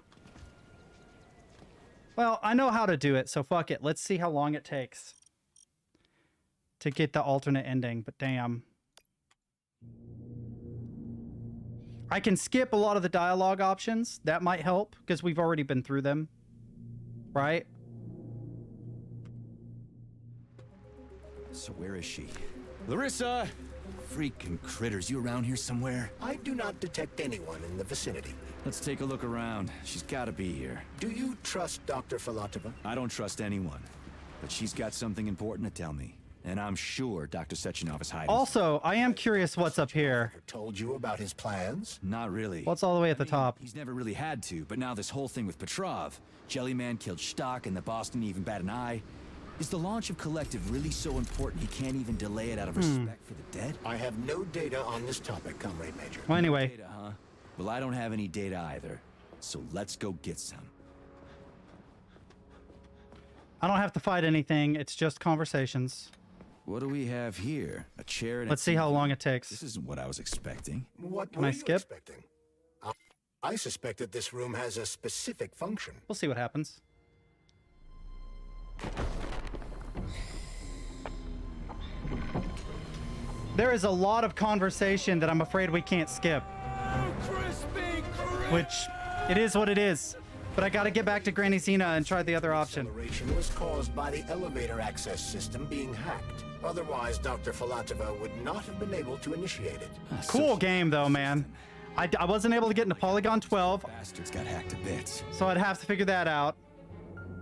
Well, I know how to do it, so fuck it. Let's see how long it takes to get the alternate ending, but damn. I can skip a lot of the dialogue options. That might help, because we've already been through them. Right? So where is she? Larissa! Freaking critters, you around here somewhere? I do not detect anyone in the vicinity. Let's take a look around. She's gotta be here. Do you trust Dr. Filatova? I don't trust anyone. But she's got something important to tell me. And I'm sure Dr. Sechenov is hiding. Also, I am curious what's up here. Told you about his plans? Not really. What's all the way at the top? He's never really had to, but now this whole thing with Petrov. Jellyman killed Stock and the Boston even bat an eye. Is the launch of Collective really so important he can't even delay it out of respect for the dead? I have no data on this topic, Comrade Major. Well, anyway. No data, huh? Well, I don't have any data either. So let's go get some. I don't have to fight anything. It's just conversations. What do we have here? A chair and Let's see how long it takes. This isn't what I was expecting. What Can were I you skip? expecting? I suspect that this room has a specific function. We'll see what happens. There is a lot of conversation that I'm afraid we can't skip. Which, it is what it is. But I gotta get back to Granny Zena and try the other option. Acceleration was caused by the elevator access system being hacked. Otherwise, Dr. Filatova would not have been able to initiate it. Cool game, though, man. I wasn't able to get into Polygon 12. Bastards got hacked to bits. So I'd have to figure that out.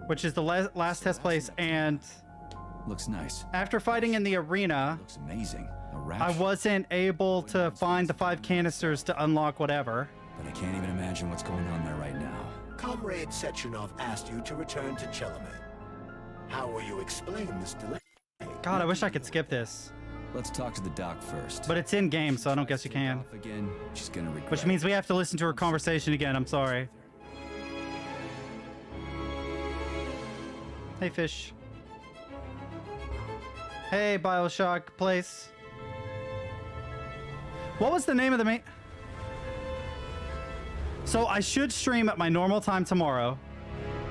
Which is the last test place, and... Looks nice. After fighting in the arena... Looks amazing. I wasn't able to find the 5 canisters to unlock whatever. But I can't even imagine what's going on there right now. Comrade Sechenov asked you to return to Chelamet. How will you explain this delay? God, I wish I could skip this. Let's talk to the doc first. But it's in game, so I don't guess you can. Again, she's gonna regret. Which means we have to listen to her conversation again. I'm sorry. Hey, fish. Hey, Bioshock place. What was the name of the main... So I should stream at my normal time tomorrow.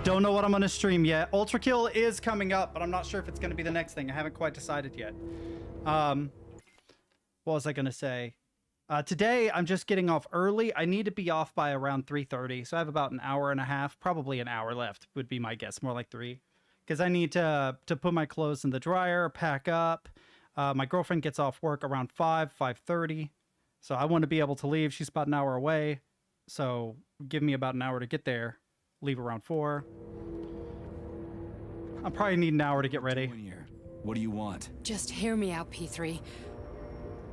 Don't know what I'm going to stream yet. Ultra Kill is coming up, but I'm not sure if it's going to be the next thing. I haven't quite decided yet. What was I going to say? Today, I'm just getting off early. I need to be off by around 3:30, so I have about an hour and a half, probably an hour left would be my guess, more like 3. Because I need to put my clothes in the dryer, pack up. My girlfriend gets off work around 5:30, so I want to be able to leave. She's about an hour away, so give me about an hour to get there. Leave around 4. I'll probably need an hour to get ready. What do you want? Just hear me out, P3.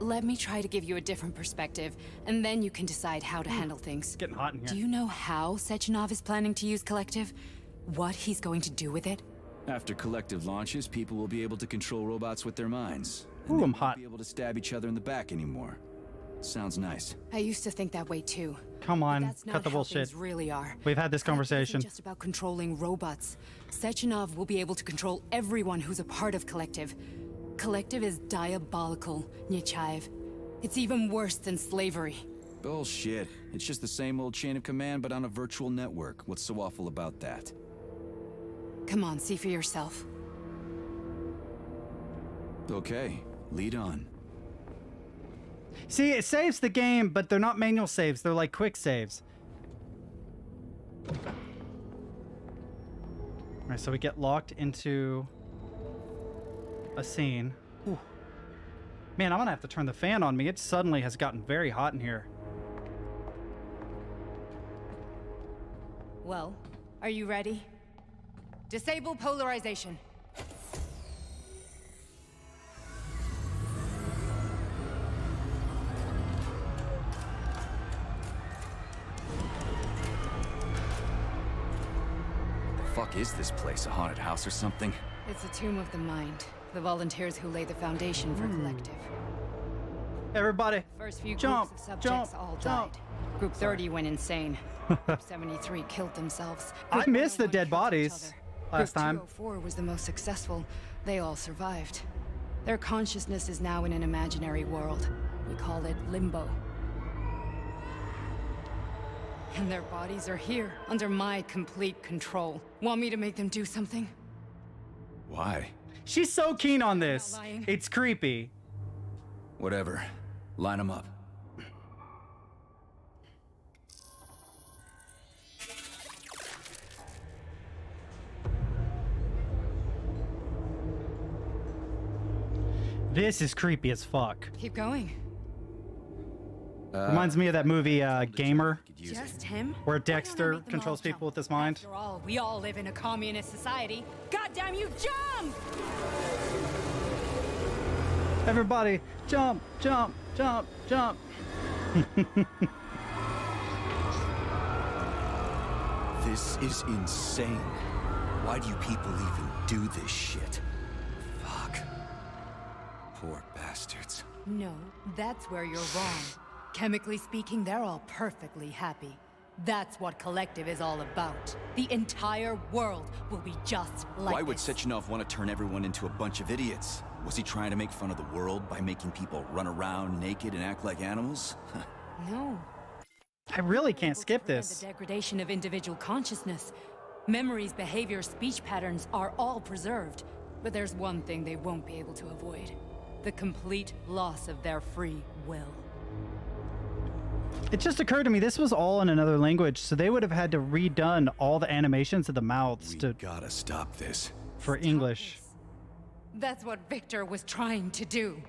Let me try to give you a different perspective, and then you can decide how to handle things. It's getting hot in here. Do you know how Sechenov is planning to use Collective? What he's going to do with it? After Collective launches, people will be able to control robots with their minds. Ooh, they I'm won't hot. be able to stab each other in the back anymore. Sounds nice. I used to think that way too. Come on, That's not cut the how bullshit. things really are. We've had this conversation. It's just about controlling robots. Sechenov will be able to control everyone who's a part of Collective. Collective is diabolical, Nechayev. It's even worse than slavery. Bullshit. It's just the same old chain of command, but on a virtual network. What's so awful about that? Come on, see for yourself. Okay, lead on. See, it saves the game, but they're not manual saves. They're like quick saves. Alright, so we get locked into a scene. Ooh. Man, I'm gonna have to turn the fan on me. It suddenly has gotten very hot in here. Well, are you ready? Disable polarization. Fuck is this place? A haunted house or something? It's a tomb of the mind. The volunteers who lay the foundation for Collective. Everybody, First few jump, groups of subjects jump, all jump. died. Group 30 went insane. Group 73 killed themselves. I missed the 101 dead killed each bodies other. last time. Group 204 was the most successful. They all survived. Their consciousness is now in an imaginary world. We call it limbo. And their bodies are here, under my complete control. Want me to make them do something? Why? She's so keen on this. Not lying. It's creepy. Whatever. Line them up. This is creepy as fuck. Keep going. Reminds me of that movie Gamer, Just him? where Dexter controls people with his mind. After all, we all live in a communist society. Goddamn you, jump! Everybody, jump, jump, jump, jump. This is insane. Why do you people even do this shit? Fuck. Poor bastards. No, that's where you're wrong. Chemically speaking, they're all perfectly happy. That's what Collective is all about. The entire world will be just like Why would this. Sechenov want to turn everyone into a bunch of idiots? Was he trying to make fun of the world by making people run around naked and act like animals? No. I really can't skip The this. degradation of individual consciousness. Memories, behaviors, speech patterns are all preserved. But there's one thing they won't be able to avoid. The complete loss of their free will. It just occurred to me this was all in another language, so they would have had to redone all the animations of the mouths We gotta stop this. for English. That's what Victor was trying to do.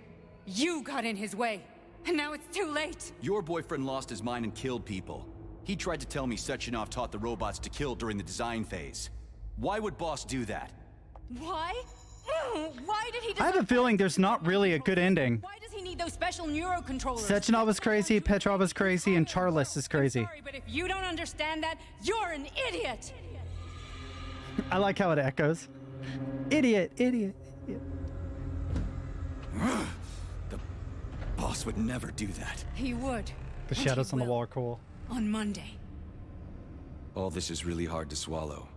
You got in his way, and now it's too late. Your boyfriend lost his mind and killed people. He tried to tell me Sechenov taught the robots to kill during the design phase. Why would Boss do that? Why? Why did he I have a feeling there's not really a good ending. Why does he need those special neurocontrollers? Sechenov is crazy, Petrov is crazy, and Charles is crazy. Sorry, but if you don't understand that, you're an idiot. I like how it echoes. Idiot, idiot, idiot. The Boss would never do that. He would. The shadows on the wall are cool. On Monday. All this is really hard to swallow.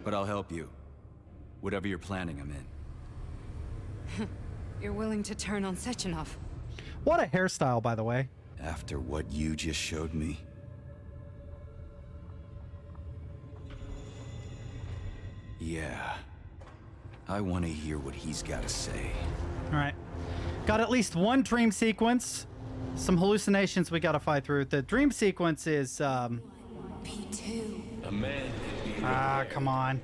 But I'll help you. Whatever you're planning, I'm in. You're willing to turn on Sechenov. What a hairstyle, by the way. After what you just showed me. Yeah. I want to hear what he's got to say. All right. Got at least one dream sequence. Some hallucinations we gotta fight through. The dream sequence is, P2. A man can be ah, come on.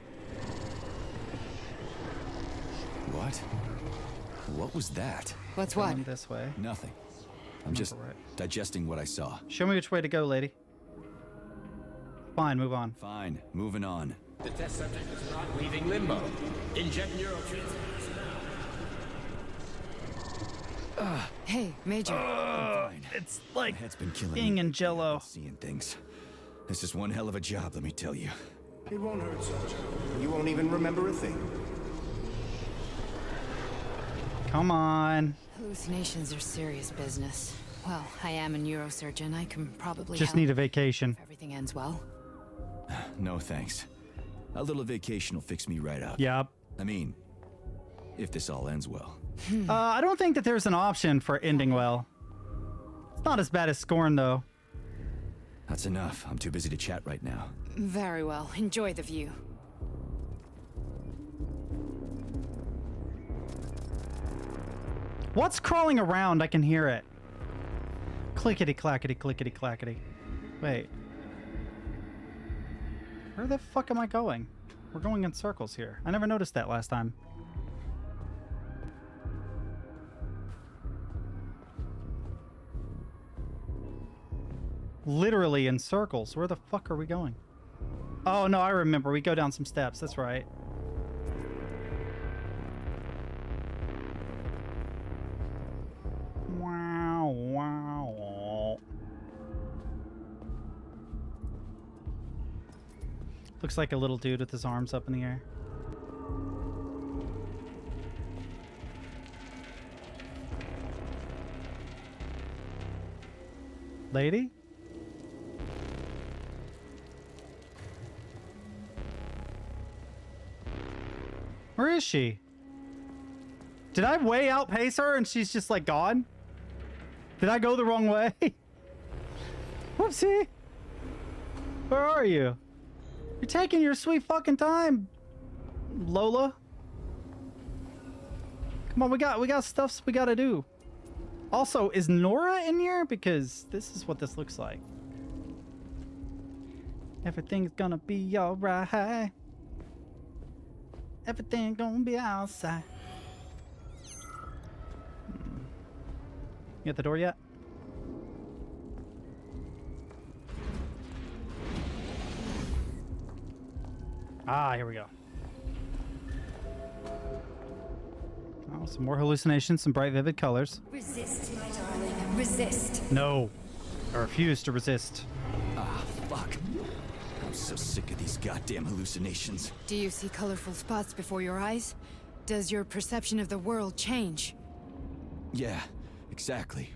What? What was that? What's Going what? this way. Nothing. I'm just digesting what I saw. Show me which way to go, lady. Fine, move on. Fine, moving on. The test subject is not leaving limbo. Inject neurotransmitters now. Hey, Major. It's like My head's been killing being me. in Jello. Seeing things. This is one hell of a job, let me tell you. It won't hurt, Soldier. You won't even remember a thing. Come on. Hallucinations are serious business. Well, I am a neurosurgeon. I can probably Just help need a vacation. if everything ends well. No thanks. A little vacation will fix me right up. Yep. I mean, if this all ends well. I don't think that there's an option for ending well. It's not as bad as Scorn, though. That's enough. I'm too busy to chat right now. Very well. Enjoy the view. What's crawling around? I can hear it. Clickety clackety clickety clackety. Wait. Where the fuck am I going? We're going in circles here. I never noticed that last time. Literally in circles. Where the fuck are we going? Oh no, I remember. We go down some steps. That's right. Wow, wow. Looks like a little dude with his arms up in the air. Lady? Where is she? Did I way outpace her and she's just like gone? Did I go the wrong way? Whoopsie. Where are you? You're taking your sweet fucking time, Lola. Come on, we got stuff we gotta do. Also, is Nora in here? Because this is what this looks like. Everything's gonna be alright. Everything's gonna be outside. You at the door yet? Ah, here we go. Oh, some more hallucinations, some bright, vivid colors. Resist, my darling. Resist. No. I refuse to resist. Ah, fuck. I'm so sick of these goddamn hallucinations. Do you see colorful spots before your eyes? Does your perception of the world change? Yeah, exactly.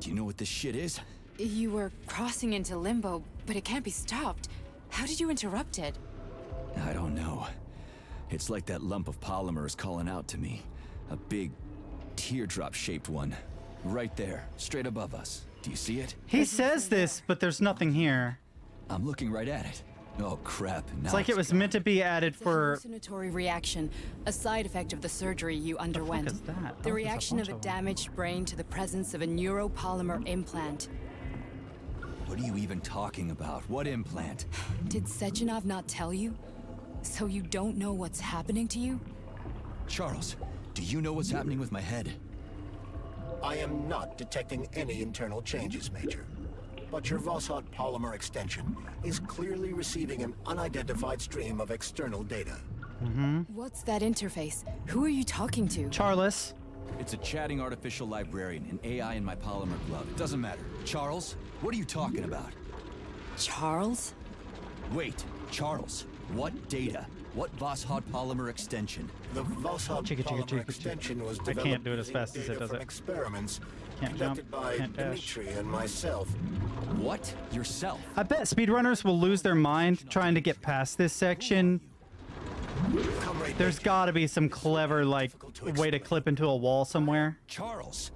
Do you know what this shit is? You were crossing into limbo, but it can't be stopped. How did you interrupt it? I don't know. It's like that lump of polymer is calling out to me. A big, teardrop-shaped one. Right there, straight above us. Do you see it? He says this, but there's nothing here. I'm looking right at it. Oh, crap. Now It's like it was meant to be added for... hallucinatory reaction, a side effect of the surgery you underwent. What the fuck is that? The Oh, there's a reaction of bunch a of them. damaged brain to the presence of a neuropolymer implant. What are you even talking about? What implant? Did Sechenov not tell you? So you don't know what's happening to you? Charles, do you know what's happening with my head? I am not detecting any internal changes, Major. But your Voskhod polymer extension is clearly receiving an unidentified stream of external data. What's that interface? Who are you talking to? Charles. It's a chatting artificial librarian, an AI in my polymer glove. It doesn't matter. Charles, what are you talking about? Charles? Wait, Charles, what data? What Voskhod polymer extension? The Voskhod polymer extension was I developed can't do it as fast as it data does from it. experiments Can't conducted jump, by can't dash. Dmitri and myself. What? Yourself? I bet speedrunners will lose their mind trying to get past this section. There's got to be some clever, like, way to clip into a wall somewhere. Charles,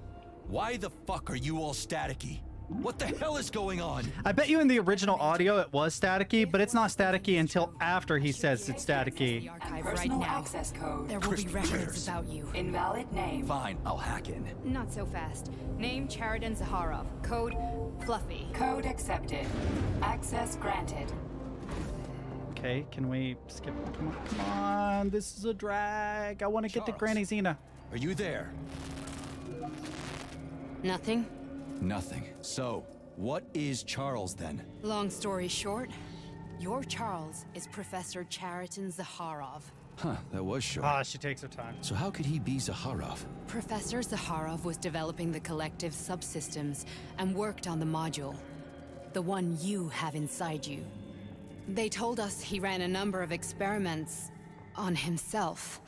why the fuck are you all staticky? What the hell is going on? I bet you in the original audio it was staticky, but it's not staticky until after he says it's staticky. Personal access code. There will be records about you. Invalid name. Fine, I'll hack in. Not so fast. Name Cheriton Zaharov. Code Fluffy. Code accepted. Access granted. Okay, can we skip? Come on, this is a drag. I want to get to Granny Xena. Are you there? Nothing? Nothing. So, what is Charles then? Long story short, your Charles is Professor Cheriton Zaharov. Huh, that was short. Ah, she takes her time. So how could he be Zaharov? Professor Zaharov was developing the collective subsystems and worked on the module. The one you have inside you. They told us he ran a number of experiments on himself.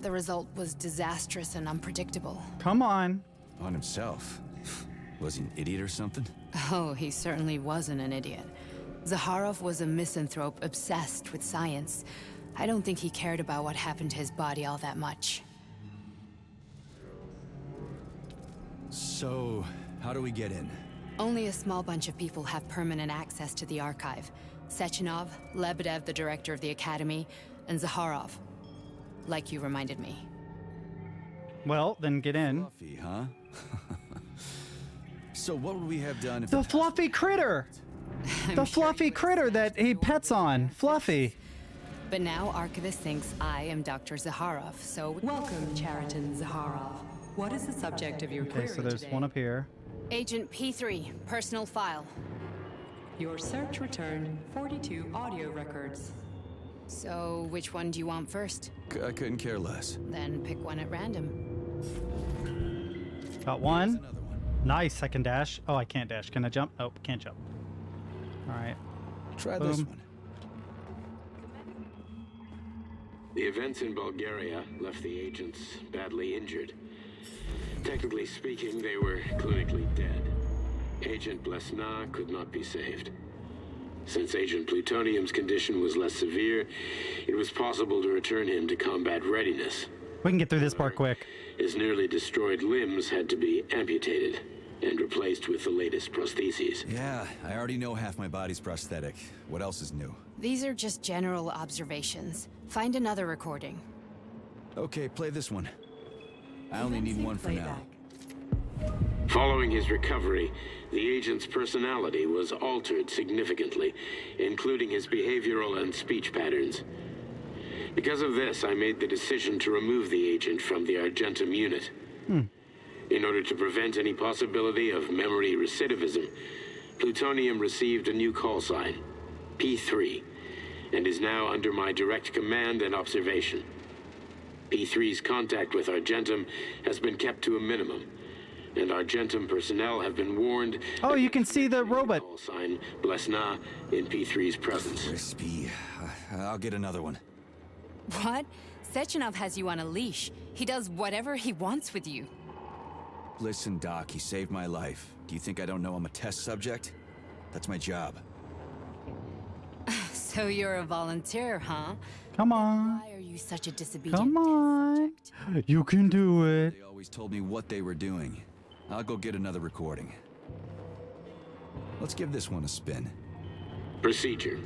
The result was disastrous and unpredictable. Come on. On himself? Was he an idiot or something? Oh, he certainly wasn't an idiot. Zaharov was a misanthrope obsessed with science. I don't think he cared about what happened to his body all that much. So, how do we get in? Only a small bunch of people have permanent access to the archive. Sechenov, Lebedev, the director of the Academy, and Zaharov. Like you reminded me. Well, then get in. Fluffy, huh? So what would we have done if The fluffy critter! The fluffy critter that he pets on. Fluffy. But now Archivist thinks I am Dr. Zaharov, so... Welcome, Cheriton Zaharov. What is the subject of your Okay, query so there's today? one up here. Agent P3, personal file. Your search returned 42 audio records. So, which one do you want first? I couldn't care less. Then pick one at random. Got one. Nice, I can dash. Oh, I can't dash. Can I jump? Nope, can't jump. All right. Try Boom. this one. The events in Bulgaria left the agents badly injured. Technically speaking, they were clinically dead. Agent Blesna could not be saved. Since Agent Plutonium's condition was less severe, it was possible to return him to combat readiness. We can get through this part quick. His nearly destroyed limbs had to be amputated and replaced with the latest prostheses. Yeah, I already know half my body's prosthetic. What else is new? These are just general observations. Find another recording. Okay, play this one. I only need one for now. Following his recovery, the agent's personality was altered significantly, including his behavioral and speech patterns. Because of this, I made the decision to remove the agent from the Argentum unit. In order to prevent any possibility of memory recidivism, Plutonium received a new call sign, P3, and is now under my direct command and observation. P3's contact with Argentum has been kept to a minimum, and Argentum personnel have been warned. Oh, you can see the robot. Call sign Blesna in P3's presence. Crispy. I'll get another one. What? Sechenov has you on a leash. He does whatever he wants with you. Listen, Doc, he saved my life. Do you think I don't know I'm a test subject? That's my job. So you're a volunteer, huh? Come on. Why are you such a disobedient Come on. You can do it. They always told me what they were doing. I'll go get another recording. Let's give this one a spin. Procedure.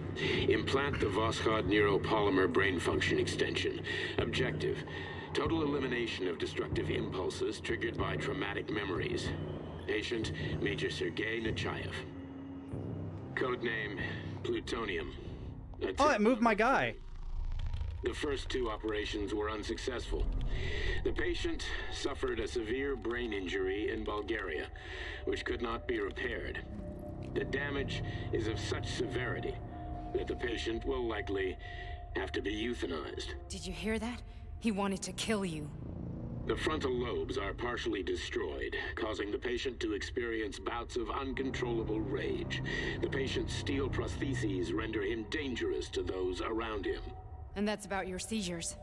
Implant the Voskhod neuropolymer brain function extension. Objective. Total elimination of destructive impulses triggered by traumatic memories. Patient, Major Sergei Nechayev. Codename, Plutonium. Oh, it moved my guy. The first two operations were unsuccessful. The patient suffered a severe brain injury in Bulgaria, which could not be repaired. The damage is of such severity that the patient will likely have to be euthanized. Did you hear that? He wanted to kill you. The frontal lobes are partially destroyed, causing the patient to experience bouts of uncontrollable rage. The patient's steel prostheses render him dangerous to those around him. And that's about your seizures.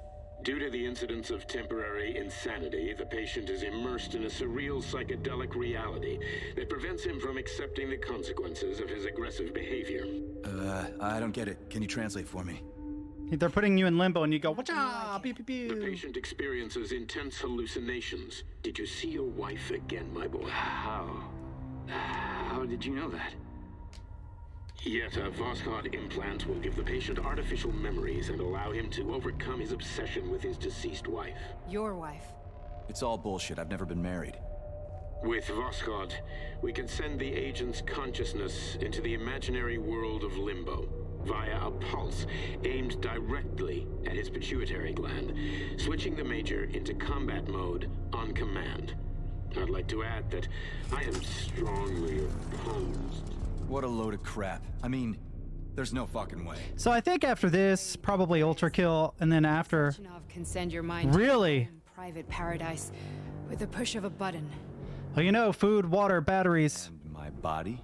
Due to the incidence of temporary insanity, the patient is immersed in a surreal psychedelic reality that prevents him from accepting the consequences of his aggressive behavior. I don't get it. Can you translate for me? They're putting you in limbo and you go, whatcha, pew, pew, pew. The patient experiences intense hallucinations. Did you see your wife again, my boy? How did you know that? Yet a Voskhod implant will give the patient artificial memories and allow him to overcome his obsession with his deceased wife. Your wife. It's all bullshit. I've never been married. With Voskhod, we can send the agent's consciousness into the imaginary world of limbo via a pulse aimed directly at his pituitary gland, switching the Major into combat mode on command. I'd like to add that I am strongly opposed. What a load of crap. I mean, there's no fucking way. So I think after this, probably Ultra Kill, and then after... Sechenov can send your mind really? to private paradise with the push of a button. Well, you know, food, water, batteries. And my body?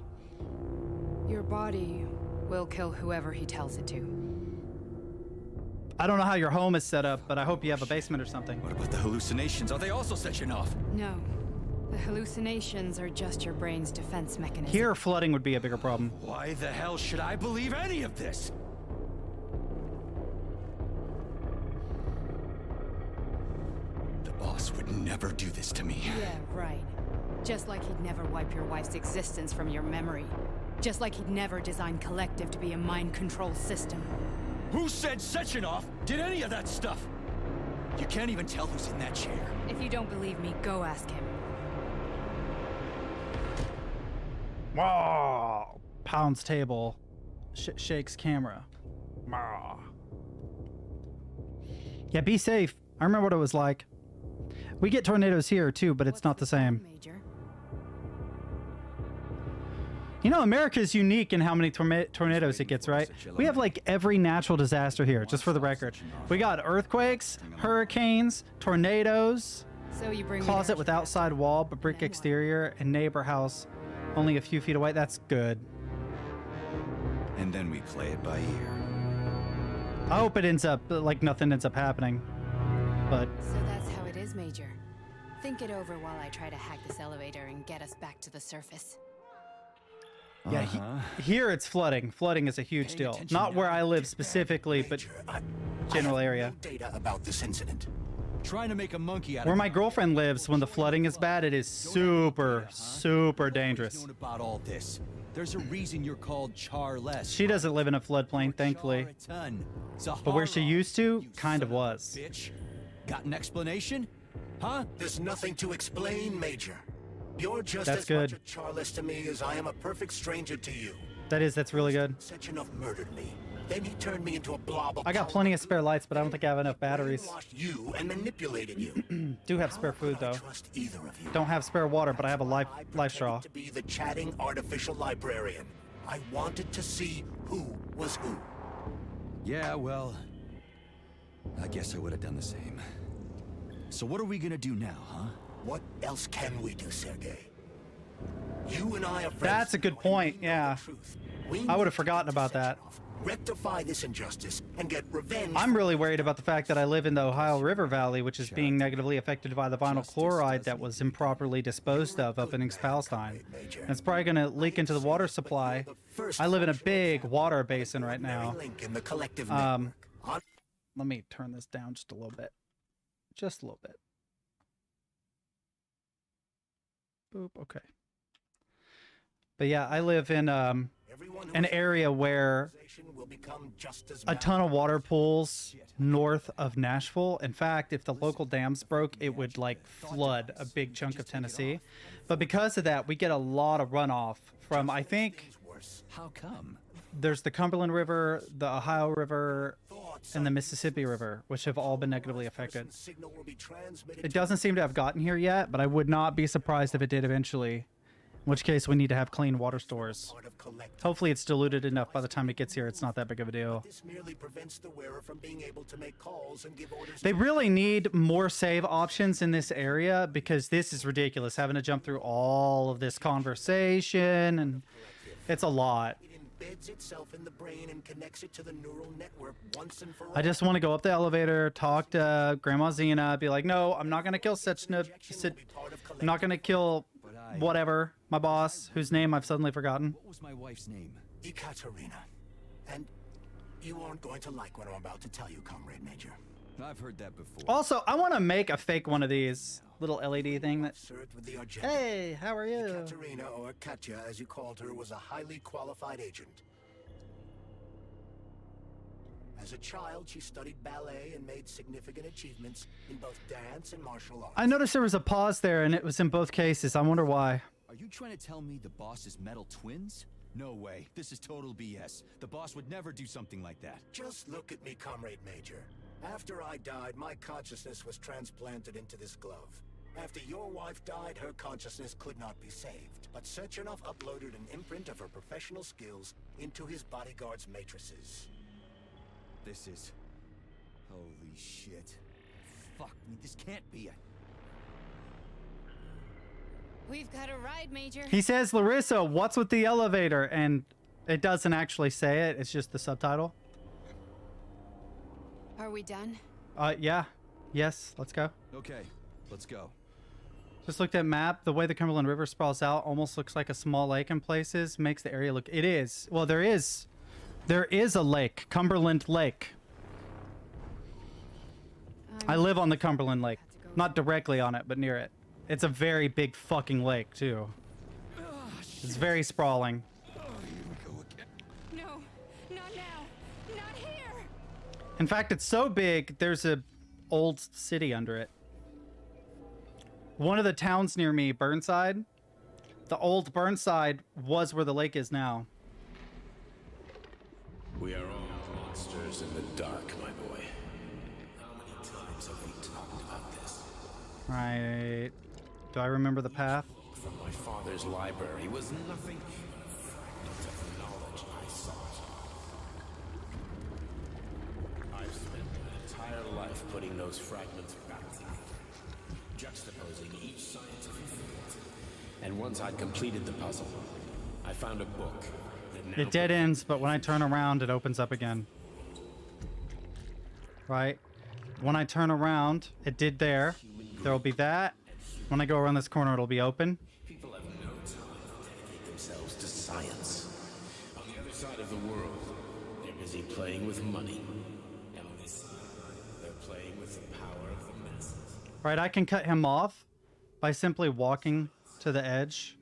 Your body will kill whoever he tells it to. I don't know how your home is set up, but I hope you have a basement or something. What about the hallucinations? Are they also Sechenov? No. The hallucinations are just your brain's defense mechanism. Here, flooding would be a bigger problem. Why the hell should I believe any of this? The boss would never do this to me. Yeah, right. Just like he'd never wipe your wife's existence from your memory. Just like he'd never design Collective to be a mind control system. Who said Sechenov did any of that stuff? You can't even tell who's in that chair. If you don't believe me, go ask him. Wow. Pounds table. Shakes camera. Yeah, be safe. I remember what it was like. We get tornadoes here too, but it's not the same. Major? You know, America is unique in how many tornadoes it gets, right? We have like every natural disaster here, just for the record. We got earthquakes, hurricanes, tornadoes, So you bring closet with outside wall but brick exterior, and neighbor house only a few feet away. That's good. And then we play it by ear. I hope it ends up like nothing ends up happening. But So that's how it is, Major. Think it over while I try to hack this elevator and get us back to the surface. Yeah, here it's flooding. Flooding is a huge deal. Not where I live specifically, but general area. Data about this incident. Trying to make a monkey out of Where my girlfriend lives, when the flooding is bad, it is super, super dangerous. known about all this. There's a reason you're called Charles. She doesn't live in a floodplain, thankfully. But where she used to, kind of was. Bitch. Got an explanation? Huh? There's nothing to explain, Major. You're just That's as good. much a Charles to me as I am a perfect stranger to you. That's really good. Sechenov murdered me. Then he turned me into a blob of I got plenty of spare lights, but I don't think I have enough batteries. you and manipulated you. Do have spare food, though. Trust either of you. Don't have spare water, but I have a life straw. To be the chatting artificial librarian. I wanted to see who was who. Yeah, well, I guess I would have done the same. So what are we gonna do now, huh? What else can we do, Sergei? You and I are friends. That's a good point, yeah. I would have forgotten about that. Rectify this injustice and get revenge. I'm really worried about the fact that I live in the Ohio River Valley, which is being negatively affected by the vinyl chloride that was improperly disposed of up in East Palestine. And it's probably going to leak into the water supply. I live in a big water basin right now. Let me turn this down just a little bit. Just a little bit. Boop, okay. But yeah, I live in an area where a ton of water pools north of Nashville. In fact, if the local dams broke, it would like flood a big chunk of Tennessee. But because of that, we get a lot of runoff from, I think, how come? There's the Cumberland River, the Ohio River, and the Mississippi River, which have all been negatively affected. It doesn't seem to have gotten here yet, but I would not be surprised if it did eventually. In which case, we need to have clean water stores. Hopefully it's diluted enough by the time it gets here, it's not that big of a deal. They really need more save options in this area because this is ridiculous, having to jump through all of this conversation, and it's a lot. I just want to go up the elevator, talk to Grandma Xena, be like, no, I'm not going to kill Sechenov. I'm not going to kill whatever, my boss, whose name I've suddenly forgotten. What was my wife's name? Ekaterina. And you aren't going to like what I'm about to tell you, Comrade Major. I've heard that before. Also, I want to make a fake one of these little LED thing that... Hey, how are you? Ekaterina, or Katya as you called her, was a highly qualified agent. As a child, she studied ballet and made significant achievements in both dance and martial arts. I noticed there was a pause there, and it was in both cases. I wonder why. Are you trying to tell me the boss is metal twins? No way. This is total BS. The boss would never do something like that. Just look at me, Comrade Major. After I died, my consciousness was transplanted into this glove. After your wife died, her consciousness could not be saved. But Sechenov uploaded an imprint of her professional skills into his bodyguard's matrices. This is... holy shit. Fuck me, this can't be it. We've got a ride, Major. He says, Larissa, what's with the elevator? And it doesn't actually say it. It's just the subtitle. Are we done? Yeah. Yes, let's go. Okay, let's go. Just looked at map. The way the Cumberland River sprawls out almost looks like a small lake in places. Makes the area look... It is. Well, there is a lake. Cumberland Lake. I live on the Cumberland Lake. Not directly on it, but near it. It's a very big fucking lake, too. It's very sprawling. No, not now. Not here. In fact, it's so big, there's a old city under it. One of the towns near me, Burnside, the old Burnside was where the lake is now. We are all monsters in the dark, my boy. How many times have we talked about this? Right. Do I remember the path? From my father's library was nothing but a fragment of knowledge I sought. I've spent my entire life putting those fragments back together, juxtaposing each scientific field. And once I'd completed the puzzle, I found a book. It dead ends, but when I turn around, it opens up again. Right? When I turn around, it did there. There'll be that. When I go around this corner, it'll be open. People have no time to dedicate themselves to science. busy playing with money. And on this side, they're playing with the power of the masses. Right, I can cut him off by simply walking to the edge.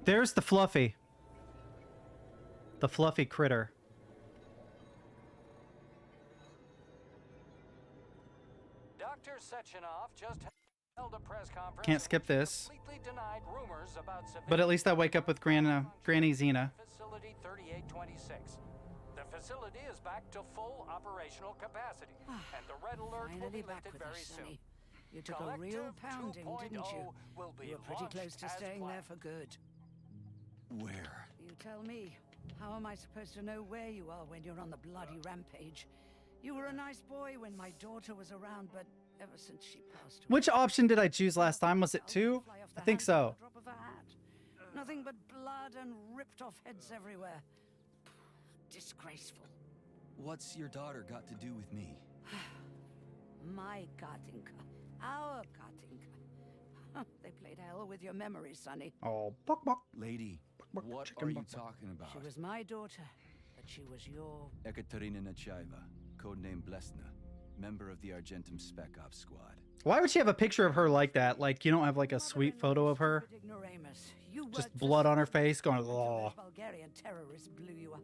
There's the Fluffy. The fluffy critter. Dr. Sechenov just held a press conference. Can't skip this. Completely denied rumors about But at least I wake up with Granny Xena. Facility 3826. The facility is back to full operational capacity, and the red alert will be lifted very soon. You took a real pounding, didn't you? Will be You were pretty close to staying there for good. Where? You tell me. How am I supposed to know where you are when you're on the bloody rampage? You were a nice boy when my daughter was around, but ever since she passed away... Which option did I choose last time? Was it 2? I think so. Drop of a hat. Nothing but blood and ripped off heads everywhere. Disgraceful. What's your daughter got to do with me? My Katinka. Our Katinka. They played hell with your memory, Sonny. Oh, buck, buck. Lady, what are you talking about? She was my daughter, but she was your... Ekaterina Nechaeva, codename Blesna, member of the Argentum Spec Ops squad. Why would she have a picture of her like that? Like, you don't have like a sweet photo of her? Just blood on her face going, oh. Bulgarian terrorists blew you up.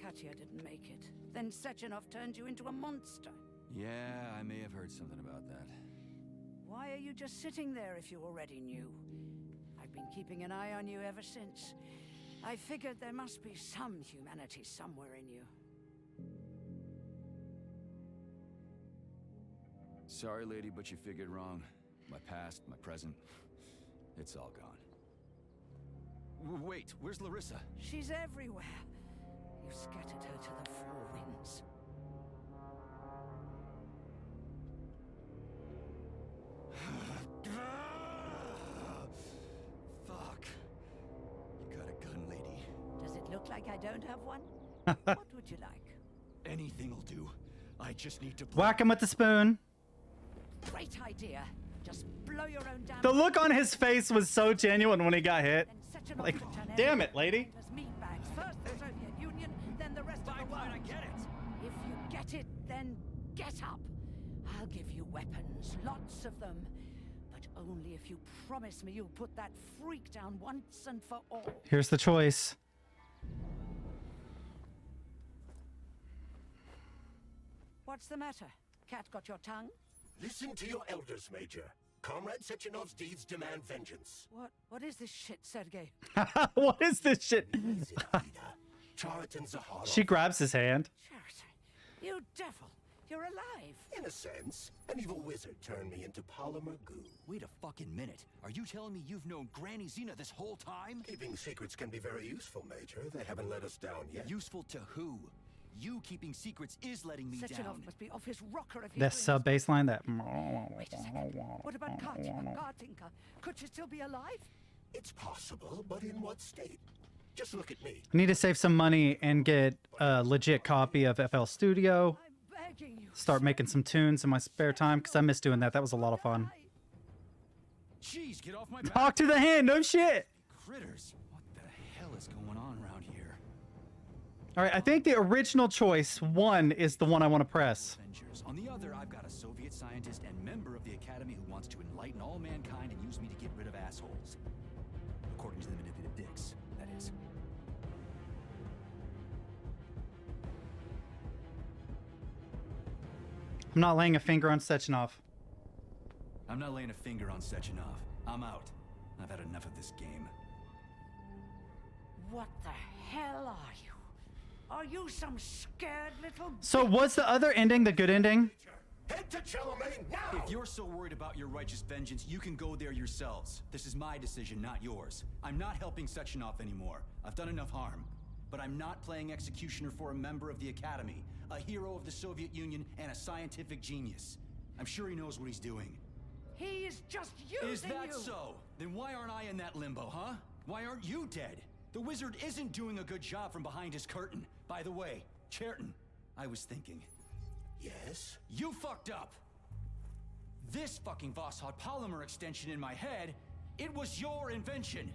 Katya didn't make it. Then Sechenov turned you into a monster. Yeah, I may have heard something about that. Why are you just sitting there if you already knew? I've been keeping an eye on you ever since. I figured there must be some humanity somewhere in you. Sorry, lady, but you figured wrong. My past, my present, it's all gone. Wait, where's Larissa? She's everywhere. You scattered her to the four winds. Fuck. You got a gun, lady. Does it look like I don't have one? What would you like? Anything will do. I just need to Whack him with the spoon. Great idea. Just blow your own damn... The look on his face was so genuine when he got hit. Like, damn it, lady. First the Soviet Union, then the rest of the world. I get it. If you get it, then get up. I'll give you weapons, lots of them. But only if you promise me you'll put that freak down once and for all. Here's the choice. What's the matter? Cat got your tongue? Listen to your elders, Major. Comrade Sechenov's deeds demand vengeance. What is this shit, Sergei? What is this shit? She grabs his hand. You devil! You're alive! In a sense, an evil wizard turned me into polymer goo. Wait a fucking minute. Are you telling me you've known Granny Xena this whole time? Keeping secrets can be very useful, Major. They haven't let us down yet. Useful to who? You keeping secrets is letting me Sechenov down. must be off his rocker if he's That sub bass line, that. Wait a second. What about Katinka? Could she still be alive? It's possible, but in what state? Just look at me. I need to save some money and get a legit copy of FL Studio. Start making some tunes in my spare time because I miss doing that. That was a lot of fun. Jeez, get off my back. Talk to the hand, no shit. Critters, what the hell is going on around here? All right, I think the original choice, 1, is the one I want to press. On the other, I've got a Soviet scientist and member of the Academy who wants to enlighten all mankind and use me to get rid of assholes. According to the manipulative dicks, that is. I'm not laying a finger on Sechenov. I'm not laying a finger on Sechenov. I'm out. I've had enough of this game. What the hell are you? Are you some scared little... So was the other ending the good ending? Head to Charlemagne now! If you're so worried about your righteous vengeance, you can go there yourselves. This is my decision, not yours. I'm not helping Sechenov anymore. I've done enough harm. But I'm not playing executioner for a member of the Academy, a hero of the Soviet Union, and a scientific genius. I'm sure he knows what he's doing. He is just using you! Is that so? Then why aren't I in that limbo, huh? Why aren't you dead? The wizard isn't doing a good job from behind his curtain. By the way, Cherton, I was thinking. Yes? You fucked up! This fucking Voskhod polymer extension in my head, it was your invention!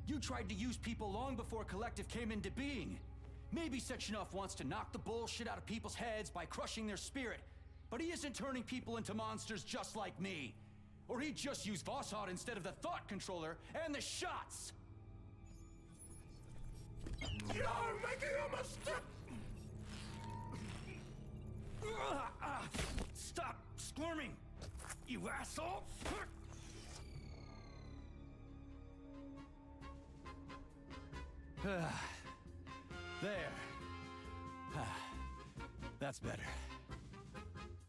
You tried to use people long before Collective came into being. Maybe Sechenov wants to knock the bullshit out of people's heads by crushing their spirit, but he isn't turning people into monsters just like me. Or he'd just use Vossad instead of the thought controller and the shots! You're making a mistake! Stop squirming, you asshole! There. That's better.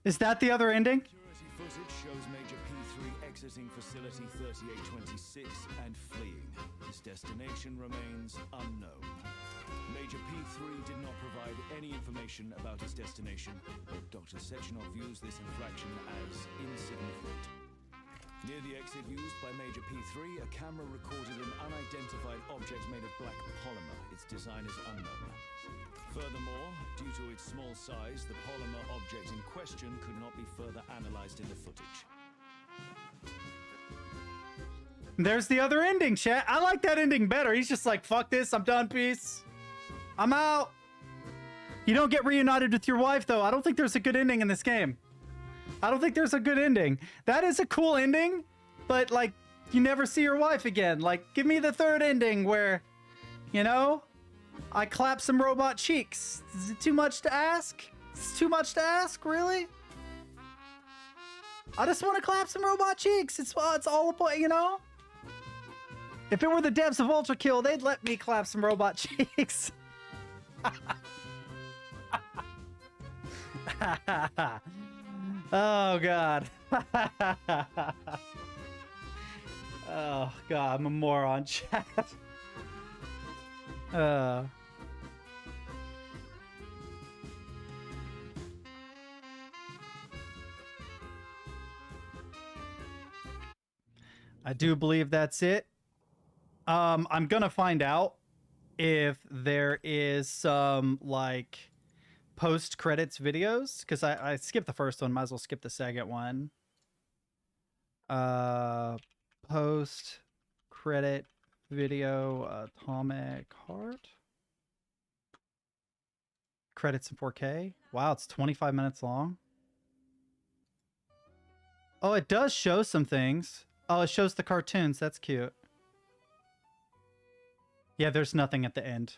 Is that the other ending? Security footage shows Major P3 exiting Facility 3826 and fleeing. His destination remains unknown. Major P3 did not provide any information about his destination, but Dr. Sechenov views this infraction as insignificant. Near the exit used by Major P3, a camera recorded an unidentified object made of black polymer. Its design is unknown. Furthermore, due to its small size, the polymer object in question could not be further analyzed in the footage. There's the other ending, chat. I like that ending better. He's just like, fuck this, I'm done, peace. I'm out. You don't get reunited with your wife, though. I don't think there's a good ending in this game. I don't think there's a good ending. That is a cool ending, but, like, you never see your wife again. Like, give me the third ending where, you know, I clap some robot cheeks. Is it too much to ask? It's too much to ask, really? I just want to clap some robot cheeks. It's all about, you know? If it were the devs of Ultra Kill, they'd let me clap some robot cheeks. Oh, God. Oh, God, I'm a moron, chat. I do believe that's it. I'm gonna find out if there is some, like, post-credits videos, because I skipped the first one, might as well skip the second one. Post-credit video, Atomic Heart. Credits in 4K. Wow, it's 25 minutes long. Oh, it does show some things. Oh, it shows the cartoons. That's cute. Yeah, there's nothing at the end.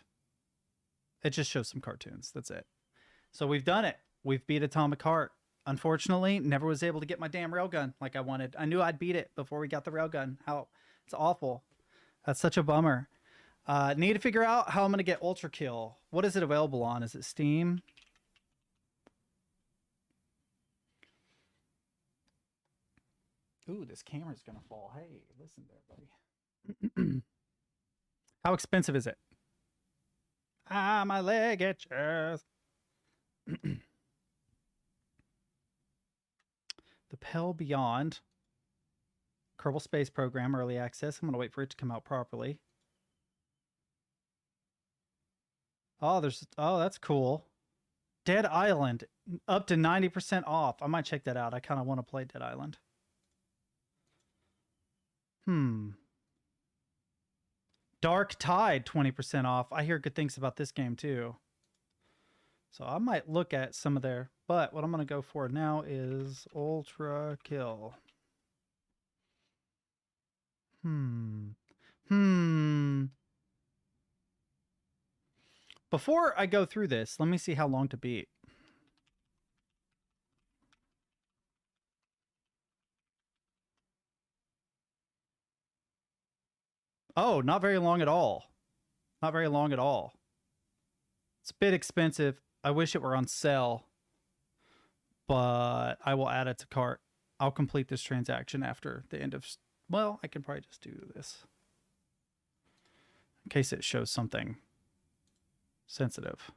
It just shows some cartoons. That's it. So we've done it. We've beat Atomic Heart. Unfortunately, never was able to get my damn railgun like I wanted. I knew I'd beat it before we got the railgun. How it's awful. That's such a bummer. Need to figure out how I'm going to get Ultra Kill. What is it available on? Is it Steam? Ooh, this camera's going to fall. Hey, listen there, buddy. How expensive is it? Ah, my leg itches. The Pell Beyond. Kerbal Space Program, Early Access. I'm going to wait for it to come out properly. Oh, that's cool. Dead Island, up to 90% off. I might check that out. I kind of want to play Dead Island. Dark Tide, 20% off. I hear good things about this game too. So I might look at some of their, but what I'm going to go for now is Ultra Kill. Before I go through this, let me see how long to beat. Oh, not very long at all. Not very long at all. It's a bit expensive. I wish it were on sale, but I will add it to cart. I'll complete this transaction after the end of... Well, I can probably just do this in case it shows something sensitive.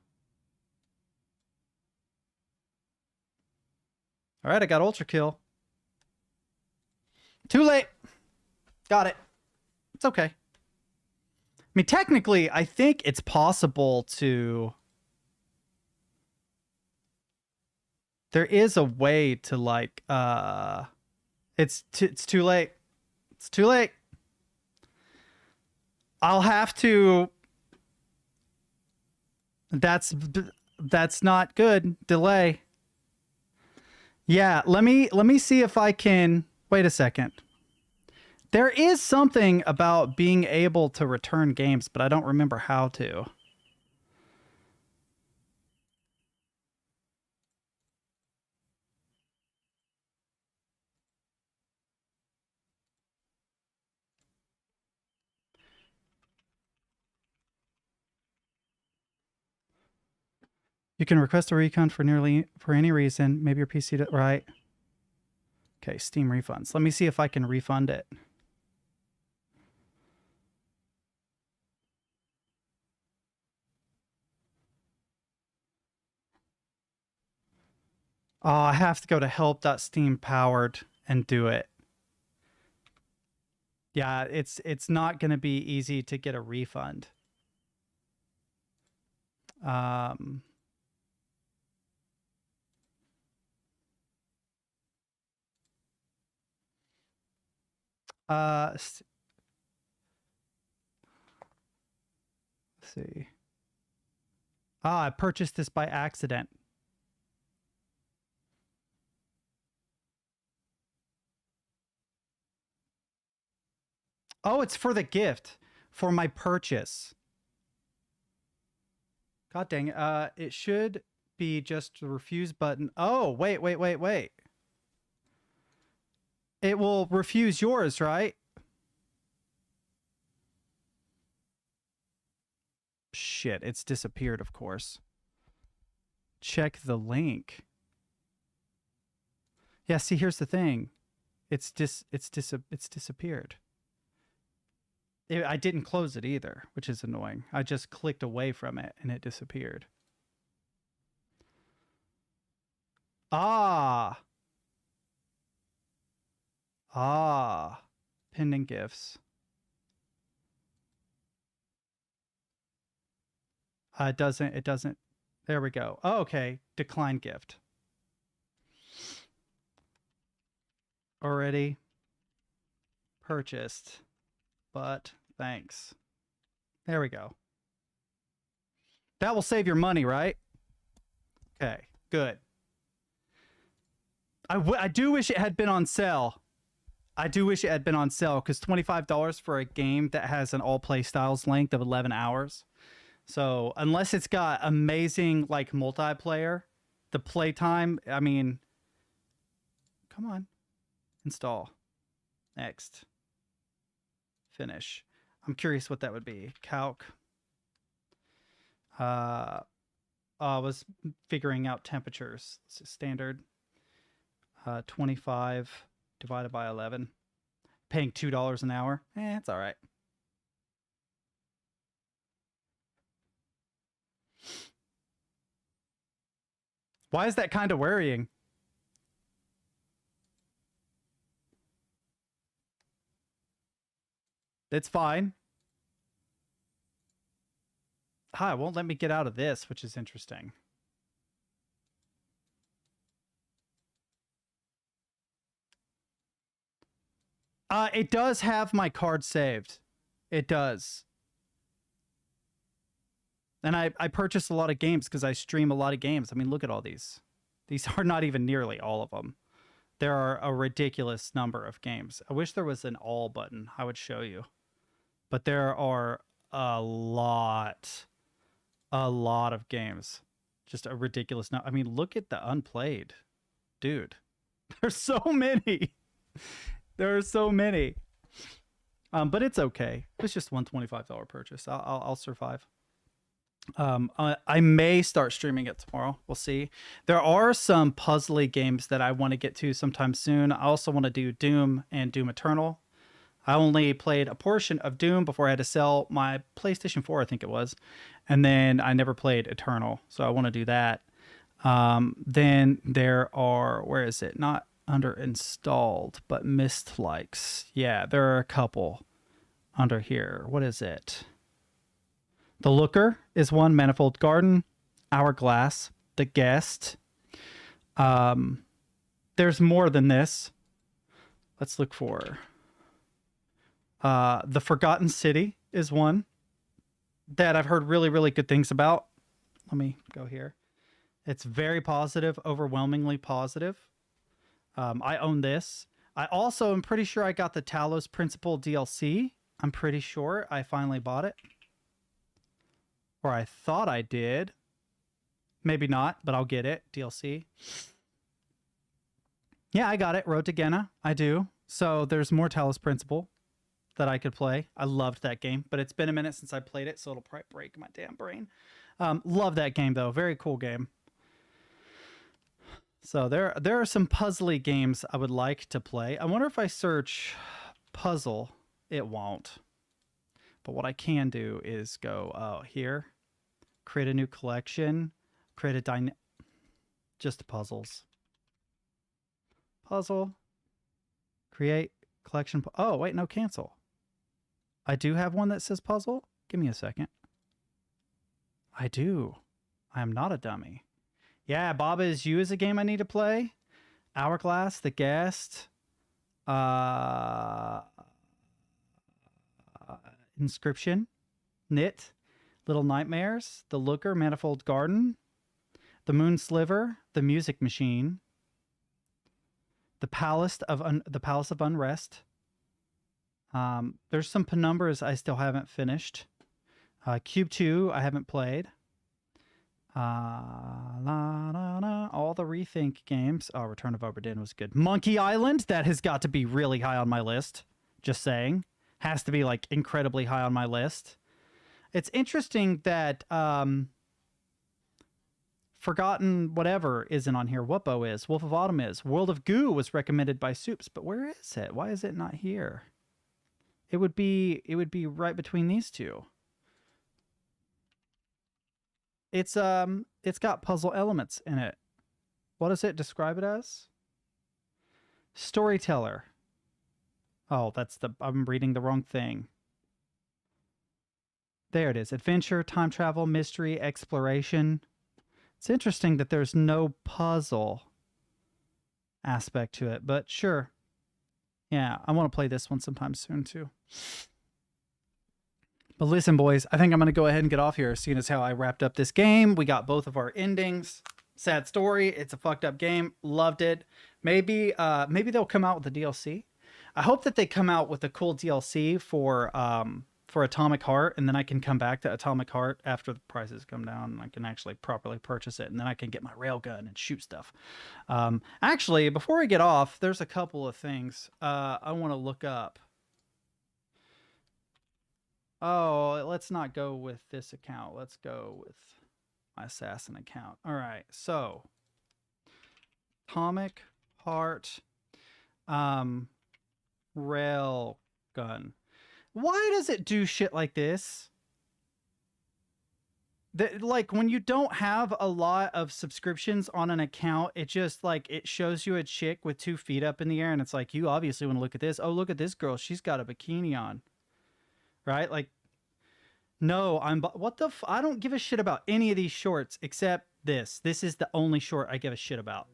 All right, I got Ultra Kill. Too late. Got it. It's okay. I mean, technically, I think it's possible to... There is a way to, like, it's too late. It's too late. I'll have to. That's not good. Delay. Yeah, let me see if I can. Wait a second. There is something about being able to return games, but I don't remember how to. You can request a refund for any reason. Maybe your PC right. Okay, Steam refunds. Let me see if I can refund it. Oh, I have to go to help.steampowered and do it. Yeah, it's not going to be easy to get a refund. Let's see. I purchased this by accident. Oh, it's for the gift for my purchase. God dang it. It should be just the refuse button. Oh, wait. It will refuse yours, right? Shit, it's disappeared, of course. Check the link. Yeah, see, here's the thing. It's disappeared. I didn't close it either, which is annoying. I just clicked away from it and it disappeared. Ah. Pending gifts. It doesn't. There we go. Oh, okay. Decline gift. Already purchased, but thanks. There we go. That will save your money, right? Okay, good. I do wish it had been on sale. I do wish it had been on sale because $25 for a game that has an all play styles length of 11 hours. So unless it's got amazing like multiplayer, the playtime, I mean, come on, install, next, finish. I'm curious what that would be. Calc. I was figuring out temperatures. Standard. 25 divided by 11. Paying $2 an hour. It's all right. Why is that kind of worrying? It's fine. It won't let me get out of this, which is interesting. It does have my card saved. It does. And I purchase a lot of games because I stream a lot of games. I mean, look at all these. These are not even nearly all of them. There are a ridiculous number of games. I wish there was an all button. I would show you. But there are a lot of games. Just a ridiculous number. I mean, look at the unplayed. Dude, there's so many. There are so many. But it's okay. It's just $125 purchase. I'll survive. I may start streaming it tomorrow. We'll see. There are some puzzly games that I want to get to sometime soon. I also want to do Doom and Doom Eternal. I only played a portion of Doom before I had to sell my PlayStation 4, I think it was. And then I never played Eternal. So I want to do that. Then there are, where is it? Not under installed, but missed likes. Yeah, there are a couple under here. What is it? The Looker is one. Manifold Garden, Hourglass, The Guest. There's more than this. Let's look for The Forgotten City. is one that I've heard really, really good things about. Let me go here. It's very positive, overwhelmingly positive. I own this. I also am pretty sure I got the Talos Principle DLC. I'm pretty sure I finally bought it. Or I thought I did. Maybe not, but I'll get it. DLC. Yeah, I got it. Road to Genna. I do. So there's more Talos Principle that I could play. I loved that game, but it's been a minute since I played it, so it'll probably break my damn brain. Love that game, though. Very cool game. So there are some puzzly games I would like to play. I wonder if I search puzzle, it won't. But what I can do is go here, create a new collection, create a just puzzles. Puzzle, create collection. Oh, wait, no, cancel. I do have one that says puzzle. Give me a second. I do. I am not a dummy. Yeah, Baba Is You is a game I need to play. Hourglass, The Guest, Inscription, Knit, Little Nightmares, The Looker, Manifold Garden, The Moon Sliver, The Music Machine, The Palace of Unrest. There's some Penumbras I still haven't finished. Cube 2 I haven't played. All the Rethink games. Oh, Return of Obra Dinn was good. Monkey Island, that has got to be really high on my list. Just saying. Has to be like incredibly high on my list. It's interesting that Forgotten Whatever isn't on here. Whoopo is. Wolf of Autumn is. World of Goo was recommended by Soups, but where is it? Why is it not here? It would be right between these two. It's got puzzle elements in it. What does it describe it as? Storyteller. Oh, I'm reading the wrong thing. There it is. Adventure, time travel, mystery, exploration. It's interesting that there's no puzzle aspect to it, but sure. Yeah, I want to play this one sometime soon too. But listen, boys, I think I'm going to go ahead and get off here, seeing as how I wrapped up this game. We got both of our endings. Sad story. It's a fucked up game. Loved it. Maybe they'll come out with a DLC. I hope that they come out with a cool DLC for Atomic Heart, and then I can come back to Atomic Heart after the prices come down, and I can actually properly purchase it, and then I can get my railgun and shoot stuff. Actually, before I get off, there's a couple of things I want to look up. Oh, let's not go with this account. Let's go with my Assassin account. All right, so Atomic Heart rail gun. Why does it do shit like this? Like when you don't have a lot of subscriptions on an account, it just like it shows you a chick with 2 feet up in the air, and it's like, you obviously want to look at this. Oh, look at this girl. She's got a bikini on. Right? Like, no, I don't give a shit about any of these shorts except this. This is the only short I give a shit about.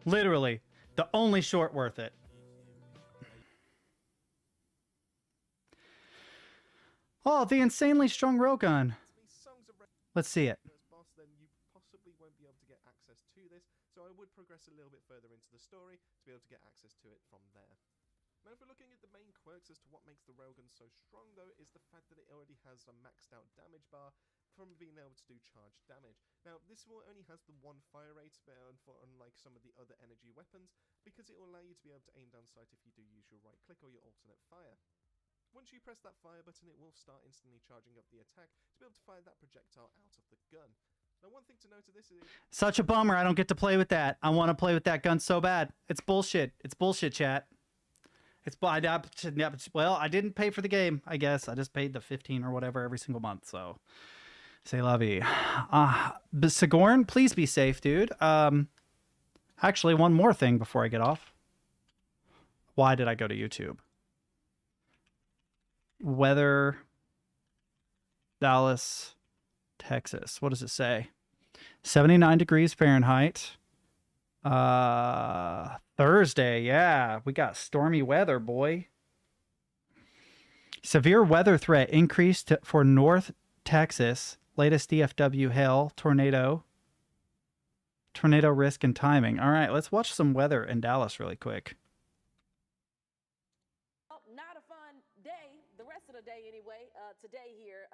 Literally, the only short worth it. Oh, the insanely strong railgun. Let's see it. Then you possibly won't be able to get access to this, so I would progress a little bit further into the story to be able to get access to it from there. Now, if we're looking at the main quirks as to what makes the railgun so strong, though, is the fact that it already has a maxed out damage bar from being able to do charged damage. Now, this one only has the 1 fire rate, unlike some of the other energy weapons, because it will allow you to be able to aim down sight if you do use your right click or your alternate fire. Once you press that fire button, it will start instantly charging up the attack to be able to fire that projectile out of the gun. Now, one thing to note of this is... Such a bummer I don't get to play with that. I want to play with that gun so bad. It's bullshit. It's bullshit, chat. Well, I didn't pay for the game, I guess. I just paid the 15 or whatever every single month, so... C'est la vie. But Sigourn, please be safe, dude. Actually, one more thing before I get off. Why did I go to YouTube? Weather, Dallas, Texas. What does it say? 79 degrees Fahrenheit. Thursday, yeah. We got stormy weather, boy. Severe weather threat increased for North Texas. Latest DFW hail, tornado. Tornado risk and timing. All right, let's watch some weather in Dallas really quick. Oh, not a fun day. The rest of the day, anyway. Today here,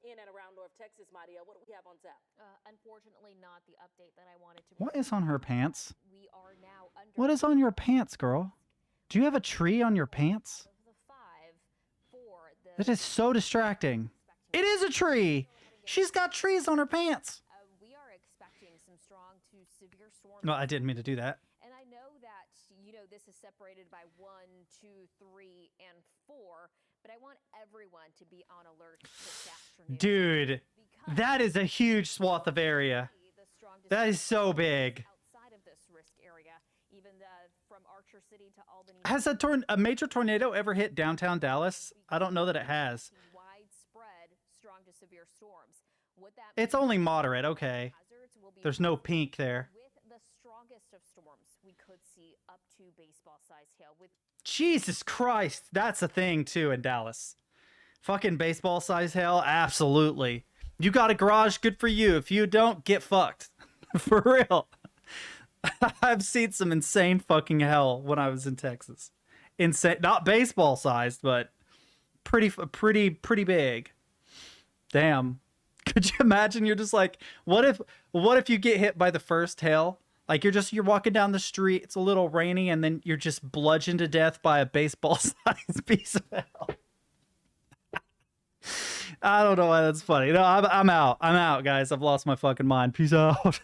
in and around North Texas, Maria. What do we have on tap? Unfortunately, not the update that I wanted to. What is on her pants? We are now under. What is on your pants, girl? Do you have a tree on your pants? That is so distracting. It is a tree. She's got trees on her pants. We are expecting some strong to severe storms. No, I didn't mean to do that. And I know that, you know, this is separated by 1, 2, 3, and 4, but I want everyone to be on alert this afternoon. Dude, that is a huge swath of area. That is so big. Outside of this risk area, even from Archer City to Albany. Has a major tornado ever hit downtown Dallas? I don't know that it has. Widespread strong to severe storms. It's only moderate, okay. There's no pink there. With the strongest of storms, we could see up to baseball-sized hail. With Jesus Christ, that's a thing too in Dallas. Fucking baseball-sized hail, absolutely. You got a garage, good for you. If you don't, get fucked. For real. I've seen some insane fucking hell when I was in Texas. Insane, not baseball-sized, but pretty big. Damn. Could you imagine? You're just like, what if you get hit by the first hail? Like you're walking down the street, it's a little rainy, and then you're just bludgeoned to death by a baseball-sized piece of hell. I don't know why that's funny. No, I'm out. I'm out, guys. I've lost my fucking mind. Peace out.